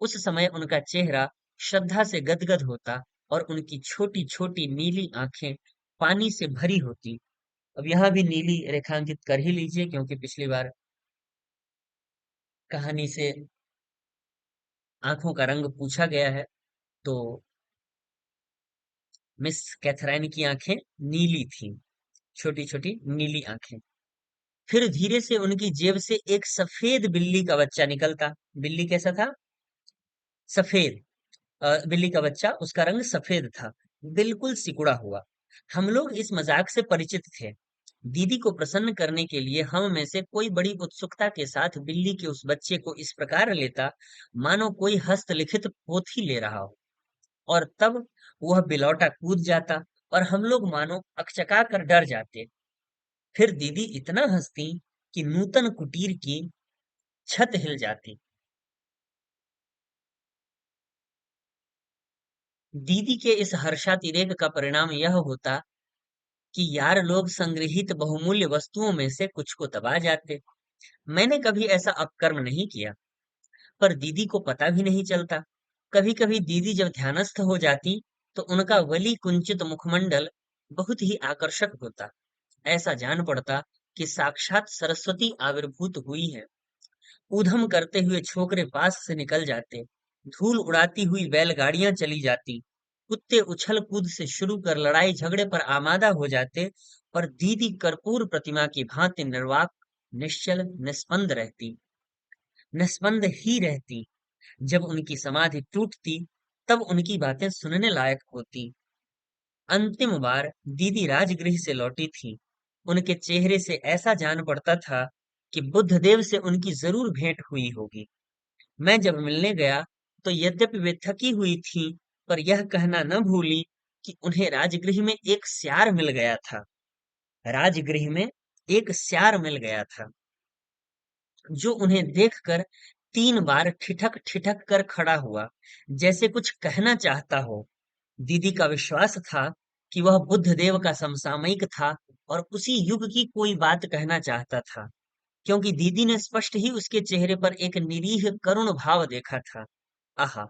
उस समय उनका चेहरा श्रद्धा से गदगद होता और उनकी छोटी छोटी नीली आंखें पानी से भरी होती। अब यहाँ भी नीली रेखांकित कर ही लीजिए, क्योंकि पिछली बार कहानी से आंखों का रंग पूछा गया है। तो मिस कैथरीन की आंखें नीली थीं, छोटी छोटी नीली आंखें। फिर धीरे से उनकी जेब से एक सफेद बिल्ली का बच्चा निकलता। बिल्ली कैसा था? सफेद। बिल्ली का बच्चा, उसका रंग सफेद था, बिल्कुल सिकुड़ा हुआ। हम लोग इस मजाक से परिचित थे। दीदी को प्रसन्न करने के लिए हम में से कोई बड़ी उत्सुकता के साथ बिल्ली के उस बच्चे को इस प्रकार लेता मानो कोई हस्तलिखित पोथी ले रहा हो, और तब वह बिलौटा कूद जाता और हम लोग मानो अकचका कर डर जाते। फिर दीदी इतना हंसती कि नूतन कुटीर की छत हिल जाती। दीदी के इस हर्षातिरेक का परिणाम यह होता कि यार लोग संग्रहित बहुमूल्य वस्तुओं में से कुछ को दबा जाते। मैंने कभी ऐसा अपकर्म नहीं किया, पर दीदी को पता भी नहीं चलता। कभी कभी दीदी जब ध्यानस्थ हो जाती तो उनका वली कुंचित मुखमंडल बहुत ही आकर्षक होता। ऐसा जान पड़ता कि साक्षात सरस्वती आविर्भूत हुई है। ऊधम करते हुए छोकरे पास से निकल जाते, धूल उड़ाती हुई बैलगाड़ियां चली जाती, कुत्ते उछल कूद से शुरू कर लड़ाई झगड़े पर आमादा हो जाते, और दीदी कर्पूर प्रतिमा की भांति निर्वाक, निश्चल, निस्पंद रहती। निस्पंद ही रहती। जब उनकी समाधि टूटती तब उनकी बातें सुनने लायक होती। अंतिम बार दीदी राजगृह से लौटी थी। उनके चेहरे से ऐसा जान पड़ता था कि बुद्धदेव से उनकी जरूर भेंट हुई होगी। मैं जब मिलने गया तो यद्यपि वे थकी हुई थीं, पर यह कहना न भूली कि उन्हें राजगृह में एक स्यार मिल गया था। राजगृह में एक स्यार मिल गया था, जो उन्हें देखकर 3 बार ठिठक ठिठक कर खड़ा हुआ, जैसे कुछ कहना चाहता हो। दीदी का विश्वास था कि वह बुद्धदेव का समसामयिक था और उसी युग की कोई बात कहना चाहता था, क्योंकि दीदी ने स्पष्ट ही उसके चेहरे पर एक निरीह करुण भाव देखा था। आहा,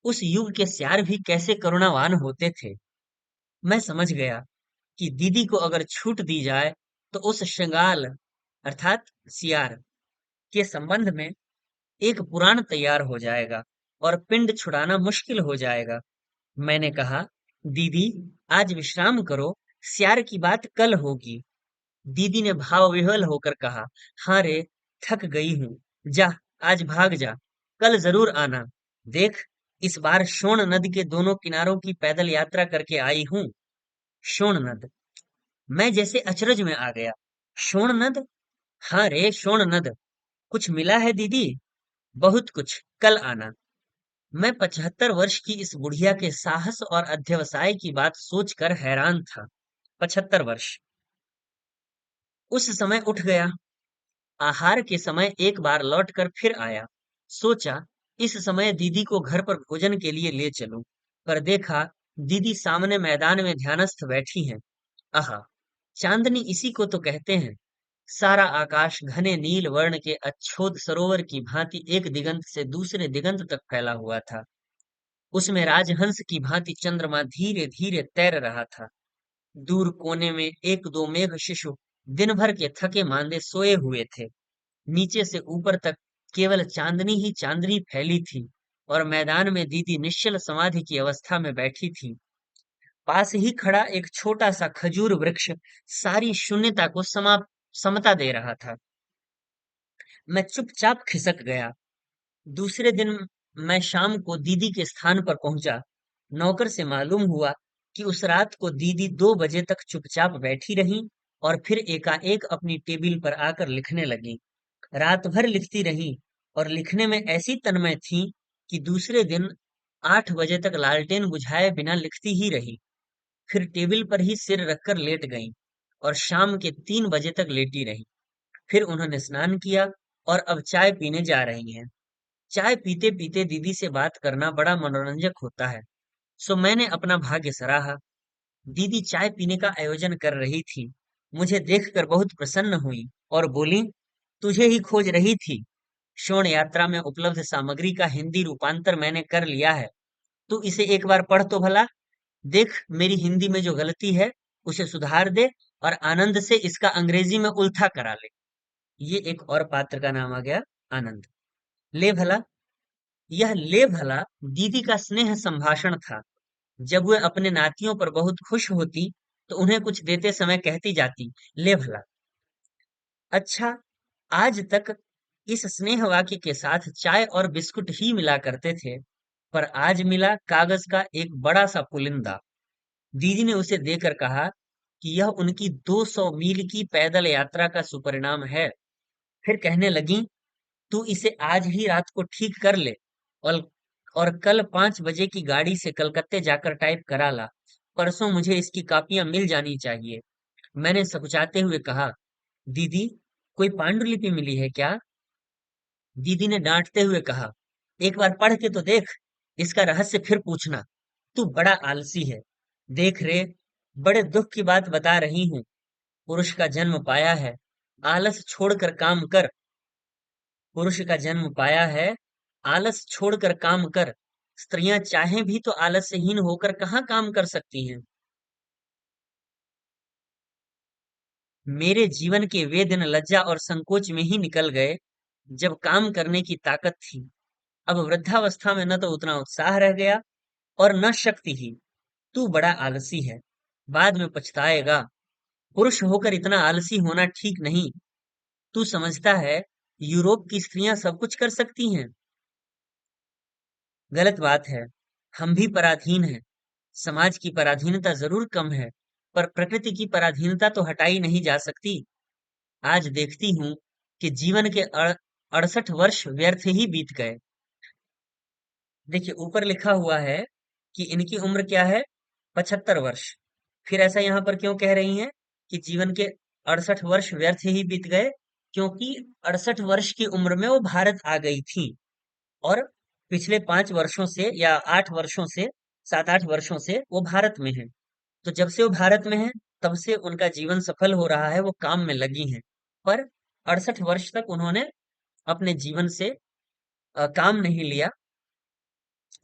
उस युग के स्यार भी कैसे करुणावान होते थे। मैं समझ गया कि दीदी को अगर छूट दी जाए तो उस श्रृंगाल अर्थात सियार के संबंध में एक पुराण तैयार हो जाएगा और पिंड छुड़ाना मुश्किल हो जाएगा। मैंने कहा, दीदी आज विश्राम करो, स्यार की बात कल होगी। दीदी ने भाव विह्वल होकर कहा, हाँ रे, थक गई हूँ। जा, आज भाग जा, कल जरूर आना। देख, इस बार शोण नदी के दोनों किनारों की पैदल यात्रा करके आई हूँ। शोण नद। मैं जैसे अचरज में आ गया। शोण नद? हाँ रे, शोण नद। कुछ मिला है दीदी? बहुत कुछ, कल आना। मैं 75 वर्ष की इस बुढ़िया के साहस और अध्यवसाय की बात सोचकर हैरान था। 75 वर्ष। उस समय उठ गया। आहार के समय एक बार लौटकर फिर आया। सोचा, इस समय दीदी को घर पर भोजन के लिए ले चलूं, पर देखा दीदी सामने मैदान में ध्यानस्थ बैठी हैं। आहा, चांदनी इसी को तो कहते हैं। सारा आकाश घने नील वर्ण के अच्छोद सरोवर की भांति एक दिगंत से दूसरे दिगंत तक फैला हुआ था। उसमें राजहंस की भांति चंद्रमा धीरे धीरे तैर रहा था। दूर कोने में एक दो मेघ शिशु दिन भर के थके मांदे सोए हुए थे। नीचे से ऊपर तक केवल चांदनी ही चांदनी फैली थी, और मैदान में दीदी निश्चल समाधि की अवस्था में बैठी थी। पास ही खड़ा एक छोटा सा खजूर वृक्ष सारी शून्यता को समता दे रहा था। मैं चुपचाप खिसक गया। दूसरे दिन मैं शाम को दीदी के स्थान पर पहुंचा। नौकर से मालूम हुआ कि उस रात को दीदी 2 बजे तक चुपचाप बैठी रहीं और फिर एकाएक अपनी टेबिल पर आकर लिखने लगी। रात भर लिखती रहीं और लिखने में ऐसी तन्मय थीं कि दूसरे दिन 8 बजे तक लालटेन बुझाए बिना लिखती ही रही, फिर टेबल पर ही सिर रखकर लेट गईं और शाम के 3 बजे तक लेटी रही। फिर उन्होंने स्नान किया और अब चाय पीने जा रही हैं। चाय पीते पीते दीदी से बात करना बड़ा मनोरंजक होता है, सो मैंने अपना भाग्य सराहा। दीदी चाय पीने का आयोजन कर रही थी, मुझे देखकर बहुत प्रसन्न हुई और बोली, तुझे ही खोज रही थी। शोण यात्रा में उपलब्ध सामग्री का हिंदी रूपांतर मैंने कर लिया है, तू इसे एक बार पढ़ तो भला। देख मेरी हिंदी में जो गलती है उसे सुधार दे और आनंद से इसका अंग्रेजी में उल्था करा ले। ये एक और पात्र का नाम आ गया, आनंद। ले भला, यह ले भला दीदी का स्नेह संभाषण था। जब वह अपने नातियों पर बहुत खुश होती तो उन्हें कुछ देते समय कहती जाती, ले भला। अच्छा, आज तक इस स्नेह वाक्य के साथ चाय और बिस्कुट ही मिला करते थे, पर आज मिला कागज का एक बड़ा सा पुलिंदा। दीदी ने उसे देकर कहा कि यह उनकी 200 मील की पैदल यात्रा का सुपरिणाम है। फिर कहने लगी, तू इसे आज ही रात को ठीक कर ले और कल 5 बजे की गाड़ी से कलकत्ते जाकर टाइप करा ला। परसों मुझे इसकी कापियां मिल जानी चाहिए। मैंने सकुचाते हुए कहा, दीदी कोई पांडुलिपि मिली है क्या? दीदी ने डांटते हुए कहा, एक बार पढ़ के तो देख, इसका रहस्य फिर पूछना। तू बड़ा आलसी है। देख रे, बड़े दुख की बात बता रही हूँ। पुरुष का जन्म पाया है, आलस छोड़कर काम कर। पुरुष का जन्म पाया है, आलस छोड़कर काम कर। स्त्रियां चाहें भी तो आलस्यहीन होकर कहाँ काम कर सकती हैं। मेरे जीवन के वे दिन लज्जा और संकोच में ही निकल गए जब काम करने की ताकत थी। अब वृद्धावस्था में न तो उतना उत्साह रह गया और न शक्ति ही। तू बड़ा आलसी है, बाद में पछताएगा। पुरुष होकर इतना आलसी होना ठीक नहीं। तू समझता है यूरोप की स्त्रियां सब कुछ कर सकती हैं? गलत बात है। हम भी पराधीन हैं। समाज की पराधीनता जरूर कम है, पर प्रकृति की पराधीनता तो हटाई नहीं जा सकती। आज देखती हूँ कि जीवन के 68 वर्ष व्यर्थ ही बीत गए। देखिए ऊपर लिखा हुआ है कि इनकी उम्र क्या है, 75 वर्ष। फिर ऐसा यहाँ पर क्यों कह रही हैं कि जीवन के 68 वर्ष व्यर्थ ही बीत गए? क्योंकि 68 वर्ष की उम्र में वो भारत आ गई थी और पिछले 5 वर्षों से या 8 वर्षों से, 7-8 वर्षों से वो भारत में है। तो जब से वो भारत में है तब से उनका जीवन सफल हो रहा है, वो काम में लगी हैं। पर 68 वर्ष तक उन्होंने अपने जीवन से काम नहीं लिया,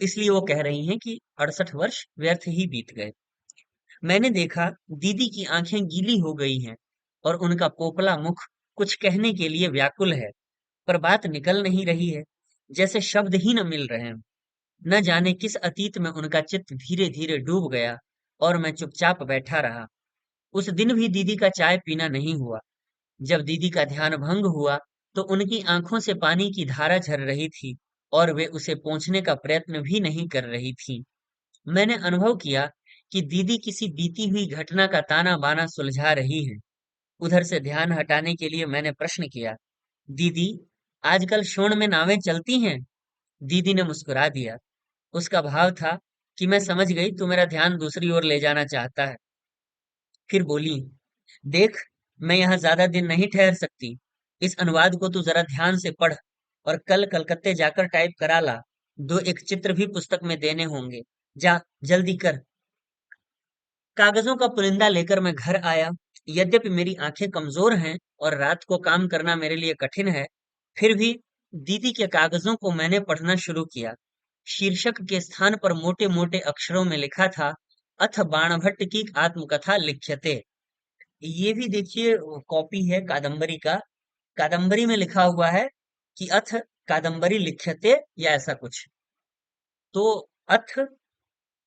इसलिए वो कह रही हैं कि 68 वर्ष व्यर्थ ही बीत गए। मैंने देखा दीदी की आंखें गीली हो गई हैं और उनका पोपला मुख कुछ कहने के लिए व्याकुल है, पर बात निकल नहीं रही है, जैसे शब्द ही न मिल रहे हैं। न जाने किस अतीत में उनका चित्त धीरे धीरे डूब गया और मैं चुपचाप बैठा रहा। उस दिन भी दीदी का चाय पीना नहीं हुआ। जब दीदी का ध्यान भंग हुआ तो उनकी आंखों से पानी की धारा झर रही थी और वे उसे पोंछने का प्रयत्न भी नहीं कर रही थी। मैंने अनुभव किया कि दीदी किसी बीती हुई घटना का ताना बाना सुलझा रही हैं। उधर से ध्यान हटाने के लिए मैंने प्रश्न किया, दीदी आजकल शोण में नावें चलती हैं? दीदी ने मुस्कुरा दिया। उसका भाव था कि मैं समझ गई तू मेरा ध्यान दूसरी ओर ले जाना चाहता है। फिर बोली, देख मैं यहाँ ज्यादा दिन नहीं ठहर सकती। इस अनुवाद को तू जरा ध्यान से पढ़ और कल कलकत्ते जाकर टाइप करा ला। दो एक चित्र भी पुस्तक में देने होंगे। जा जल्दी कर। कागजों का पुलिंदा लेकर मैं घर आया। यद्यपि मेरी आंखें कमजोर हैं और रात को काम करना मेरे लिए कठिन है, फिर भी दीदी के कागजों को मैंने पढ़ना शुरू किया। शीर्षक के स्थान पर मोटे मोटे अक्षरों में लिखा था, अथ बाणभट्ट की आत्मकथा लिख्यते। ये भी देखिए कॉपी है कादम्बरी का। कादम्बरी में लिखा हुआ है कि अथ कादम्बरी लिख्यते या ऐसा कुछ। तो अथ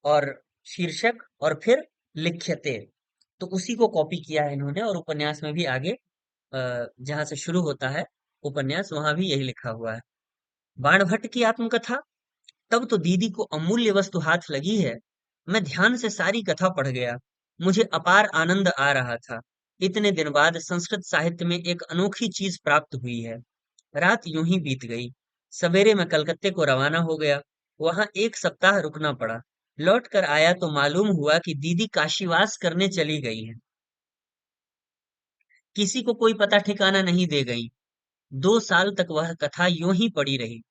और शीर्षक और फिर लिख्यते, तो उसी को कॉपी किया है इन्होंने और उपन्यास में भी आगे जहां से शुरू होता है उपन्यास वहां भी यही लिखा हुआ है, बाणभट्ट की आत्मकथा। तब तो दीदी को अमूल्य वस्तु हाथ लगी है। मैं ध्यान से सारी कथा पढ़ गया। मुझे अपार आनंद आ रहा था। इतने दिन बाद संस्कृत साहित्य में एक अनोखी चीज प्राप्त हुई है। रात यूं ही बीत गई। सवेरे मैं कलकत्ते को रवाना हो गया। वहां एक सप्ताह रुकना पड़ा। लौट कर आया तो मालूम हुआ कि दीदी काशीवास करने चली गई हैं। किसी को कोई पता ठिकाना नहीं दे गई। 2 साल तक वह कथा यूं ही पड़ी रही।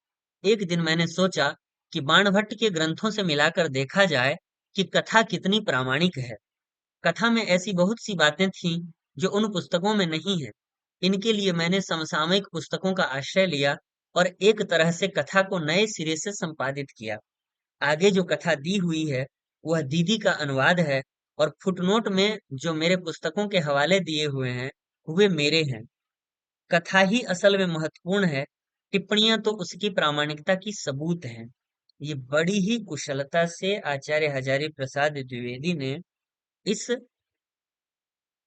एक दिन मैंने सोचा कि बाणभट्ट के ग्रंथों से मिलाकर देखा जाए कि कथा कितनी प्रामाणिक है। कथा में ऐसी बहुत सी बातें थीं जो उन पुस्तकों में नहीं है। इनके लिए मैंने समसामयिक पुस्तकों का आश्रय लिया और एक तरह से कथा को नए सिरे से संपादित किया। आगे जो कथा दी हुई है वह दीदी का अनुवाद है और फुटनोट में जो मेरे पुस्तकों के हवाले दिए हुए हैं वे मेरे हैं। कथा ही असल में महत्वपूर्ण है, टिप्पणियां तो उसकी प्रामाणिकता की सबूत हैं। ये बड़ी ही कुशलता से आचार्य हजारी प्रसाद द्विवेदी ने इस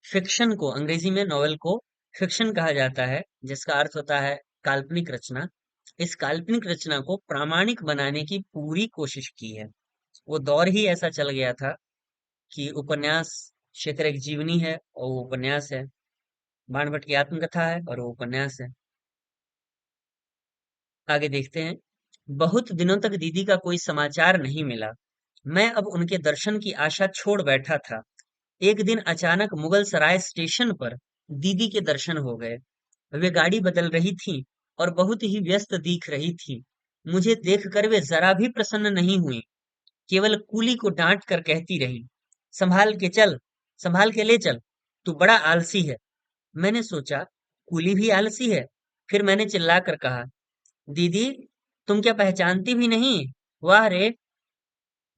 फिक्शन को, अंग्रेजी में नॉवेल को फिक्शन कहा जाता है, जिसका अर्थ होता है काल्पनिक रचना। इस काल्पनिक रचना को प्रामाणिक बनाने की पूरी कोशिश की है। वो दौर ही ऐसा चल गया था कि उपन्यास क्षेत्र एक जीवनी है और वो उपन्यास है। बाणभट्ट की आत्मकथा है और वो उपन्यास है। आगे देखते हैं। बहुत दिनों तक दीदी का कोई समाचार नहीं मिला। मैं अब उनके दर्शन की आशा छोड़ बैठा था। एक दिन अचानक मुगल सराय स्टेशन पर दीदी के दर्शन हो गए। वे गाड़ी बदल रही थी और बहुत ही व्यस्त दिख रही थी। मुझे देखकर वे जरा भी प्रसन्न नहीं हुई, केवल कूली को डांट कर कहती रही, संभाल के चल, संभाल के ले चल, तू बड़ा आलसी है। मैंने सोचा, कूली भी आलसी है। फिर मैंने चिल्लाकर कहा, दीदी, तुम क्या पहचानती भी नहीं? वाह रे!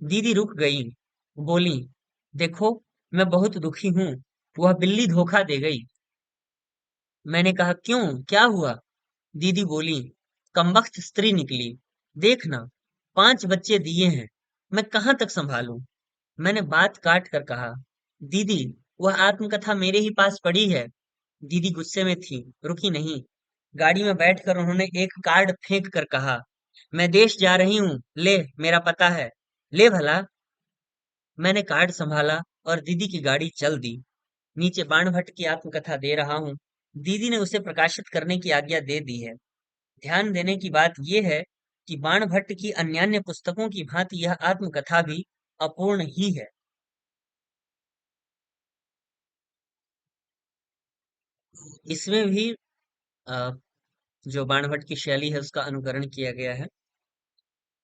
दीदी रुक गई, बोली, देखो, मैं बहुत दुखी हूँ। वह बिल्ली धोखा दे गई। मैंने कहा, क्यों, क्या हुआ? दीदी बोली, कमबख्त स्त्री निकली। देखना, 5 बच्चे दिए हैं, मैं कहाँ तक संभालूं? मैंने बात काट कर कहा, दीदी, वह आत्मकथा मेरे ही पास पड़ी है। दीदी गुस्से में थी, रुकी नहीं। गाड़ी में बैठकर उन्होंने एक कार्ड फेंक कर कहा, मैं देश जा रही हूँ, ले, मेरा पता है, ले भला। मैंने कार्ड संभाला और दीदी की गाड़ी चल दी। नीचे बाणभट्ट की आत्मकथा दे रहा हूँ। दीदी ने उसे प्रकाशित करने की आज्ञा दे दी है। ध्यान देने की बात यह है कि बाणभट्ट की अन्यान्य पुस्तकों की भांति यह आत्मकथा भी अपूर्ण ही है। इसमें भी अ, जो बाणभट्ट की शैली है उसका अनुकरण किया गया है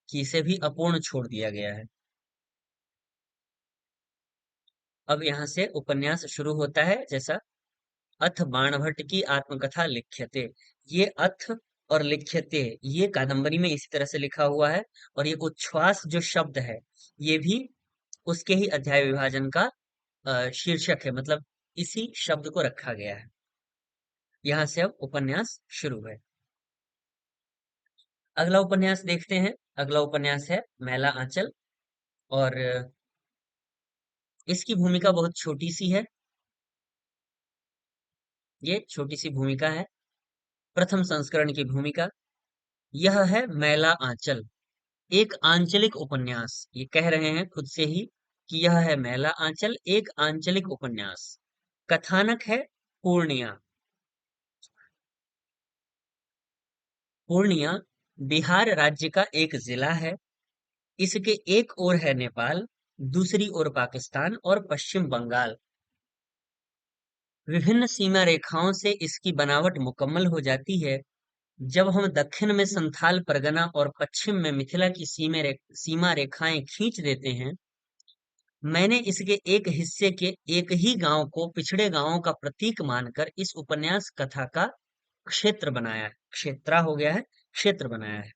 कि इसे भी अपूर्ण छोड़ दिया गया है। अब यहाँ से उपन्यास शुरू होता है जैसा, अथ बाणभट्ट की आत्मकथा लिख्यते। ये अथ और लिख्यते ये कादंबरी में इसी तरह से लिखा हुआ है। और ये उच्छ्वास जो शब्द है ये भी उसके ही अध्याय विभाजन का शीर्षक है, मतलब इसी शब्द को रखा गया है। यहाँ से अब उपन्यास शुरू है। अगला उपन्यास देखते हैं। अगला उपन्यास है मैला आंचल। और इसकी भूमिका बहुत छोटी सी है। ये छोटी सी भूमिका है, प्रथम संस्करण की भूमिका। यह है मैला आंचल, एक आंचलिक उपन्यास। ये कह रहे हैं खुद से ही कि यह है मैला आंचल, एक आंचलिक उपन्यास। कथानक है पूर्णिया। पूर्णिया बिहार राज्य का एक जिला है। इसके एक ओर है नेपाल, दूसरी ओर पाकिस्तान और पश्चिम बंगाल। विभिन्न सीमा रेखाओं से इसकी बनावट मुकम्मल हो जाती है जब हम दक्षिण में संथाल परगना और पश्चिम में मिथिला की सीमा रेखाएं खींच देते हैं। मैंने इसके एक हिस्से के एक ही गांव को पिछड़े गांवों का प्रतीक मानकर इस उपन्यास कथा का क्षेत्र बनाया है। क्षेत्रा हो गया है, क्षेत्र बनाया है।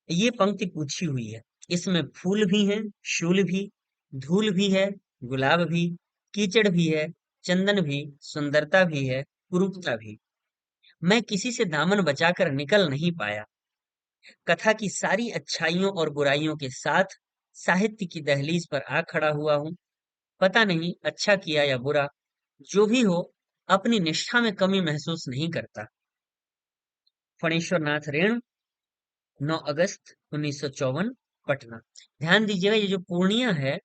ये पंक्ति पूछी हुई है। इसमें फूल भी हैं, शूल भी, धूल भी है, गुलाब भी, कीचड़ भी है, चंदन भी, सुंदरता भी है, कुरूपता भी। मैं किसी से दामन बचाकर निकल नहीं पाया। कथा की सारी अच्छाइयों और बुराइयों के साथ साहित्य की दहलीज पर आ खड़ा हुआ हूँ। पता नहीं अच्छा किया या बुरा, जो भी हो, अपनी निष्ठा में कमी महसूस नहीं करता। फणीश्वर नाथ रेणु, 9 अगस्त 1954, पटना। ध्यान दीजिएगा, ये जो पूर्णिया है,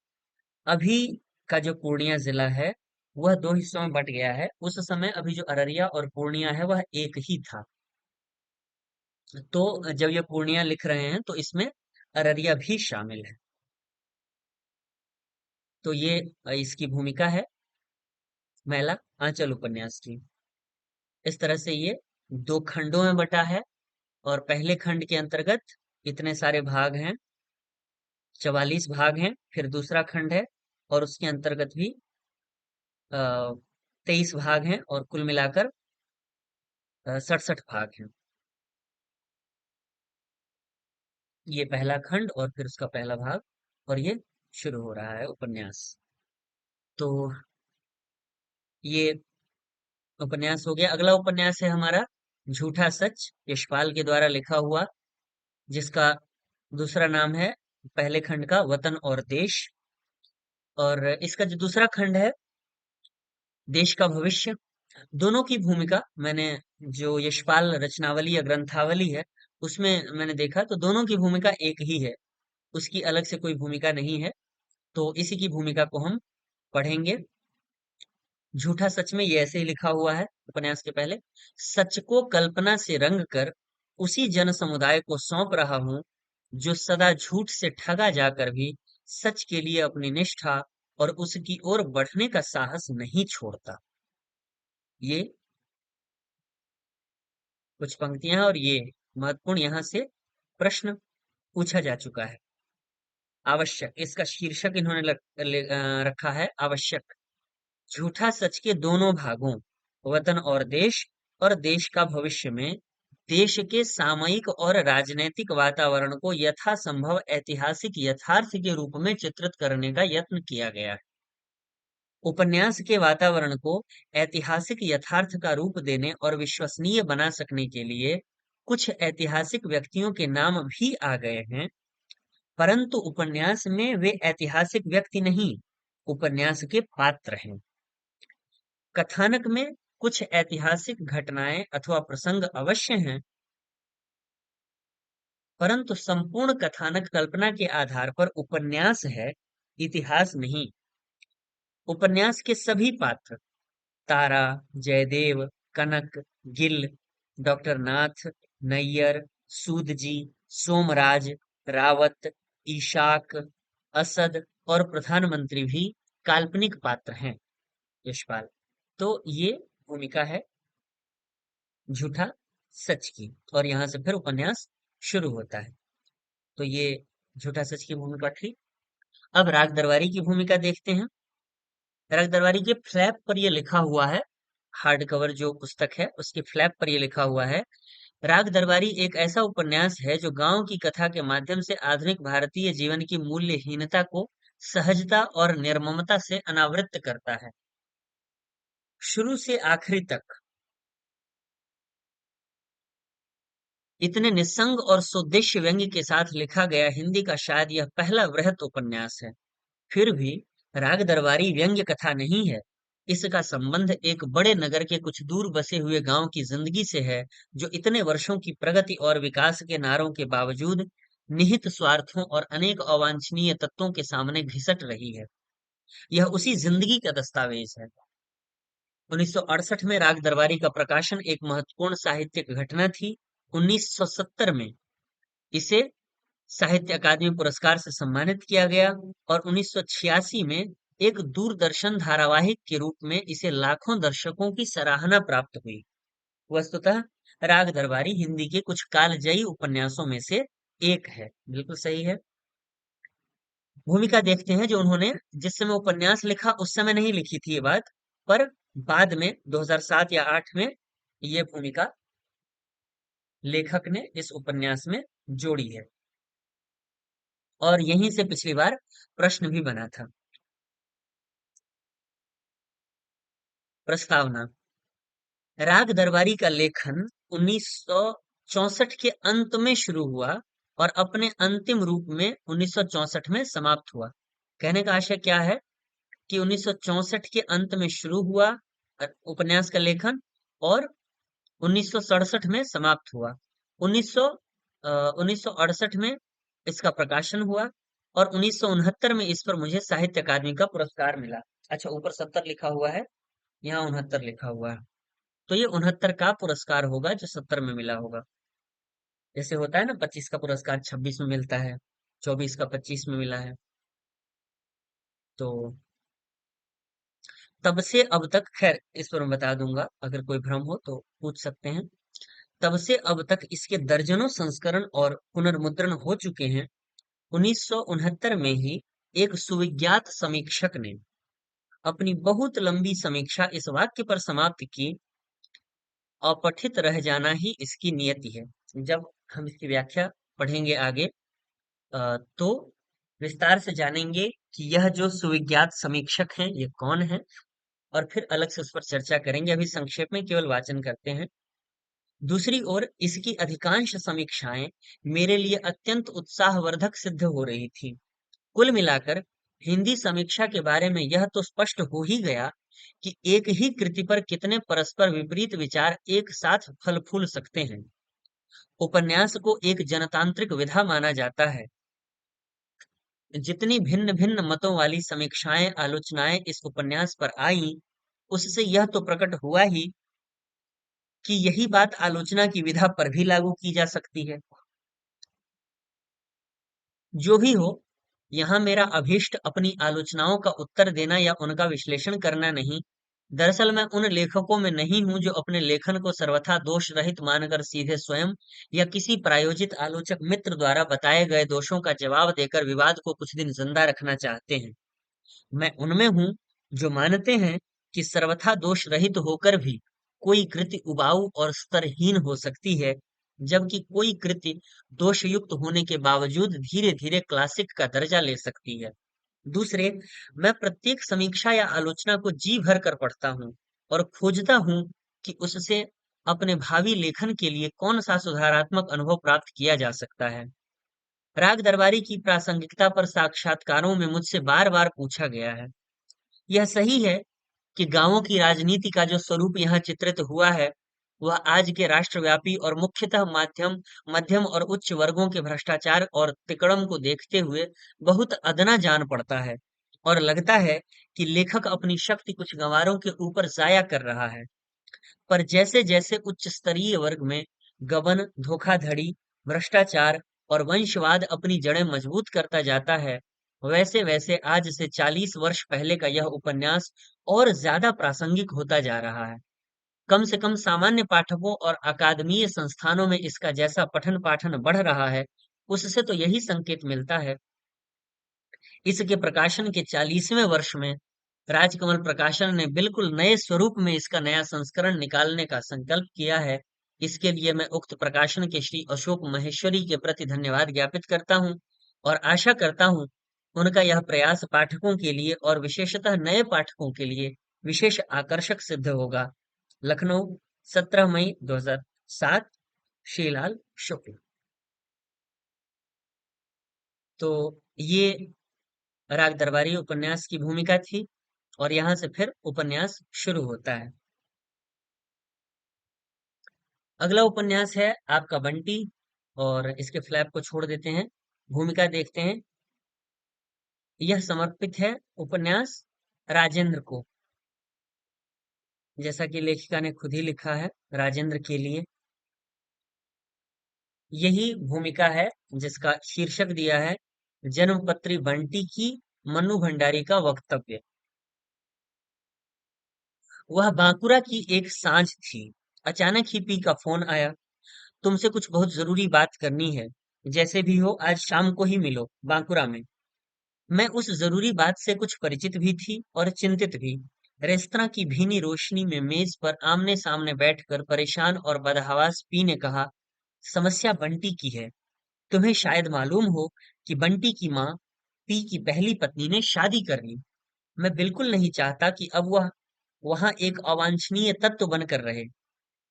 अभी का जो पूर्णिया जिला है वह दो हिस्सों में बट गया है। उस समय अभी जो अररिया और पूर्णिया है वह एक ही था। तो जब ये पूर्णिया लिख रहे हैं तो इसमें अररिया भी शामिल है। तो ये इसकी भूमिका है मैला आंचल उपन्यास की। इस तरह से ये दो खंडों में बटा है और पहले खंड के अंतर्गत इतने सारे भाग हैं, 44 भाग हैं। फिर दूसरा खंड है और उसके अंतर्गत भी 23 भाग हैं और कुल मिलाकर 67 भाग हैं। ये पहला खंड और फिर उसका पहला भाग और ये शुरू हो रहा है उपन्यास। तो ये उपन्यास हो गया। अगला उपन्यास है हमारा झूठा सच, यशपाल के द्वारा लिखा हुआ, जिसका दूसरा नाम है पहले खंड का वतन और देश। और इसका जो दूसरा खंड है देश का भविष्य। दोनों की भूमिका मैंने जो यशपाल रचनावली या ग्रंथावली है उसमें मैंने देखा तो दोनों की भूमिका एक ही है, उसकी अलग से कोई भूमिका नहीं है। तो इसी की भूमिका को हम पढ़ेंगे। झूठा सच में ये ऐसे ही लिखा हुआ है उपन्यास के पहले। सच को कल्पना से रंग कर उसी जन समुदाय को सौंप रहा हूं जो सदा झूठ से ठगा जाकर भी सच के लिए अपनी निष्ठा और उसकी ओर बढ़ने का साहस नहीं छोड़ता। ये कुछ पंक्तियां हैं और ये महत्वपूर्ण यहाँ से प्रश्न पूछा जा चुका है। आवश्यक, इसका शीर्षक इन्होंने रखा है आवश्यक। झूठा सच के दोनों भागों वतन और देश का भविष्य में देश के सामयिक और राजनैतिक वातावरण को यथासंभव ऐतिहासिक यथार्थ के रूप में चित्रित करने का यत्न किया गया है। उपन्यास के वातावरण को ऐतिहासिक यथार्थ का रूप देने और विश्वसनीय बना सकने के लिए कुछ ऐतिहासिक व्यक्तियों के नाम भी आ गए हैं, परंतु उपन्यास में वे ऐतिहासिक व्यक्ति नहीं, उपन्यास के पात्र हैं। कथानक में कुछ ऐतिहासिक घटनाएं अथवा प्रसंग अवश्य हैं, परंतु संपूर्ण कथानक कल्पना के आधार पर उपन्यास है, इतिहास नहीं। उपन्यास के सभी पात्र तारा, जयदेव, कनक, गिल, डॉक्टर नाथ, नैयर, सूदजी, सोमराज, रावत, ईशाक, असद और प्रधानमंत्री भी काल्पनिक पात्र हैं। यशपाल। तो ये भूमिका है झूठा सच की और यहाँ से फिर उपन्यास शुरू होता है। तो ये झूठा सच की भूमिका थी। अब राग दरबारी की भूमिका देखते हैं। राग दरबारी के फ्लैप पर ये लिखा हुआ है, हार्ड कवर जो पुस्तक है उसके फ्लैप पर ये लिखा हुआ है, राग दरबारी एक ऐसा उपन्यास है जो गांव की कथा के माध्यम से आधुनिक भारतीय जीवन की मूल्यहीनता को सहजता और निर्ममता से अनावृत करता है। शुरू से आखिरी तक इतने निस्संग और सुद्देश्य व्यंग्य के साथ लिखा गया हिंदी का शायद यह पहला वृहत उपन्यास है। फिर भी राग दरबारी व्यंग्य कथा नहीं है। इसका संबंध एक बड़े नगर के कुछ दूर बसे हुए गांव की जिंदगी से है, जो इतने वर्षों की प्रगति और विकास के नारों के बावजूद निहित स्वार्थों और अनेक अवांछनीय तत्वों के सामने घिसट रही है। यह उसी जिंदगी का दस्तावेज है। 1968 में राग दरबारी का प्रकाशन एक महत्वपूर्ण साहित्यिक घटना थी। 1970 में इसे साहित्य अकादमी पुरस्कार से सम्मानित किया गया और 1986 में एक दूरदर्शन धारावाहिक के रूप में इसे लाखों दर्शकों की सराहना प्राप्त हुई। वस्तुतः राग दरबारी हिंदी के कुछ कालजयी उपन्यासों में से एक है। बिल्कुल सही है। भूमिका देखते हैं जो उन्होंने जिस समय उपन्यास लिखा उस समय नहीं लिखी थी ये बात, पर बाद में 2007 या 8 में ये भूमिका लेखक ने इस उपन्यास में जोड़ी है और यहीं से पिछली बार प्रश्न भी बना था। प्रस्तावना। राग दरबारी का लेखन 1964 के अंत में शुरू हुआ और अपने अंतिम रूप में 1964 में समाप्त हुआ। कहने का आशय क्या है कि 1964 के अंत में शुरू हुआ उपन्यास का लेखन और 1967 में समाप्त हुआ। 1968 में इसका प्रकाशन हुआ और 1969 में इस पर मुझे साहित्य अकादमी का पुरस्कार मिला। अच्छा, ऊपर 70 लिखा हुआ है, यहाँ 69 लिखा हुआ है। तो ये 69 का पुरस्कार होगा जो 70 में मिला होगा। जैसे होता है ना 25 का पुरस्कार 26 में मिलता है। 24 का 25 में मिला है। तो तब से अब तक, खैर इस पर मैं बता दूंगा, अगर कोई भ्रम हो तो पूछ सकते हैं। तब से अब तक इसके दर्जनों संस्करण और पुनर्मुद्रण हो चुके हैं। 1969 में ही एक सुविज्ञात समीक्षक ने अपनी बहुत लंबी समीक्षा इस वाक्य पर समाप्त की, अपठित रह जाना ही इसकी नियति है। जब हम इसकी व्याख्या पढ़ेंगे आगे, तो विस्तार से जानेंगे कि यह जो सुविज्ञात समीक्षक हैं ये कौन है, और फिर अलग से उस पर चर्चा करेंगे। अभी संक्षेप में केवल वाचन करते हैं। दूसरी ओर इसकी अधिकांश समीक्षाएं मेरे लिए अत्यंत उत्साहवर्धक सिद्ध हो रही थी। कुल मिलाकर हिंदी समीक्षा के बारे में यह तो स्पष्ट हो ही गया कि एक ही कृति पर कितने परस्पर विपरीत विचार एक साथ फल फूल सकते हैं। उपन्यास को एक जनतांत्रिक विधा माना जाता है। जितनी भिन्न भिन्न मतों वाली समीक्षाएं आलोचनाएं इस उपन्यास पर आईं, उससे यह तो प्रकट हुआ ही कि यही बात आलोचना की विधा पर भी लागू की जा सकती है। जो भी हो, यहाँ मेरा अभीष्ट अपनी आलोचनाओं का उत्तर देना या उनका विश्लेषण करना नहीं। दरअसल मैं उन लेखकों में नहीं हूं जो अपने लेखन को सर्वथा दोष रहित मानकर सीधे स्वयं या किसी प्रायोजित आलोचक मित्र द्वारा बताए गए दोषों का जवाब देकर विवाद को कुछ दिन जिंदा रखना चाहते हैं। मैं उनमें हूँ जो मानते हैं कि सर्वथा दोष रहित होकर भी कोई कृति उबाऊ और स्तरहीन हो सकती है, जबकि कोई कृति दोषयुक्त होने के बावजूद धीरे धीरे क्लासिक का दर्जा ले सकती है। दूसरे, मैं प्रत्येक समीक्षा या आलोचना को जी भर कर पढ़ता हूँ और खोजता हूँ कि उससे अपने भावी लेखन के लिए कौन सा सुधारात्मक अनुभव प्राप्त किया जा सकता है। राग दरबारी की प्रासंगिकता पर साक्षात्कारों में मुझसे बार बार पूछा गया है। यह सही है कि गांवों की राजनीति का जो स्वरूप यहाँ चित्रित हुआ है, वह आज के राष्ट्रव्यापी और मुख्यतः मध्यम और उच्च वर्गों के भ्रष्टाचार और तिकड़म को देखते हुए बहुत अदना जान पड़ता है, और लगता है कि लेखक अपनी शक्ति कुछ गंवारों के ऊपर जाया कर रहा है। पर जैसे जैसे उच्च स्तरीय वर्ग में गबन, धोखाधड़ी, भ्रष्टाचार और वंशवाद अपनी जड़ें मजबूत करता जाता है, वैसे वैसे आज से 40 वर्ष पहले का यह उपन्यास और ज्यादा प्रासंगिक होता जा रहा है। कम से कम सामान्य पाठकों और अकादमीय संस्थानों में इसका जैसा पठन पाठन बढ़ रहा है, उससे तो यही संकेत मिलता है। इसके प्रकाशन के 40वें वर्ष में राजकमल प्रकाशन ने बिल्कुल नए स्वरूप में इसका नया संस्करण निकालने का संकल्प किया है। इसके लिए मैं उक्त प्रकाशन के श्री अशोक महेश्वरी के प्रति धन्यवाद ज्ञापित करता हूँ, और आशा करता हूँ उनका यह प्रयास पाठकों के लिए और विशेषतः नए पाठकों के लिए विशेष आकर्षक सिद्ध होगा। लखनऊ, 17 मई 2007। श्रीलाल शुक्ल। तो ये राग दरबारी उपन्यास की भूमिका थी, और यहाँ से फिर उपन्यास शुरू होता है। अगला उपन्यास है आपका बंटी, और इसके फ्लैप को छोड़ देते हैं, भूमिका देखते हैं। यह समर्पित है उपन्यास राजेंद्र को, जैसा कि लेखिका ने खुद ही लिखा है, राजेंद्र के लिए। यही भूमिका है जिसका शीर्षक दिया है जन्मपत्री बंटी की मन्नू भंडारी का वक्तव्य। वह बांकुरा की एक सांझ थी। अचानक ही पी का फोन आया। तुमसे कुछ बहुत जरूरी बात करनी है। जैसे भी हो आज शाम को ही मिलो बांकुरा में। मैं उस जरूरी बात से कुछ परिचित भी थी और चिंतित भी। रेस्तरां की भीनी रोशनी में मेज पर आमने सामने बैठकर परेशान और बदहवास पी ने कहा, समस्या बंटी की है। तुम्हें शायद मालूम हो कि बंटी की माँ पी की पहली पत्नी ने शादी कर ली। मैं बिल्कुल नहीं चाहता कि अब वह वहां एक अवांछनीय तत्व बनकर रहे।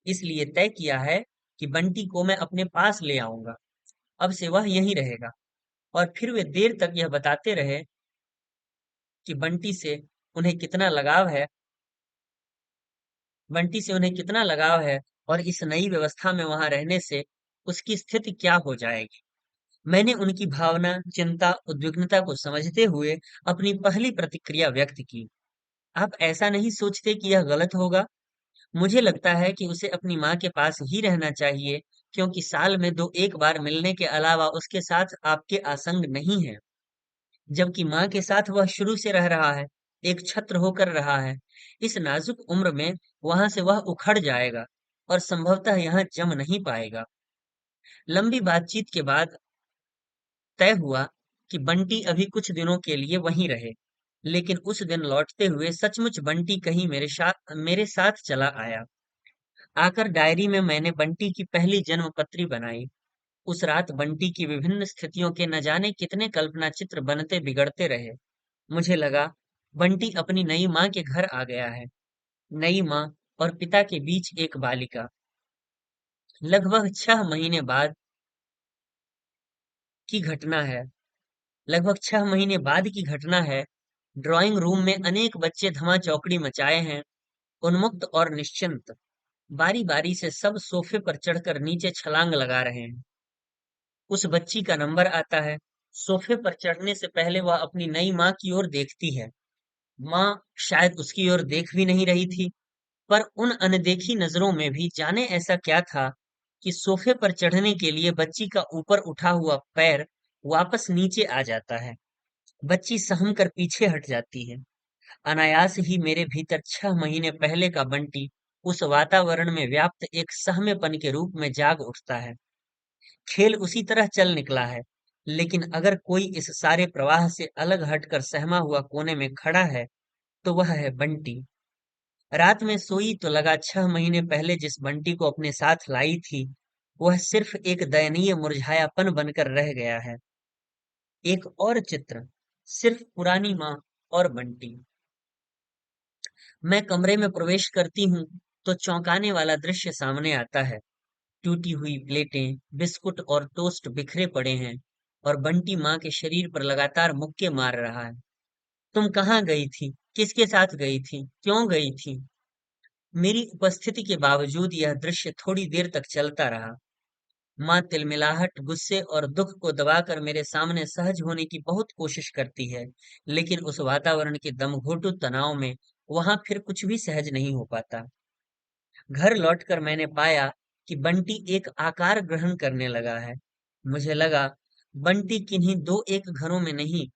इसलिए तय किया है कि बंटी को मैं अपने पास ले आऊंगा। अब से वह यहीं रहेगा। और फिर वे देर तक यह बताते रहे कि उन्हें कितना लगाव है बंटी से उन्हें कितना लगाव है, और इस नई व्यवस्था में वहां रहने से उसकी स्थिति क्या हो जाएगी। मैंने उनकी भावना, चिंता, उद्विग्नता को समझते हुए अपनी पहली प्रतिक्रिया व्यक्त की। आप ऐसा नहीं सोचते कि यह गलत होगा? मुझे लगता है कि उसे अपनी माँ के पास ही रहना चाहिए, क्योंकि साल में दो एक बार मिलने के अलावा उसके साथ आपके आसंग नहीं है, जबकि माँ के साथ वह शुरू से रह रहा है, एक छत्र होकर रहा है। इस नाजुक उम्र में वहां से वह उखड़ जाएगा और संभवतः यहाँ जम नहीं पाएगा। लंबी बातचीत के बाद तय हुआ कि बंटी अभी कुछ दिनों के लिए वहीं रहे, लेकिन उस दिन लौटते हुए सचमुच बंटी कहीं मेरे साथ चला आया। आकर डायरी में मैंने बंटी की पहली जन्म पत्री बनाई। उस रात बंटी की विभिन्न स्थितियों के न जाने कितने कल्पना चित्र बनते बिगड़ते रहे। मुझे लगा बंटी अपनी नई माँ के घर आ गया है। नई माँ और पिता के बीच एक बालिका। लगभग 6 महीने बाद की घटना है। लगभग 6 महीने बाद की घटना है। ड्राइंग रूम में अनेक बच्चे धमा चौकड़ी मचाए हैं, उन्मुक्त और निश्चिंत। बारी बारी से सब सोफे पर चढ़कर नीचे छलांग लगा रहे हैं। उस बच्ची का नंबर आता है। सोफे पर चढ़ने से पहले वह अपनी नई माँ की ओर देखती है। माँ शायद उसकी ओर देख भी नहीं रही थी, पर उन अनदेखी नजरों में भी जाने ऐसा क्या था कि सोफे पर चढ़ने के लिए बच्ची का ऊपर उठा हुआ पैर वापस नीचे आ जाता है। बच्ची सहम कर पीछे हट जाती है। अनायास ही मेरे भीतर 6 महीने पहले का बंटी उस वातावरण में व्याप्त एक सहमेपन के रूप में जाग उठता है। खेल उसी तरह चल निकला है, लेकिन अगर कोई इस सारे प्रवाह से अलग हटकर सहमा हुआ कोने में खड़ा है, तो वह है बंटी। रात में सोई तो लगा 6 महीने पहले जिस बंटी को अपने साथ लाई थी, वह सिर्फ एक दयनीय मुरझायापन बनकर रह गया है। एक और चित्र, सिर्फ पुरानी माँ और बंटी। मैं कमरे में प्रवेश करती हूँ तो चौंकाने वाला दृश्य सामने आता है। टूटी हुई प्लेटें, बिस्कुट और टोस्ट बिखरे पड़े हैं और बंटी माँ के शरीर पर लगातार मुक्के मार रहा है। तुम कहाँ गई थी? किसके साथ गई थी? क्यों गई थी? मेरी उपस्थिति के बावजूद यह दृश्य थोड़ी देर तक चलता रहा। माँ तिलमिलाहट, गुस्से और दुख को दबाकर मेरे सामने सहज होने की बहुत कोशिश करती है, लेकिन उस वातावरण के दमघोंटू तनाव में वहां फिर कुछ भी सहज नहीं हो पाता। घर लौटकर मैंने पाया कि बंटी एक आकार ग्रहण करने लगा है। मुझे लगा बंटी किन्हीं दो एक घरों में नहीं,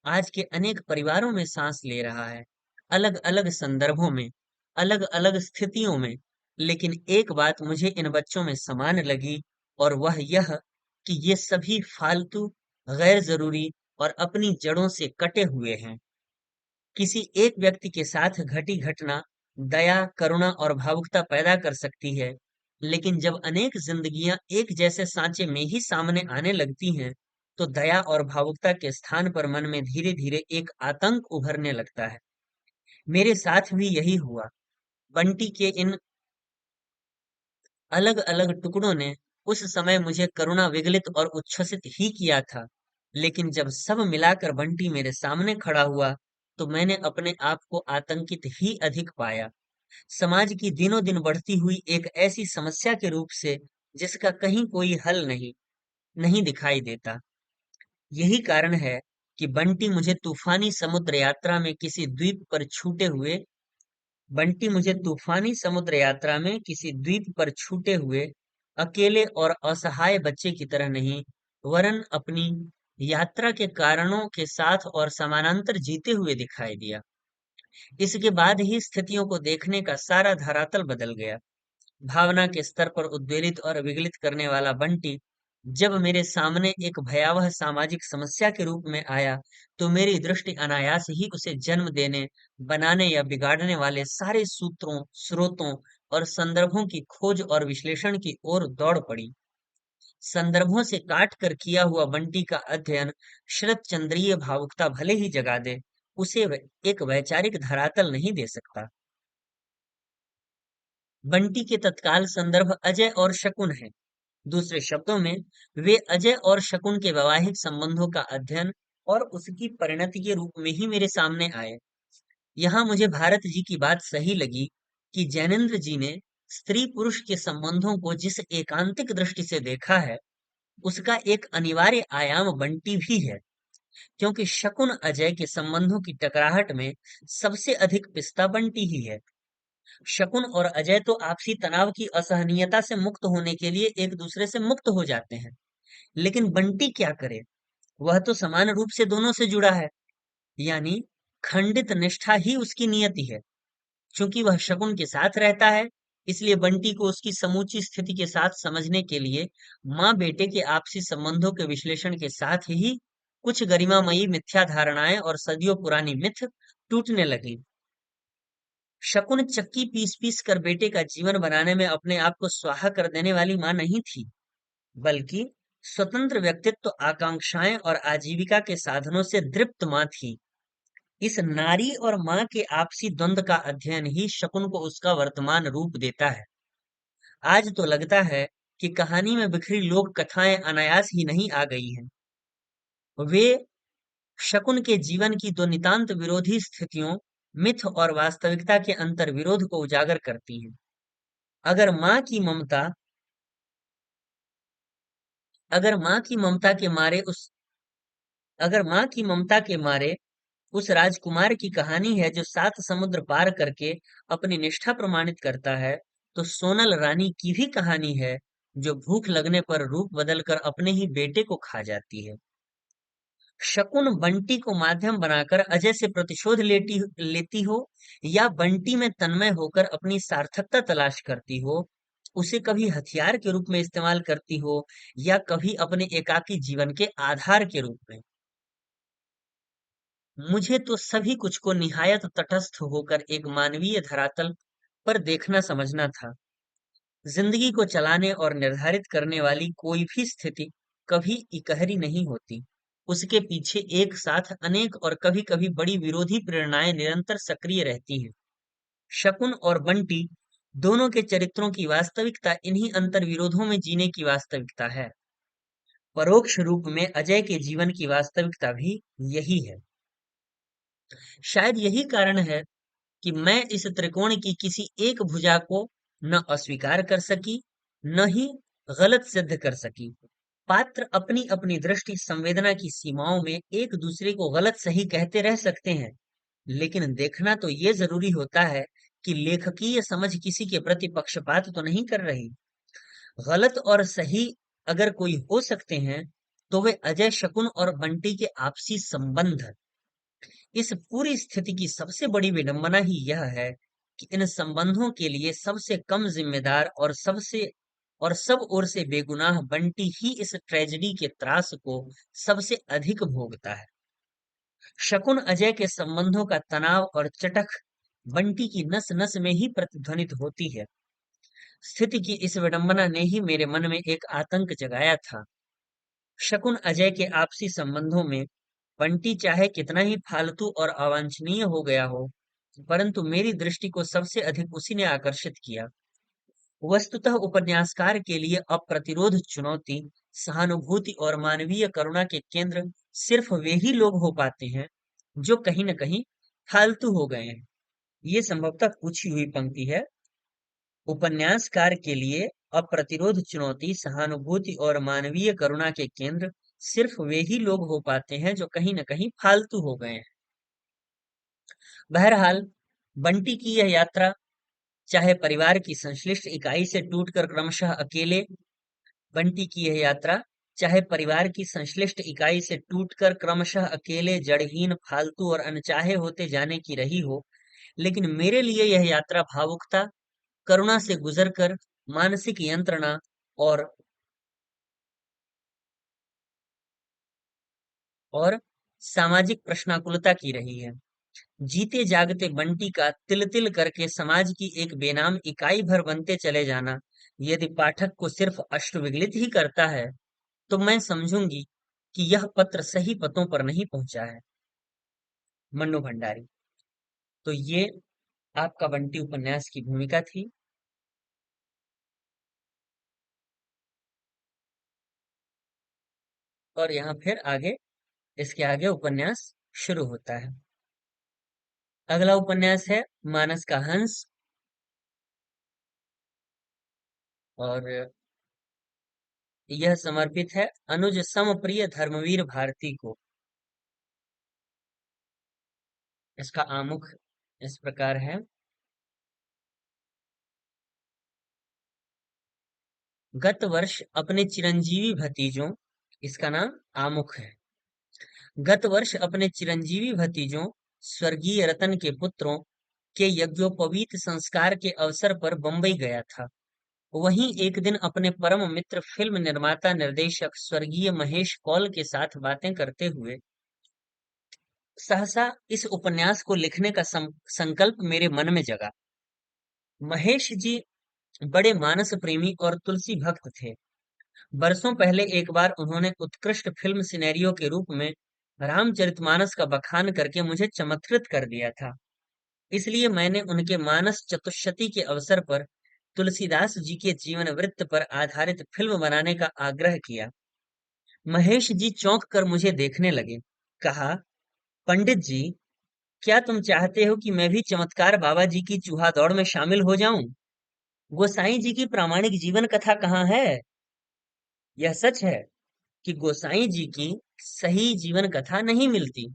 आज के अनेक परिवारों में सांस ले रहा है, अलग अलग संदर्भों में, अलग अलग स्थितियों में। लेकिन एक बात मुझे इन बच्चों में समान लगी, और वह यह कि ये सभी फालतू, गैर जरूरी और अपनी जड़ों से कटे हुए हैं। किसी एक व्यक्ति के साथ घटी घटना दया, करुणा और भावुकता पैदा कर सकती है, लेकिन जब अनेक जिंदगियां एक जैसे सांचे में ही सामने आने लगती हैं, तो दया और भावुकता के स्थान पर मन में धीरे धीरे एक आतंक उभरने लगता है। मेरे साथ भी यही हुआ। बंटी के इन अलग अलग टुकड़ों ने उस समय मुझे करुणा विगलित और उच्छ्वसित ही किया था, लेकिन जब सब मिलाकर बंटी मेरे सामने खड़ा हुआ, तो मैंने अपने आप को आतंकित ही अधिक पाया। समाज की दिनों दिन बढ़ती हुई एक ऐसी समस्या के रूप से जिसका कहीं कोई हल नहीं नहीं दिखाई देता। यही कारण है कि बंटी मुझे तूफानी समुद्र यात्रा में किसी द्वीप पर छूटे हुए अकेले और असहाय बच्चे की तरह नहीं, वरन अपनी यात्रा के कारणों के साथ और समानांतर जीते हुए दिखाई दिया। इसके बाद ही स्थितियों को देखने का सारा धरातल बदल गया। भावना के स्तर पर उद्वेलित और विगलित करने वाला बंटी जब मेरे सामने एक भयावह सामाजिक समस्या के रूप में आया, तो मेरी दृष्टि अनायास ही उसे जन्म देने, बनाने या बिगाड़ने वाले सारे सूत्रों, स्रोतों और संदर्भों की खोज और विश्लेषण की ओर दौड़ पड़ी। संदर्भों से काट कर किया हुआ बंटी का अध्ययन शरत चंद्रीय भावुकता भले ही जगा दे, उसे एक वैचारिक धरातल नहीं दे सकता। बंटी के तत्काल संदर्भ अजय और शकुन है। दूसरे शब्दों में, वे अजय और शकुन के वैवाहिक संबंधों का अध्ययन और उसकी परिणति के रूप में ही मेरे सामने आए। यहाँ मुझे भारत जी की बात सही लगी कि जैनेन्द्र जी ने स्त्री पुरुष के संबंधों को जिस एकांतिक दृष्टि से देखा है, उसका एक अनिवार्य आयाम बंटी भी है, क्योंकि शकुन अजय के संबंधों की टकराहट में सबसे अधिक पिसता बंटी ही है। शकुन और अजय तो आपसी तनाव की असहनीयता से मुक्त होने के लिए एक दूसरे से मुक्त हो जाते हैं, लेकिन बंटी क्या करे? वह तो समान रूप से दोनों से जुड़ा है, यानी खंडित निष्ठा ही उसकी नियति है। चूंकि वह शकुन के साथ रहता है, इसलिए बंटी को उसकी समूची स्थिति के साथ समझने के लिए माँ बेटे के आपसी संबंधों के विश्लेषण के साथ ही कुछ गरिमामयी मिथ्या धारणाएं और सदियों पुरानी मिथ टूटने लगी। शकुन चक्की पीस पीस कर बेटे का जीवन बनाने में अपने आप को स्वाहा कर देने वाली माँ नहीं थी, बल्कि स्वतंत्र व्यक्तित्व, आकांक्षाएं और आजीविका के साधनों से दृप्त माँ थी। इस नारी और माँ के आपसी द्वंद का अध्ययन ही शकुन को उसका वर्तमान रूप देता है। आज तो लगता है कि कहानी में बिखरी लोक कथाएं अनायास ही नहीं आ गई हैं। वे शकुन के जीवन की दो नितांत विरोधी स्थितियों, मिथ और वास्तविकता के अंतर विरोध को उजागर करती हैं। अगर माँ की ममता अगर माँ की ममता के मारे उस अगर माँ की ममता के मारे उस राजकुमार की कहानी है जो 7 समुद्र पार करके अपनी निष्ठा प्रमाणित करता है, तो सोनल रानी की भी कहानी है जो भूख लगने पर रूप बदलकर अपने ही बेटे को खा जाती है। शकुन बंटी को माध्यम बनाकर अजय से प्रतिशोध लेती हो, या बंटी में तन्मय होकर अपनी सार्थकता तलाश करती हो, उसे कभी हथियार के रूप में इस्तेमाल करती हो, या कभी अपने एकाकी जीवन के आधार के रूप में। मुझे तो सभी कुछ को निहायत तटस्थ होकर एक मानवीय धरातल पर देखना समझना था। जिंदगी को चलाने और निर्धारित करने वाली कोई भी स्थिति कभी इकहरी नहीं होती। उसके पीछे एक साथ अनेक और कभी-कभी बड़ी विरोधी प्रेरणाएं निरंतर सक्रिय रहती हैं। शकुन और बंटी दोनों के चरित्रों की वास्तविकता इन्हीं अंतर विरोधों में जीने की वास्तविकता है। परोक्ष रूप में अजय के जीवन की वास्तविकता भी यही है। शायद यही कारण है कि मैं इस त्रिकोण की किसी एक भुजा को न अस्वीकार कर सकी, न ही गलत सिद्ध कर सकी। पात्र अपनी अपनी दृष्टि संवेदना की सीमाओं में एक दूसरे को गलत सही कहते रह सकते हैं, लेकिन देखना तो ये जरूरी होता है कि लेखकीय समझ किसी के प्रति पक्षपात तो नहीं कर रही। गलत और सही अगर कोई हो सकते हैं, तो वे अजय, शकुन और बंटी के आपसी संबंध। इस पूरी स्थिति की सबसे बड़ी विडंबना ही यह है कि इन संबंधों के लिए सबसे कम जिम्मेदार और सब ओर से बेगुनाह बंटी ही इस ट्रेजेडी के त्रास को सबसे अधिक भोगता है। शकुन अजय के संबंधों का तनाव और चटक बंटी की नस नस में ही प्रतिध्वनित होती है। स्थिति की इस विडंबना ने ही मेरे मन में एक आतंक जगाया था। शकुन अजय के आपसी संबंधों में बंटी चाहे कितना ही फालतू और अवांछनीय हो गया हो, परंतु मेरी दृष्टि को सबसे अधिक उसी ने आकर्षित किया। वस्तुतः उपन्यासकार के लिए अप्रतिरोध चुनौती, सहानुभूति और मानवीय करुणा के केंद्र सिर्फ वे ही लोग हो पाते हैं जो कहीं न कहीं फालतू हो गए हैं। ये संभवतः पूछी हुई पंक्ति है। उपन्यासकार के लिए अप्रतिरोध चुनौती, सहानुभूति और मानवीय करुणा के केंद्र सिर्फ वे ही लोग हो पाते हैं जो कहीं न कहीं फालतू हो गए हैं। बहरहाल, बंटी की यह यात्रा चाहे परिवार की संश्लिष्ट इकाई से टूटकर क्रमशः अकेले बंटी की यह यात्रा चाहे परिवार की संश्लिष्ट इकाई से टूटकर क्रमशः अकेले, जड़हीन, फालतू और अनचाहे होते जाने की रही हो, लेकिन मेरे लिए यह यात्रा भावुकता, करुणा से गुजरकर मानसिक यंत्रणा और और सामाजिक प्रश्नाकुलता की रही है। जीते जागते बंटी का तिल तिल करके समाज की एक बेनाम इकाई भर बनते चले जाना यदि पाठक को सिर्फ अश्रुविगलित ही करता है, तो मैं समझूंगी कि यह पत्र सही पतों पर नहीं पहुंचा है। मन्नू भंडारी। तो ये आपका बंटी उपन्यास की भूमिका थी। और यहाँ फिर आगे इसके आगे उपन्यास शुरू होता है। अगला उपन्यास है मानस का हंस, और यह समर्पित है अनुज समप्रिय धर्मवीर भारती को। इसका आमुख इस प्रकार है। गत वर्ष अपने चिरंजीवी भतीजों, इसका नाम आमुख है। गत वर्ष अपने चिरंजीवी भतीजों स्वर्गीय रतन के पुत्रों के यज्ञोपवीत संस्कार के अवसर पर बंबई गया था। वहीं एक दिन अपने परम मित्र फिल्म निर्माता निर्देशक स्वर्गीय महेश कौल के साथ बातें करते हुए सहसा इस उपन्यास को लिखने का संकल्प मेरे मन में जगा। महेश जी बड़े मानस प्रेमी और तुलसी भक्त थे। बरसों पहले एक बार उन्होंने उत्कृष्ट फिल्म सिनेरियो के रूप में रामचरितमानस का बखान करके मुझे चमत्कृत कर दिया था। इसलिए मैंने उनके मानस चतुष्शती के अवसर पर तुलसीदास जी के जीवन वृत्त पर आधारित फिल्म बनाने का आग्रह किया। महेश जी चौंक कर मुझे देखने लगे। कहा, पंडित जी, क्या तुम चाहते हो कि मैं भी चमत्कार बाबा जी की चूहा दौड़ में शामिल हो जाऊं? गोसाई जी की प्रामाणिक जीवन कथा कहाँ है? यह सच है कि गोसाई जी की सही जीवन कथा नहीं मिलती।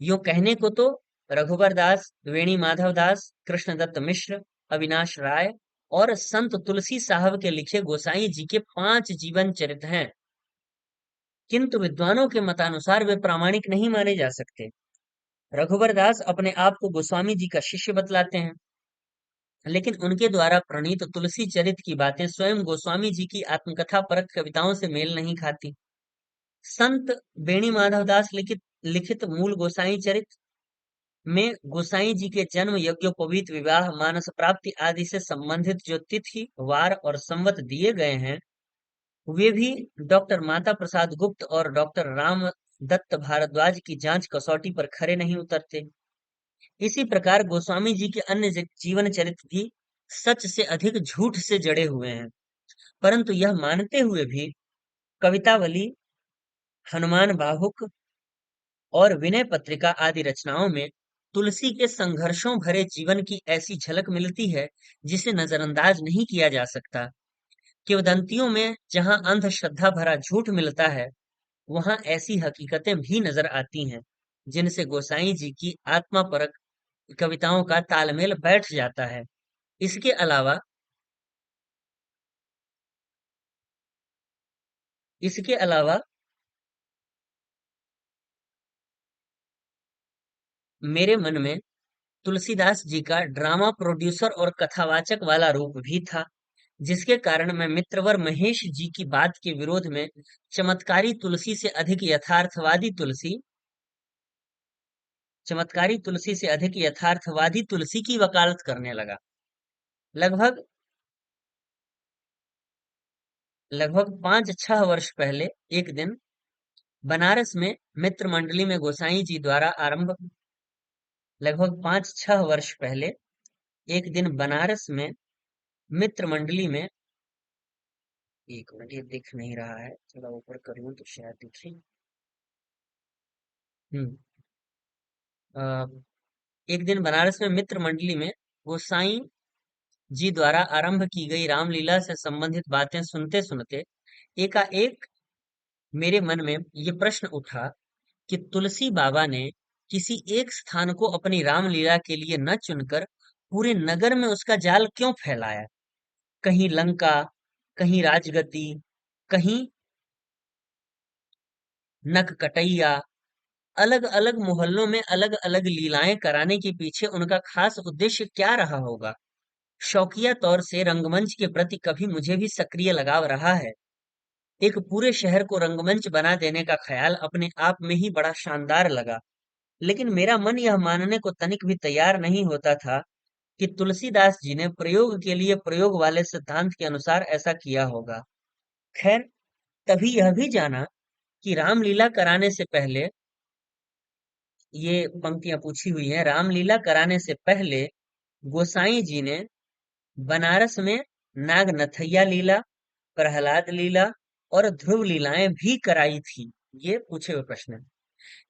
यूं कहने को तो रघुवर दास, वेणी माधव दास, कृष्णदत्त मिश्र, अविनाश राय और संत तुलसी साहब के लिखे गोसाई जी के 5 जीवन चरित्र हैं, किंतु विद्वानों के मतानुसार वे प्रामाणिक नहीं माने जा सकते। रघुवर दास अपने आप को गोस्वामी जी का शिष्य बतलाते हैं, लेकिन उनके द्वारा प्रणीत तुलसी चरित की बातें स्वयं गोस्वामी जी की आत्मकथा परक कविताओं से मेल नहीं खाती। संत बेणी माधव दास लिखित लिखित मूल गोसाई चरित में गोसाई जी के जन्म, यज्ञोपवीत, विवाह, मानस प्राप्ति आदि से संबंधित जो तिथि, वार और संवत दिए गए हैं, वे भी डॉक्टर माता प्रसाद गुप्त और डॉक्टर राम दत्त भारद्वाज की जांच कसौटी पर खरे नहीं उतरते। इसी प्रकार गोस्वामी जी के अन्य जीवन चरित्र भी सच से अधिक झूठ से जड़े हुए हैं। परंतु यह मानते हुए भी कवितावली, हनुमान बाहुक और विनय पत्रिका आदि रचनाओं में तुलसी के संघर्षों भरे जीवन की ऐसी झलक मिलती है जिसे नजरअंदाज नहीं किया जा सकता। किंवदंतियों में जहां अंधश्रद्धा भरा झूठ मिलता है, वहां ऐसी हकीकतें भी नजर आती हैं जिनसे गोसाई जी की आत्मा परक कविताओं का तालमेल बैठ जाता है। इसके अलावा इसके अलावा मेरे मन में तुलसीदास जी का ड्रामा प्रोड्यूसर और कथावाचक वाला रूप भी था, जिसके कारण मैं मित्रवर महेश जी की बात के विरोध में चमत्कारी तुलसी से अधिक यथार्थवादी तुलसी की वकालत करने लगा। लगभग लगभग 5-6 वर्ष पहले एक दिन बनारस में मित्र मंडली में गोसाई जी द्वारा आरंभ लगभग 5-6 वर्ष पहले एक दिन बनारस में मित्र मंडली में, एक मिनट, ये दिख नहीं रहा है, थोड़ा ऊपर कर लूं तो शायद दिखे। हम्म अ, एक दिन बनारस में मित्र मंडली में गोसाई जी द्वारा आरंभ की गई रामलीला से संबंधित बातें सुनते सुनते एकाएक मेरे मन में ये प्रश्न उठा कि तुलसी बाबा ने किसी एक स्थान को अपनी रामलीला के लिए न चुनकर पूरे नगर में उसका जाल क्यों फैलाया? कहीं लंका, कहीं राजगद्दी, कहीं नककटैया, अलग अलग मोहल्लों में अलग अलग लीलाएं कराने के पीछे उनका खास उद्देश्य क्या रहा होगा? शौकिया तौर से रंगमंच के प्रति कभी मुझे भी सक्रिय लगाव रहा है। एक पूरे शहर को रंगमंच बना देने का ख्याल अपने आप में ही बड़ा शानदार लगा, लेकिन मेरा मन यह मानने को तनिक भी तैयार नहीं होता था कि तुलसीदास जी ने प्रयोग के लिए प्रयोग वाले सिद्धांत के अनुसार ऐसा किया होगा। खैर, तभी यह भी जाना कि रामलीला कराने से पहले, ये पंक्तियां पूछी हुई हैं, रामलीला कराने से पहले गोसाई जी ने बनारस में नागनथैया लीला, प्रहलाद लीला और ध्रुव लीलाएं भी कराई थी। ये पूछे हुए प्रश्न है।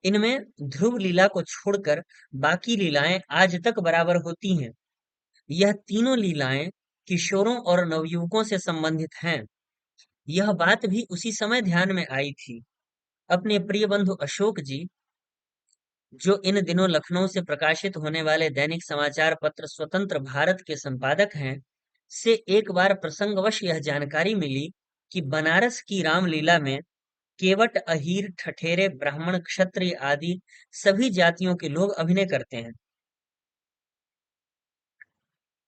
इनमें ध्रुव लीला को छोड़कर बाकी लीलाएं आज तक बराबर होती हैं। यह तीनों लीलाएं किशोरों और नवयुवकों से संबंधित हैं। यह बात भी उसी समय ध्यान में आई थी। अपने प्रिय बंधु अशोक जी, जो इन दिनों लखनऊ से प्रकाशित होने वाले दैनिक समाचार पत्र स्वतंत्र भारत के संपादक हैं, से एक बार प्रसंगवश यह जानकारी मिली कि बनारस की रामलीला में केवट अहीर ठठेरे ब्राह्मण क्षत्रिय आदि सभी जातियों के लोग अभिनय करते हैं।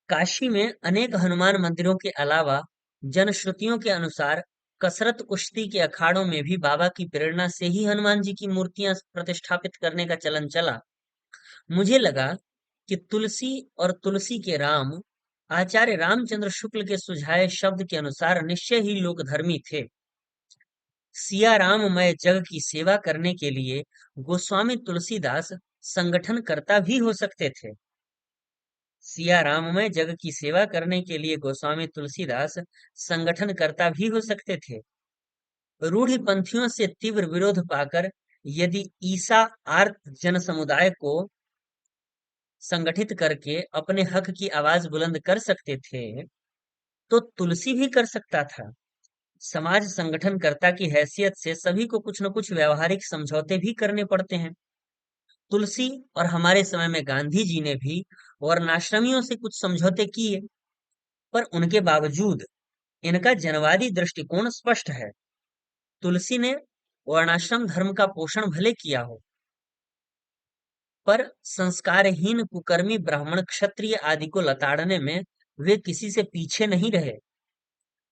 काशी में अनेक हनुमान मंदिरों के अलावा जनश्रुतियों के अनुसार कसरत कुश्ती के अखाड़ों में भी बाबा की प्रेरणा से ही हनुमान जी की मूर्तियां प्रतिष्ठापित करने का चलन चला। मुझे लगा कि तुलसी और तुलसी के राम आचार्य रामचंद्र शुक्ल के सुझाए शब्द के अनुसार निश्चय ही लोकधर्मी थे। सिया राममय जग की सेवा करने के लिए गोस्वामी तुलसीदास संगठनकर्ता भी हो सकते थे। सिया राममय जग की सेवा करने के लिए गोस्वामी तुलसीदास संगठनकर्ता भी हो सकते थे। रूढ़िपंथियों से तीव्र विरोध पाकर यदि ईसा आर्त जन समुदाय को संगठित करके अपने हक की आवाज बुलंद कर सकते थे, तो तुलसी भी कर सकता था। समाज संगठनकर्ता की हैसियत से सभी को कुछ न कुछ व्यवहारिक समझौते भी करने पड़ते हैं। तुलसी और हमारे समय में गांधी जी ने भी वर्णाश्रमियों से कुछ समझौते किए, पर उनके बावजूद इनका जनवादी दृष्टिकोण स्पष्ट है। तुलसी ने वर्णाश्रम धर्म का पोषण भले किया हो, पर संस्कारहीन कुकर्मी ब्राह्मण क्षत्रिय आदि को लताड़ने में वे किसी से पीछे नहीं रहे।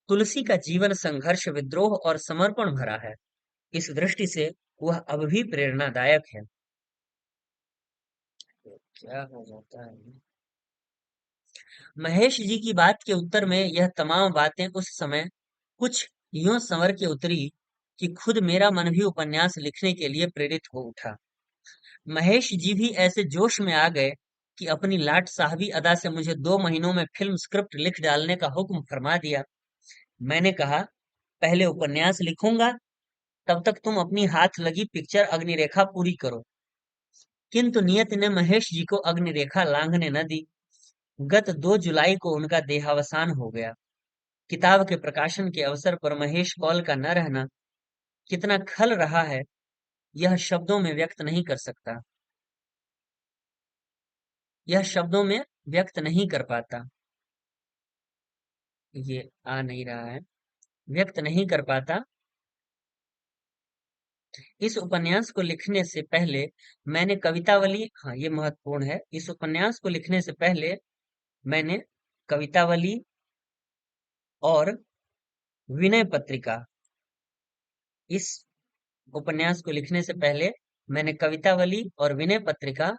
तुलसी का जीवन संघर्ष, विद्रोह और समर्पण भरा है। इस दृष्टि से वह अब भी प्रेरणादायक है। क्या हो जाता है? महेश जी की बात के उत्तर में यह तमाम बातें उस समय कुछ यूं संवर के उतरी कि खुद मेरा मन भी उपन्यास लिखने के लिए प्रेरित हो उठा। महेश जी भी ऐसे जोश में आ गए कि अपनी लाट साहबी अदा से मुझे 2 महीनों में फिल्म स्क्रिप्ट लिख डालने का हुक्म फरमा दिया। मैंने कहा, पहले उपन्यास लिखूंगा, तब तक तुम अपनी हाथ लगी पिक्चर अग्निरेखा पूरी करो। किंतु नियति ने महेश जी को अग्निरेखा लांघने न दी। गत 2 जुलाई को उनका देहावसान हो गया। किताब के प्रकाशन के अवसर पर महेश कौल का न रहना कितना खल रहा है, यह शब्दों में व्यक्त नहीं कर सकता। यह शब्दों में व्यक्त नहीं कर पाता। ये आ नहीं रहा है। व्यक्त नहीं कर पाता। इस उपन्यास को लिखने से पहले मैंने कवितावली, हाँ ये महत्वपूर्ण है, इस उपन्यास को लिखने से पहले मैंने कवितावली और विनय पत्रिका, इस उपन्यास को लिखने से पहले मैंने कवितावली और विनय पत्रिका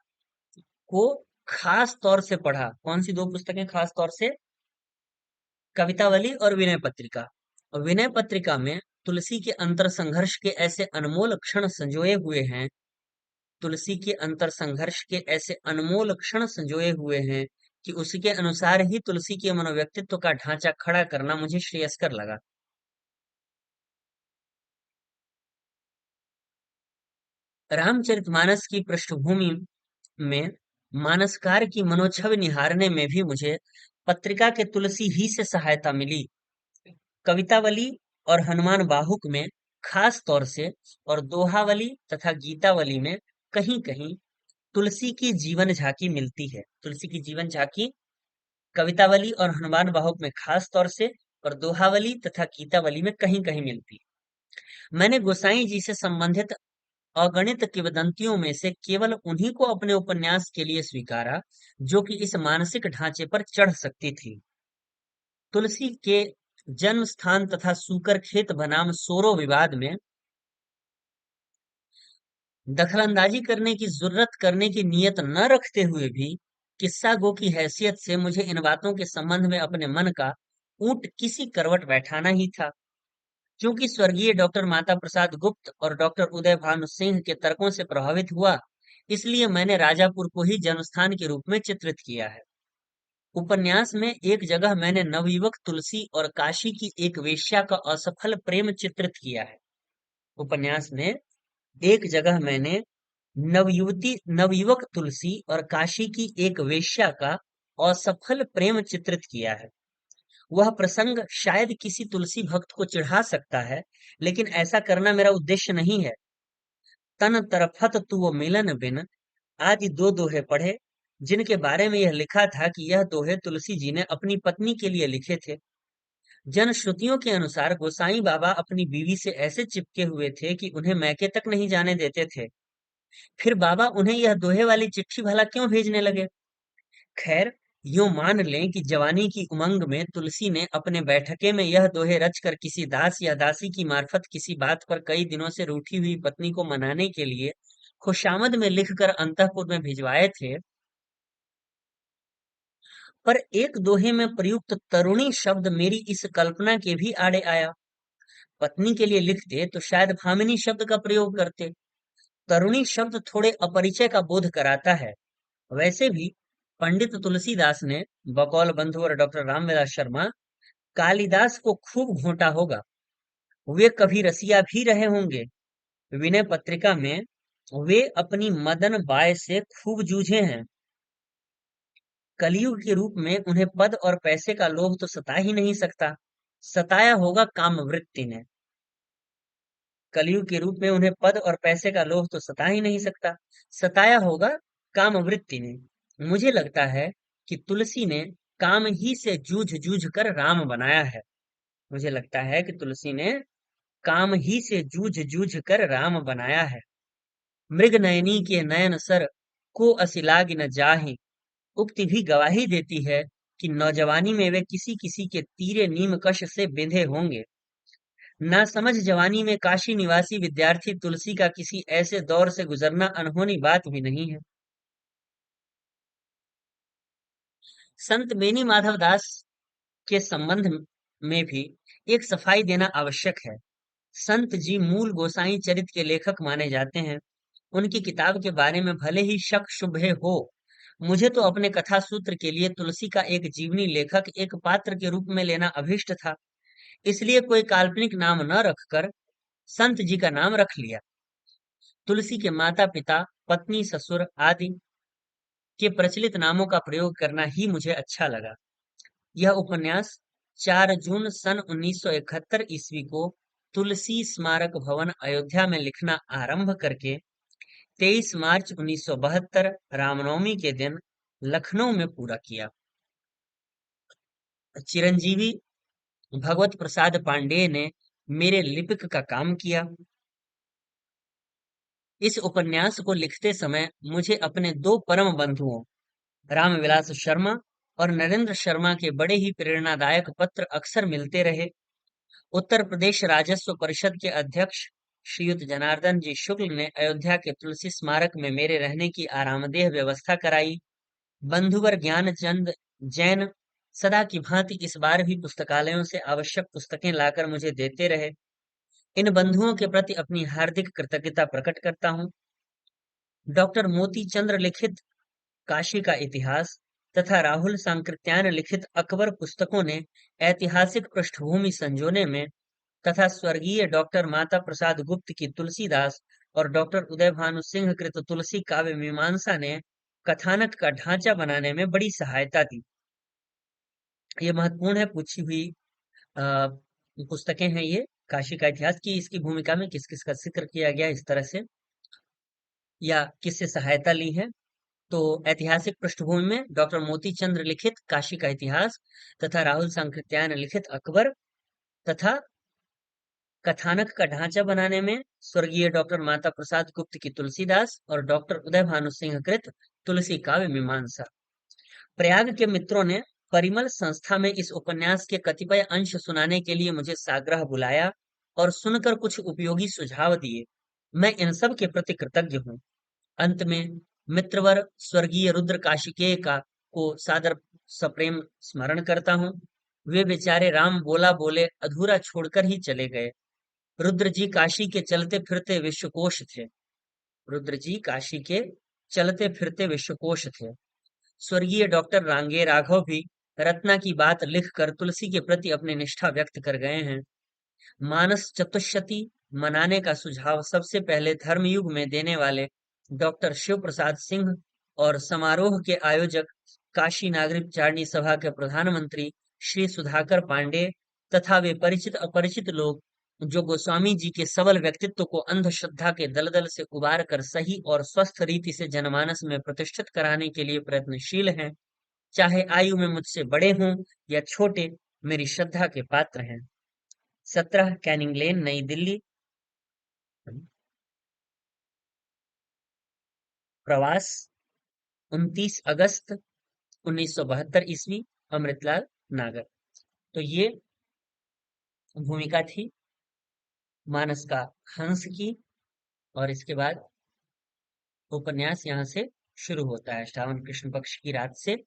को खास तौर से पढ़ा। कौन सी 2 पुस्तकें खास तौर से? कवितावली और विनय पत्रिका। और विनय पत्रिका में तुलसी के अंतर संघर्ष के ऐसे अनमोल क्षण संजोए हुए हैं। तुलसी के अंतर संघर्ष के ऐसे अनमोल क्षण संजोए हुए हैं कि उसके अनुसार ही तुलसी के मनोव्यक्तित्व का ढांचा खड़ा करना मुझे श्रेयस्कर लगा। रामचरितमानस की पृष्ठभूमि में मानसकार की मनोछवि निहारने में भी मुझे पत्रिका के तुलसी ही से सहायता मिली। कवितावली और हनुमान बाहुक में खास तौर से और दोहावली तथा गीतावली में कहीं कहीं तुलसी की जीवन झांकी मिलती है। तुलसी की जीवन झांकी कवितावली और हनुमान बाहुक में खास तौर से और दोहावली तथा गीतावली में कहीं कहीं मिलती है। मैंने गोसाई जी से संबंधित अगणित किंवदंतियों में से केवल उन्हीं को अपने उपन्यास के लिए स्वीकारा जो कि इस मानसिक ढांचे पर चढ़ सकती थी। तुलसी के जन्म स्थान तथा सूकर खेत बनाम सोरो विवाद में दखलंदाजी करने की जुर्रत करने की नीयत न रखते हुए भी किस्सा गो की हैसियत से मुझे इन बातों के संबंध में अपने मन का ऊंट किसी करवट बैठाना ही था। क्योंकि स्वर्गीय डॉक्टर माता प्रसाद गुप्त और डॉक्टर उदय भानु सिंह के तर्कों से प्रभावित हुआ, इसलिए मैंने राजापुर को ही जन्मस्थान के रूप में चित्रित किया है। उपन्यास में एक जगह मैंने नवयुवक तुलसी और काशी की एक वेश्या का असफल प्रेम चित्रित किया है। उपन्यास में एक जगह मैंने नवयुवक तुलसी और काशी की एक वेश्या का असफल प्रेम चित्रित किया है। वह प्रसंग शायद किसी तुलसी भक्त को चिढ़ा सकता है, लेकिन ऐसा करना मेरा उद्देश्य नहीं है। तन तरफत तू वो मिलन बिन आदि 2 दोहे पढ़े, जिनके बारे में यह लिखा था कि यह दोहे तुलसी जी ने अपनी पत्नी के लिए लिखे थे। जनश्रुतियों के अनुसार गोसाई बाबा अपनी बीवी से ऐसे चिपके हुए थे कि उन्हें मैके तक नहीं जाने देते थे। फिर बाबा उन्हें यह दोहे वाली चिट्ठी भला क्यों भेजने लगे? खैर, यूं मान लें कि जवानी की उमंग में तुलसी ने अपने बैठके में यह दोहे रचकर किसी दास या दासी की मार्फत किसी बात पर कई दिनों से रूठी हुई पत्नी को मनाने के लिए खुशामद में लिखकर अंतःपुर में भिजवाए थे। पर एक दोहे में प्रयुक्त तरुणी शब्द मेरी इस कल्पना के भी आड़े आया। पत्नी के लिए लिखते तो शायद भामिनी शब्द का प्रयोग करते। तरुणी शब्द थोड़े अपरिचय का बोध कराता है। वैसे भी पंडित तुलसीदास ने बकौल बंधुवर डॉक्टर रामविलास शर्मा कालिदास को खूब घोंटा होगा। वे कभी रसिया भी रहे होंगे। विनय पत्रिका में वे अपनी मदन बाय से खूब जूझे हैं। कलयुग के रूप में उन्हें पद और पैसे का लोभ तो सता ही नहीं सकता। सताया होगा काम वृत्ति ने। कलयुग के रूप में उन्हें पद और पैसे का लोभ तो सता ही नहीं सकता। सताया होगा काम वृत्ति ने। मुझे लगता है कि तुलसी ने काम ही से जूझ जूझ कर राम बनाया है। मुझे लगता है कि तुलसी ने काम ही से जूझ जूझ कर राम बनाया है। मृग नयनी के नयन सर को असिलाग न जाहि। उक्ति भी गवाही देती है कि नौजवानी में वे किसी किसी के तीरे नीम कश से बिंधे होंगे। नासमझ जवानी में काशी निवासी विद्यार्थी तुलसी का किसी ऐसे दौर से गुजरना अनहोनी बात भी नहीं है। संत बेनी माधव दास के संबंध में भी एक सफाई देना आवश्यक है। संत जी मूल गोसाई चरित के लेखक माने जाते हैं। उनकी किताब के बारे में भले ही शक शुबहे हो, मुझे तो अपने कथा सूत्र के लिए तुलसी का एक जीवनी लेखक एक पात्र के रूप में लेना अभिष्ट था। इसलिए कोई काल्पनिक नाम न रखकर संत जी का नाम रख लिया। तुलसी के माता पिता, पत्नी, ससुर आदि के प्रचलित नामों का प्रयोग करना ही मुझे अच्छा लगा। यह उपन्यास 4 जून सन 1971 ईस्वी को तुलसी स्मारक भवन अयोध्या में लिखना आरंभ करके 23 मार्च 1972 रामनवमी के दिन लखनऊ में पूरा किया। चिरंजीवी भगवत प्रसाद पांडेय ने मेरे लिपिक का काम किया। इस उपन्यास को लिखते समय मुझे अपने दो परम बंधुओं रामविलास शर्मा और नरेंद्र शर्मा के बड़े ही प्रेरणादायक पत्र अक्सर मिलते रहे। उत्तर प्रदेश राजस्व परिषद के अध्यक्ष श्रीयुत जनार्दन जी शुक्ल ने अयोध्या के तुलसी स्मारक में मेरे रहने की आरामदेह व्यवस्था कराई। बंधुवर ज्ञानचंद जैन सदा की भांति इस बार भी पुस्तकालयों से आवश्यक पुस्तकें लाकर मुझे देते रहे। इन बंधुओं के प्रति अपनी हार्दिक कृतज्ञता प्रकट करता हूँ। डॉक्टर मोती चंद्र लिखित काशी का इतिहास तथा राहुल सांकृत्यायन लिखित अकबर पुस्तकों ने ऐतिहासिक पृष्ठभूमि संजोने में तथा स्वर्गीय डॉक्टर माता प्रसाद गुप्त की तुलसीदास और डॉक्टर उदय भानु सिंह कृत तुलसी काव्य मीमांसा ने कथानक का ढांचा बनाने में बड़ी सहायता दी। ये महत्वपूर्ण है, पूछी हुई अ, पुस्तकें हैं ये काशी का इतिहास की। इसकी भूमिका में किस किस का जिक्र किया गया इस तरह से या किससे सहायता ली है। तो ऐतिहासिक पृष्ठभूमि में डॉक्टर मोती चंद्र लिखित काशी का इतिहास तथा राहुल सांकृत्यायन लिखित अकबर तथा कथानक का ढांचा बनाने में स्वर्गीय डॉक्टर माता प्रसाद गुप्त की तुलसीदास और डॉक्टर उदय भानु सिंह कृत तुलसी काव्य मीमांसा। प्रयाग के मित्रों ने परिमल संस्था में इस उपन्यास के कतिपय अंश सुनाने के लिए मुझे साग्रह बुलाया और सुनकर कुछ उपयोगी सुझाव दिए। मैं इन सब के प्रति कृतज्ञ हूँ। अंत में मित्रवर स्वर्गीय रुद्र काशिकेय का को सादर सप्रेम स्मरण करता हूँ। वे बेचारे राम बोला बोले अधूरा छोड़कर ही चले गए। रुद्र जी काशी के चलते फिरते विश्वकोश थे। रुद्र जी काशी के चलते फिरते विश्वकोश थे। स्वर्गीय डॉक्टर रांगे राघव भी रत्ना की बात लिखकर तुलसी के प्रति अपनी निष्ठा व्यक्त कर गए हैं। मानस चतुष्षती मनाने का सुझाव सबसे पहले धर्मयुग में देने वाले डॉक्टर शिव प्रसाद सिंह और समारोह के आयोजक काशी नागरिक चारणी सभा के प्रधानमंत्री श्री सुधाकर पांडे तथा वे परिचित अपरिचित लोग जो गोस्वामी जी के सबल व्यक्तित्व को अंधश्रद्धा के दलदल से उबार कर सही और स्वस्थ रीति से जनमानस में प्रतिष्ठित कराने के लिए प्रयत्नशील हैं, चाहे आयु में मुझसे बड़े हों या छोटे, मेरी श्रद्धा के पात्र हैं। 17 कैनिंग लेन, नई दिल्ली। प्रवास 29 अगस्त 1972 ईस्वी। अमृतलाल नागर। तो ये भूमिका थी मानस का हंस की। और इसके बाद उपन्यास यहाँ से शुरू होता है, श्रावण कृष्ण पक्ष की रात से।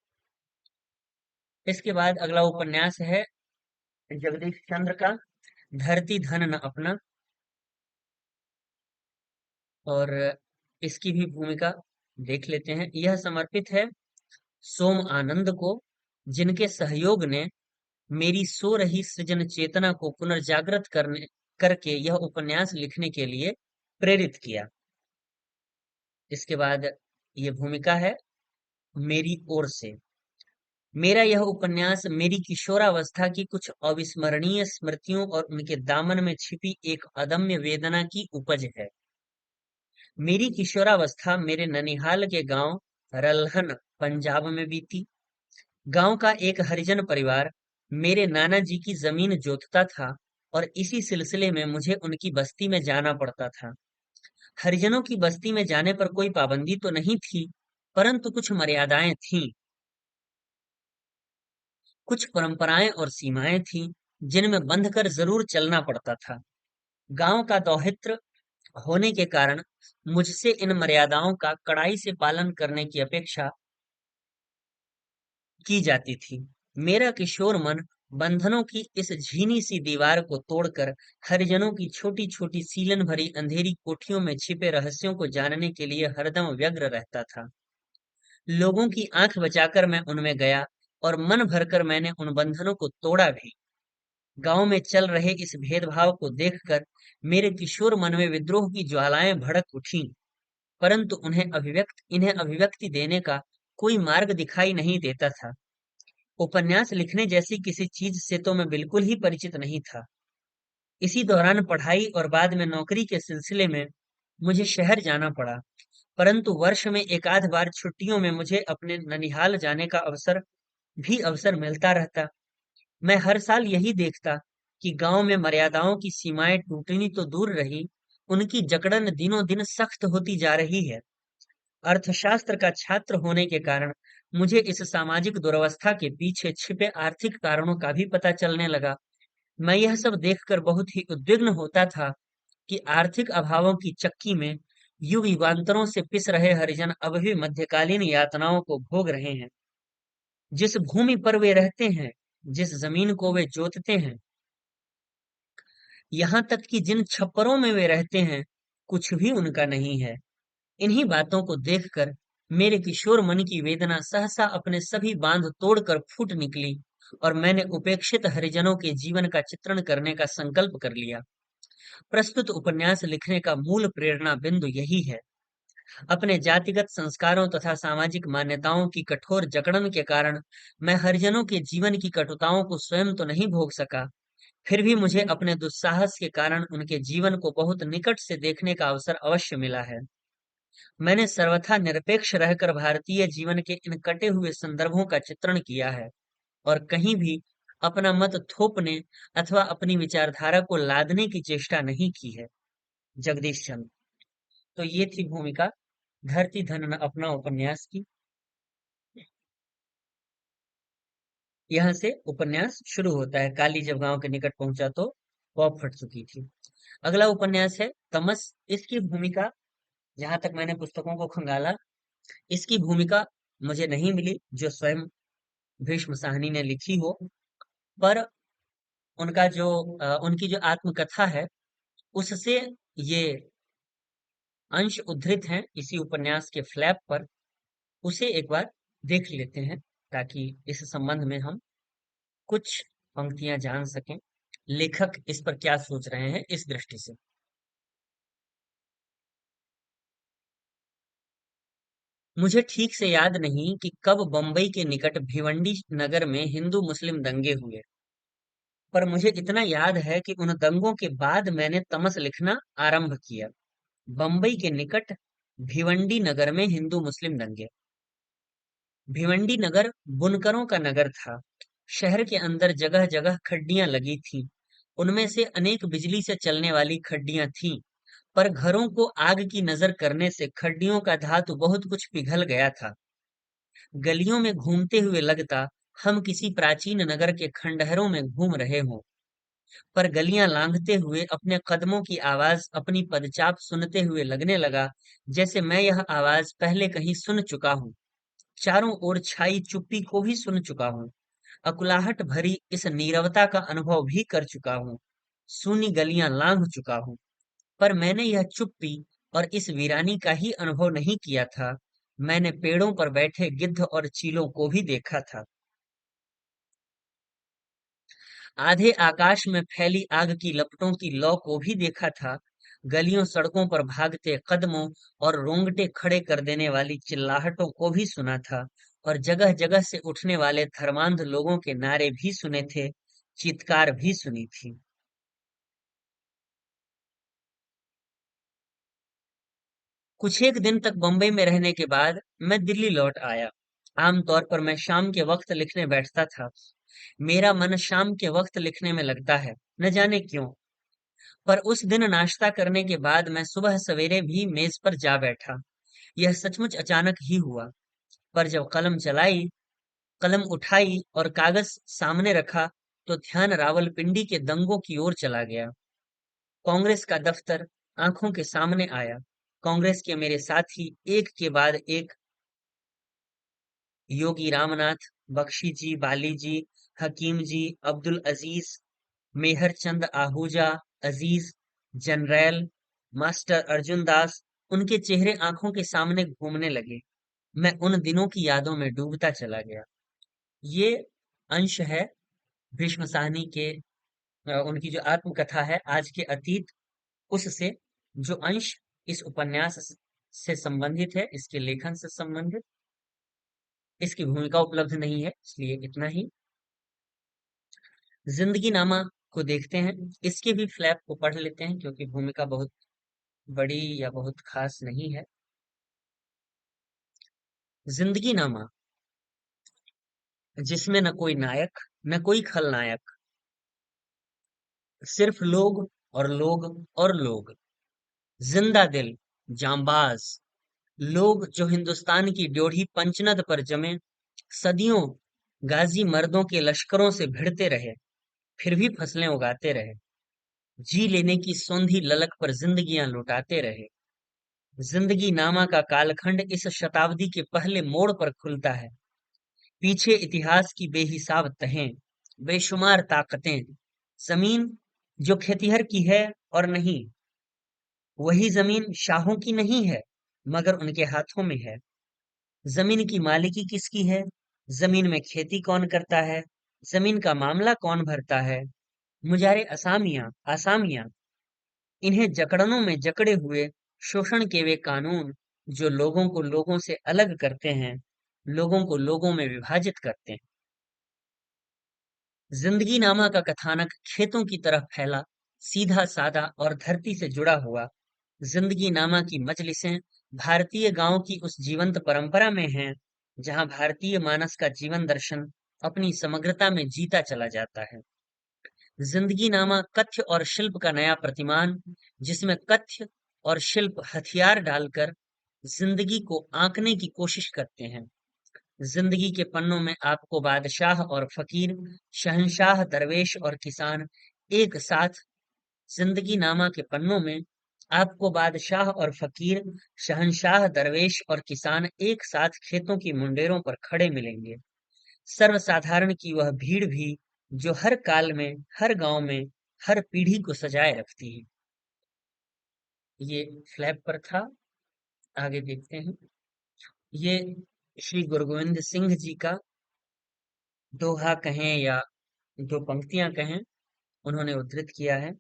इसके बाद अगला उपन्यास है जगदीश चंद्र का धरती धन न अपना। और इसकी भी भूमिका देख लेते हैं। यह समर्पित है सोम आनंद को, जिनके सहयोग ने मेरी सो रही सृजन चेतना को पुनर्जागृत करने करके यह उपन्यास लिखने के लिए प्रेरित किया। इसके बाद ये भूमिका है मेरी ओर से। मेरा यह उपन्यास मेरी किशोरावस्था की कुछ अविस्मरणीय स्मृतियों और उनके दामन में छिपी एक अदम्य वेदना की उपज है। मेरी किशोरावस्था मेरे ननिहाल के गांव रल्हन, पंजाब में बीती। गांव का एक हरिजन परिवार मेरे नाना जी की जमीन जोतता था और इसी सिलसिले में मुझे उनकी बस्ती में जाना पड़ता था। हरिजनों की बस्ती में जाने पर कोई पाबंदी तो नहीं थी, परंतु कुछ मर्यादाएं थीं, कुछ परंपराएं और सीमाएं थीं, जिनमें बंध कर जरूर चलना पड़ता था। गांव का दौहित्र होने के कारण मुझसे इन मर्यादाओं का कड़ाई से पालन करने की अपेक्षा की जाती थी। मेरा किशोर मन बंधनों की इस झीनी सी दीवार को तोड़कर हरिजनों की छोटी छोटी सीलन भरी अंधेरी कोठियों में छिपे रहस्यों को जानने के लिए हरदम व्यग्र रहता था। लोगों की आंख बचाकर मैं उनमें गया और मन भरकर मैंने उन बंधनों को तोड़ा भी। गांव में चल रहे इस भेदभाव को देखकर मेरे किशोर मन में विद्रोह की ज्वालाएं भड़क उठीं, परंतु इन्हें अभिव्यक्ति देने का कोई मार्ग दिखाई नहीं देता था। उपन्यास लिखने जैसी किसी चीज से तो मैं बिल्कुल ही परिचित नहीं था। इसी दौरान पढ़ाई और बाद में नौकरी के सिलसिले में मुझे शहर जाना पड़ा, परंतु वर्ष में एक आध बार छुट्टियों में मुझे अपने ननिहाल जाने का अवसर मिलता रहता। मैं हर साल यही देखता कि गांव में मर्यादाओं की सीमाएं टूटनी तो दूर रही, उनकी जकड़न दिनों दिन सख्त होती जा रही है। अर्थशास्त्र का छात्र होने के कारण मुझे इस सामाजिक दुरवस्था के पीछे छिपे आर्थिक कारणों का भी पता चलने लगा। मैं यह सब देखकर बहुत ही उद्विग्न होता था कि आर्थिक अभावों की चक्की में युग युगांतरों से पिस रहे हरिजन अब भी मध्यकालीन यातनाओं को भोग रहे हैं। जिस भूमि पर वे रहते हैं, जिस जमीन को वे जोतते हैं, यहाँ तक कि जिन छप्परों में वे रहते हैं, कुछ भी उनका नहीं है। इन्हीं बातों को देखकर मेरे किशोर मन की वेदना सहसा अपने सभी बांध तोड़कर फूट निकली और मैंने उपेक्षित हरिजनों के जीवन का चित्रण करने का संकल्प कर लिया। प्रस्तुत उपन्यास लिखने का मूल प्रेरणा बिंदु यही है। अपने जातिगत संस्कारों तथा सामाजिक मान्यताओं की कठोर जकड़न के कारण मैं हरिजनों के जीवन की कटुताओं को स्वयं तो नहीं भोग सका, फिर भी मुझे अपने दुस्साहस के कारण उनके जीवन को बहुत निकट से देखने का अवसर अवश्य मिला है। मैंने सर्वथा निरपेक्ष रहकर भारतीय जीवन के इन कटे हुए संदर्भों का चित्रण किया है और कहीं भी अपना मत थोपने अथवा अपनी विचारधारा को लादने की चेष्टा नहीं की है। जगदीश चंद्र। तो ये थी भूमिका धरती धन न अपना उपन्यास की। यहाँ से उपन्यास शुरू होता है। काली जब गांव के निकट पहुंचा तो वह फट चुकी थी। अगला उपन्यास है तमस। इसकी भूमिका, जहां तक मैंने पुस्तकों को खंगाला, इसकी भूमिका मुझे नहीं मिली जो स्वयं भीष्म साहनी ने लिखी हो। पर उनकी जो आत्मकथा है, उससे ये अंश उद्धृत हैं इसी उपन्यास के फ्लैप पर। उसे एक बार देख लेते हैं ताकि इस संबंध में हम कुछ पंक्तियां जान सकें, लेखक इस पर क्या सोच रहे हैं इस दृष्टि से। मुझे ठीक से याद नहीं कि कब बंबई के निकट भिवंडी नगर में हिंदू मुस्लिम दंगे हुए। पर मुझे इतना याद है कि उन दंगों के बाद मैंने तमस लिखना आरंभ किया। बंबई के निकट भिवंडी नगर में हिंदू मुस्लिम दंगे। भिवंडी नगर बुनकरों का नगर था। शहर के अंदर जगह जगह खड्डियां लगी थीं। उनमें से अनेक बिजली से चलने वाली खड्डियां थीं, पर घरों को आग की नजर करने से खड्डियों का धातु बहुत कुछ पिघल गया था। गलियों में घूमते हुए लगता हम किसी प्राचीन नगर के खंडहरों में घूम रहे हों। पर गलियां लांघते हुए अपने कदमों की आवाज अपनी पदचाप सुनते हुए लगने लगा जैसे मैं यह आवाज पहले कहीं सुन चुका हूँ। चारों ओर छाई चुप्पी को भी सुन चुका हूँ। अकुलाहट भरी इस नीरवता का अनुभव भी कर चुका हूँ। सूनी गलियां लांघ चुका हूँ। पर मैंने यह चुप्पी और इस वीरानी का ही अनुभव नहीं किया था। मैंने पेड़ों पर बैठे गिद्ध और चीलों को भी देखा था। आधे आकाश में फैली आग की लपटों की लौ को भी देखा था। गलियों सड़कों पर भागते कदमों और रोंगटे खड़े कर देने वाली चिल्लाहटों को भी सुना था। और जगह जगह से उठने वाले धर्मांध लोगों के नारे भी सुने थे, चीत्कार भी सुनी थी। कुछ एक दिन तक बंबई में रहने के बाद मैं दिल्ली लौट आया। आमतौर पर मैं शाम के वक्त लिखने बैठता था। मेरा मन शाम के वक्त लिखने में लगता है, न जाने क्यों। पर उस दिन नाश्ता करने के बाद मैं सुबह सवेरे भी मेज पर जा बैठा। यह सचमुच अचानक ही हुआ। पर जब कलम उठाई और कागज सामने रखा, तो ध्यान रावलपिंडी के दंगों की ओर चला गया। कांग्रेस का दफ्तर आंखों के सामने आया। कांग्रेस के मेरे साथी एक के बाद एक, योगी रामनाथ, बख्शी जी, बाली जी, हकीम जी, अब्दुल अजीज, मेहर चंद आहूजा, अजीज, जनरैल, मास्टर अर्जुन दास, उनके चेहरे आंखों के सामने घूमने लगे। मैं उन दिनों की यादों में डूबता चला गया। ये अंश है भीष्म साहनी के उनकी जो आत्मकथा है आज के अतीत, उससे जो अंश इस उपन्यास से संबंधित है, इसके लेखन से संबंधित। इसकी भूमिका उपलब्ध नहीं है, इसलिए इतना ही। जिंदगी नामा को देखते हैं। इसके भी फ्लैप को पढ़ लेते हैं क्योंकि भूमिका बहुत बड़ी या बहुत खास नहीं है। जिंदगी नामा, जिसमें न कोई नायक न कोई खलनायक, सिर्फ लोग और लोग और लोग। जिंदा दिल, जांबाज लोग जो हिंदुस्तान की ड्योढ़ी पंचनद पर जमे सदियों गाजी मर्दों के लश्करों से भिड़ते रहे, फिर भी फसलें उगाते रहे, जी लेने की सौंधी ललक पर जिंदगियां लुटाते रहे। जिंदगी नामा का कालखंड इस शताब्दी के पहले मोड़ पर खुलता है। पीछे इतिहास की बेहिसाब तहें, बेशुमार ताकतें। जमीन जो खेतिहर की है और नहीं, वही जमीन शाहों की नहीं है, मगर उनके हाथों में है। जमीन की मालिकी किसकी है? जमीन में खेती कौन करता है? जमीन का मामला कौन भरता है? मुजारे असामियां आसामियां, इन्हें जकड़नों में जकड़े हुए शोषण के वे कानून जो लोगों को लोगों से अलग करते हैं, लोगों को लोगों में विभाजित करते हैं। जिंदगी नामा का कथानक खेतों की तरफ फैला, सीधा साधा और धरती से जुड़ा हुआ। जिंदगी नामा की मजलिसें भारतीय गांव की उस जीवंत परंपरा में हैं, जहां भारतीय मानस का जीवन दर्शन अपनी समग्रता में जीता चला जाता है। जिंदगी नामा कथ्य और शिल्प का नया प्रतिमान, जिसमें कथ्य और शिल्प हथियार डालकर जिंदगी को आंकने की कोशिश करते हैं। जिंदगी के पन्नों में आपको बादशाह और फकीर, शहंशाह, दरवेश और किसान एक साथ, जिंदगी नामा के पन्नों में आपको बादशाह और फकीर, शहंशाह, दरवेश और किसान एक साथ खेतों की मुंडेरों पर खड़े मिलेंगे। सर्वसाधारण की वह भीड़ भी जो हर काल में, हर गांव में, हर पीढ़ी को सजाए रखती है। ये फ्लैप पर था। आगे देखते हैं। ये श्री गुरु गोविंद सिंह जी का दोहा कहें या दो पंक्तियां कहें, उन्होंने उद्धृत किया है।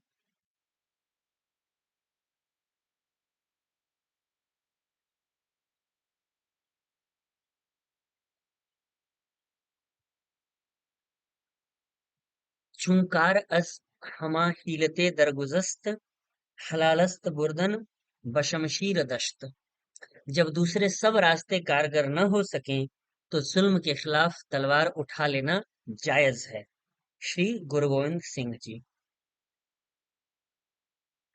चुंकार अस हमा हीलते दरगुजस्त हलालस्त बुर्दन बशमशीर दश्त। जब दूसरे सब रास्ते कारगर न हो सकें तो जुल्म के खिलाफ तलवार उठा लेना जायज है। श्री गुरु गोविंद सिंह जी।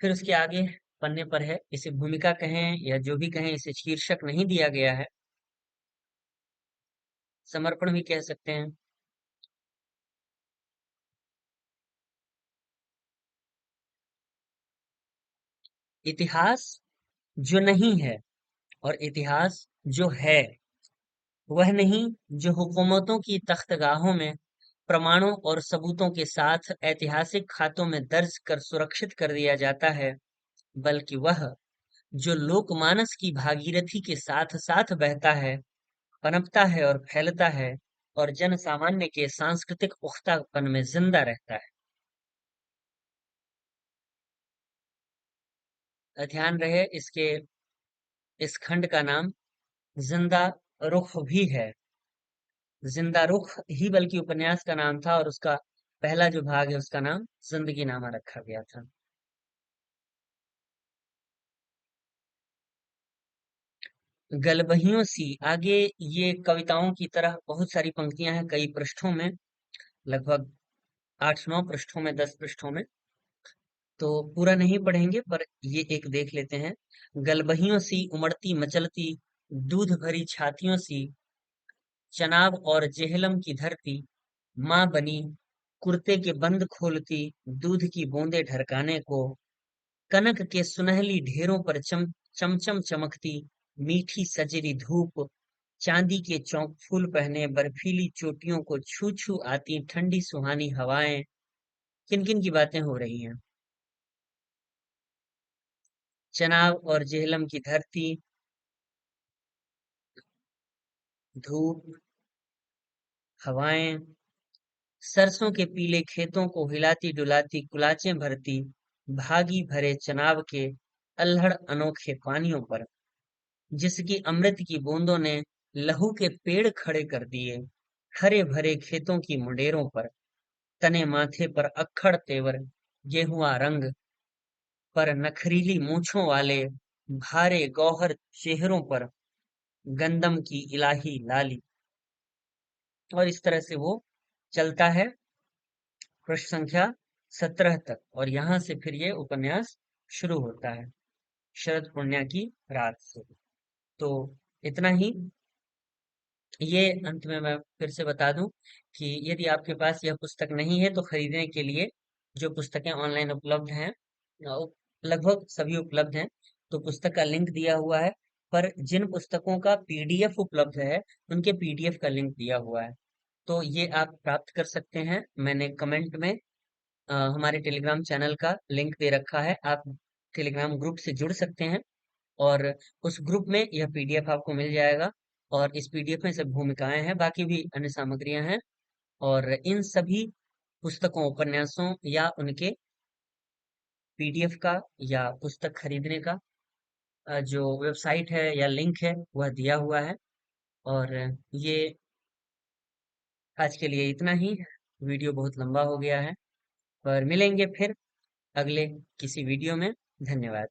फिर उसके आगे पन्ने पर है, इसे भूमिका कहें या जो भी कहें, इसे शीर्षक नहीं दिया गया है, समर्पण भी कह सकते हैं। इतिहास जो नहीं है और इतिहास जो है वह नहीं, जो हुकूमतों की तख्तगाहों में प्रमाणों और सबूतों के साथ ऐतिहासिक खातों में दर्ज कर सुरक्षित कर दिया जाता है, बल्कि वह जो लोकमानस की भागीरथी के साथ साथ बहता है, पनपता है और फैलता है और जन सामान्य के सांस्कृतिक पुख्तापन में जिंदा रहता है। ध्यान रहे इसके इस खंड का नाम जिंदा रुख भी है। जिंदा रुख ही बल्कि उपन्यास का नाम था और उसका पहला जो भाग है उसका नाम जिंदगी नामा रखा गया था। गलबहियों सी, आगे ये कविताओं की तरह बहुत सारी पंक्तियां हैं कई पृष्ठों में, लगभग 8-9 पृष्ठों में, 10 पृष्ठों में, तो पूरा नहीं पढ़ेंगे पर ये एक देख लेते हैं। गलबहियों सी उमड़ती मचलती दूध भरी छातियों सी, चनाब और जेहलम की धरती माँ बनी, कुर्ते के बंद खोलती दूध की बूंदें ढरकाने को, कनक के सुनहली ढेरों पर चमचम चमकती मीठी सजरी धूप, चांदी के चौक फूल पहने बर्फीली चोटियों को छू छू आती ठंडी सुहानी हवाएं। किन किन की बातें हो रही हैं? चनाब और जेहलम की धरती, धूप, हवाएं, सरसों के पीले खेतों को हिलाती डुलाती कुलाचें भरती भागी भरे चनाब के अल्हड़ अनोखे पानियों पर, जिसकी अमृत की बूंदों ने लहू के पेड़ खड़े कर दिए हरे भरे खेतों की मुंडेरों पर, तने माथे पर अक्खड़ तेवर गेहुआ रंग पर नखरीली मूछों वाले भारे गौहर चेहरों पर गंदम की इलाही लाली। और इस तरह से वो चलता है पृष्ठ संख्या 17 तक, और यहाँ से फिर ये उपन्यास शुरू होता है शरद पूर्णिमा की रात से। तो इतना ही। ये अंत में मैं फिर से बता दूं कि यदि आपके पास यह पुस्तक नहीं है तो खरीदने के लिए जो पुस्तकें ऑनलाइन उपलब्ध हैं, लगभग सभी उपलब्ध हैं, तो पुस्तक का लिंक दिया हुआ है। पर जिन पुस्तकों का पीडीएफ उपलब्ध है उनके पीडीएफ का लिंक दिया हुआ है, तो ये आप प्राप्त कर सकते हैं। मैंने कमेंट में हमारे टेलीग्राम चैनल का लिंक दे रखा है, आप टेलीग्राम ग्रुप से जुड़ सकते हैं और उस ग्रुप में यह पीडीएफ आपको मिल जाएगा। और इस पीडीएफ में सब भूमिकाएं हैं, बाकी भी अन्य सामग्रियां हैं, और इन सभी पुस्तकों उपन्यासों या उनके पीडीएफ का या पुस्तक खरीदने का जो वेबसाइट है या लिंक है वह दिया हुआ है। और ये आज के लिए इतना ही। वीडियो बहुत लंबा हो गया है, पर मिलेंगे फिर अगले किसी वीडियो में। धन्यवाद।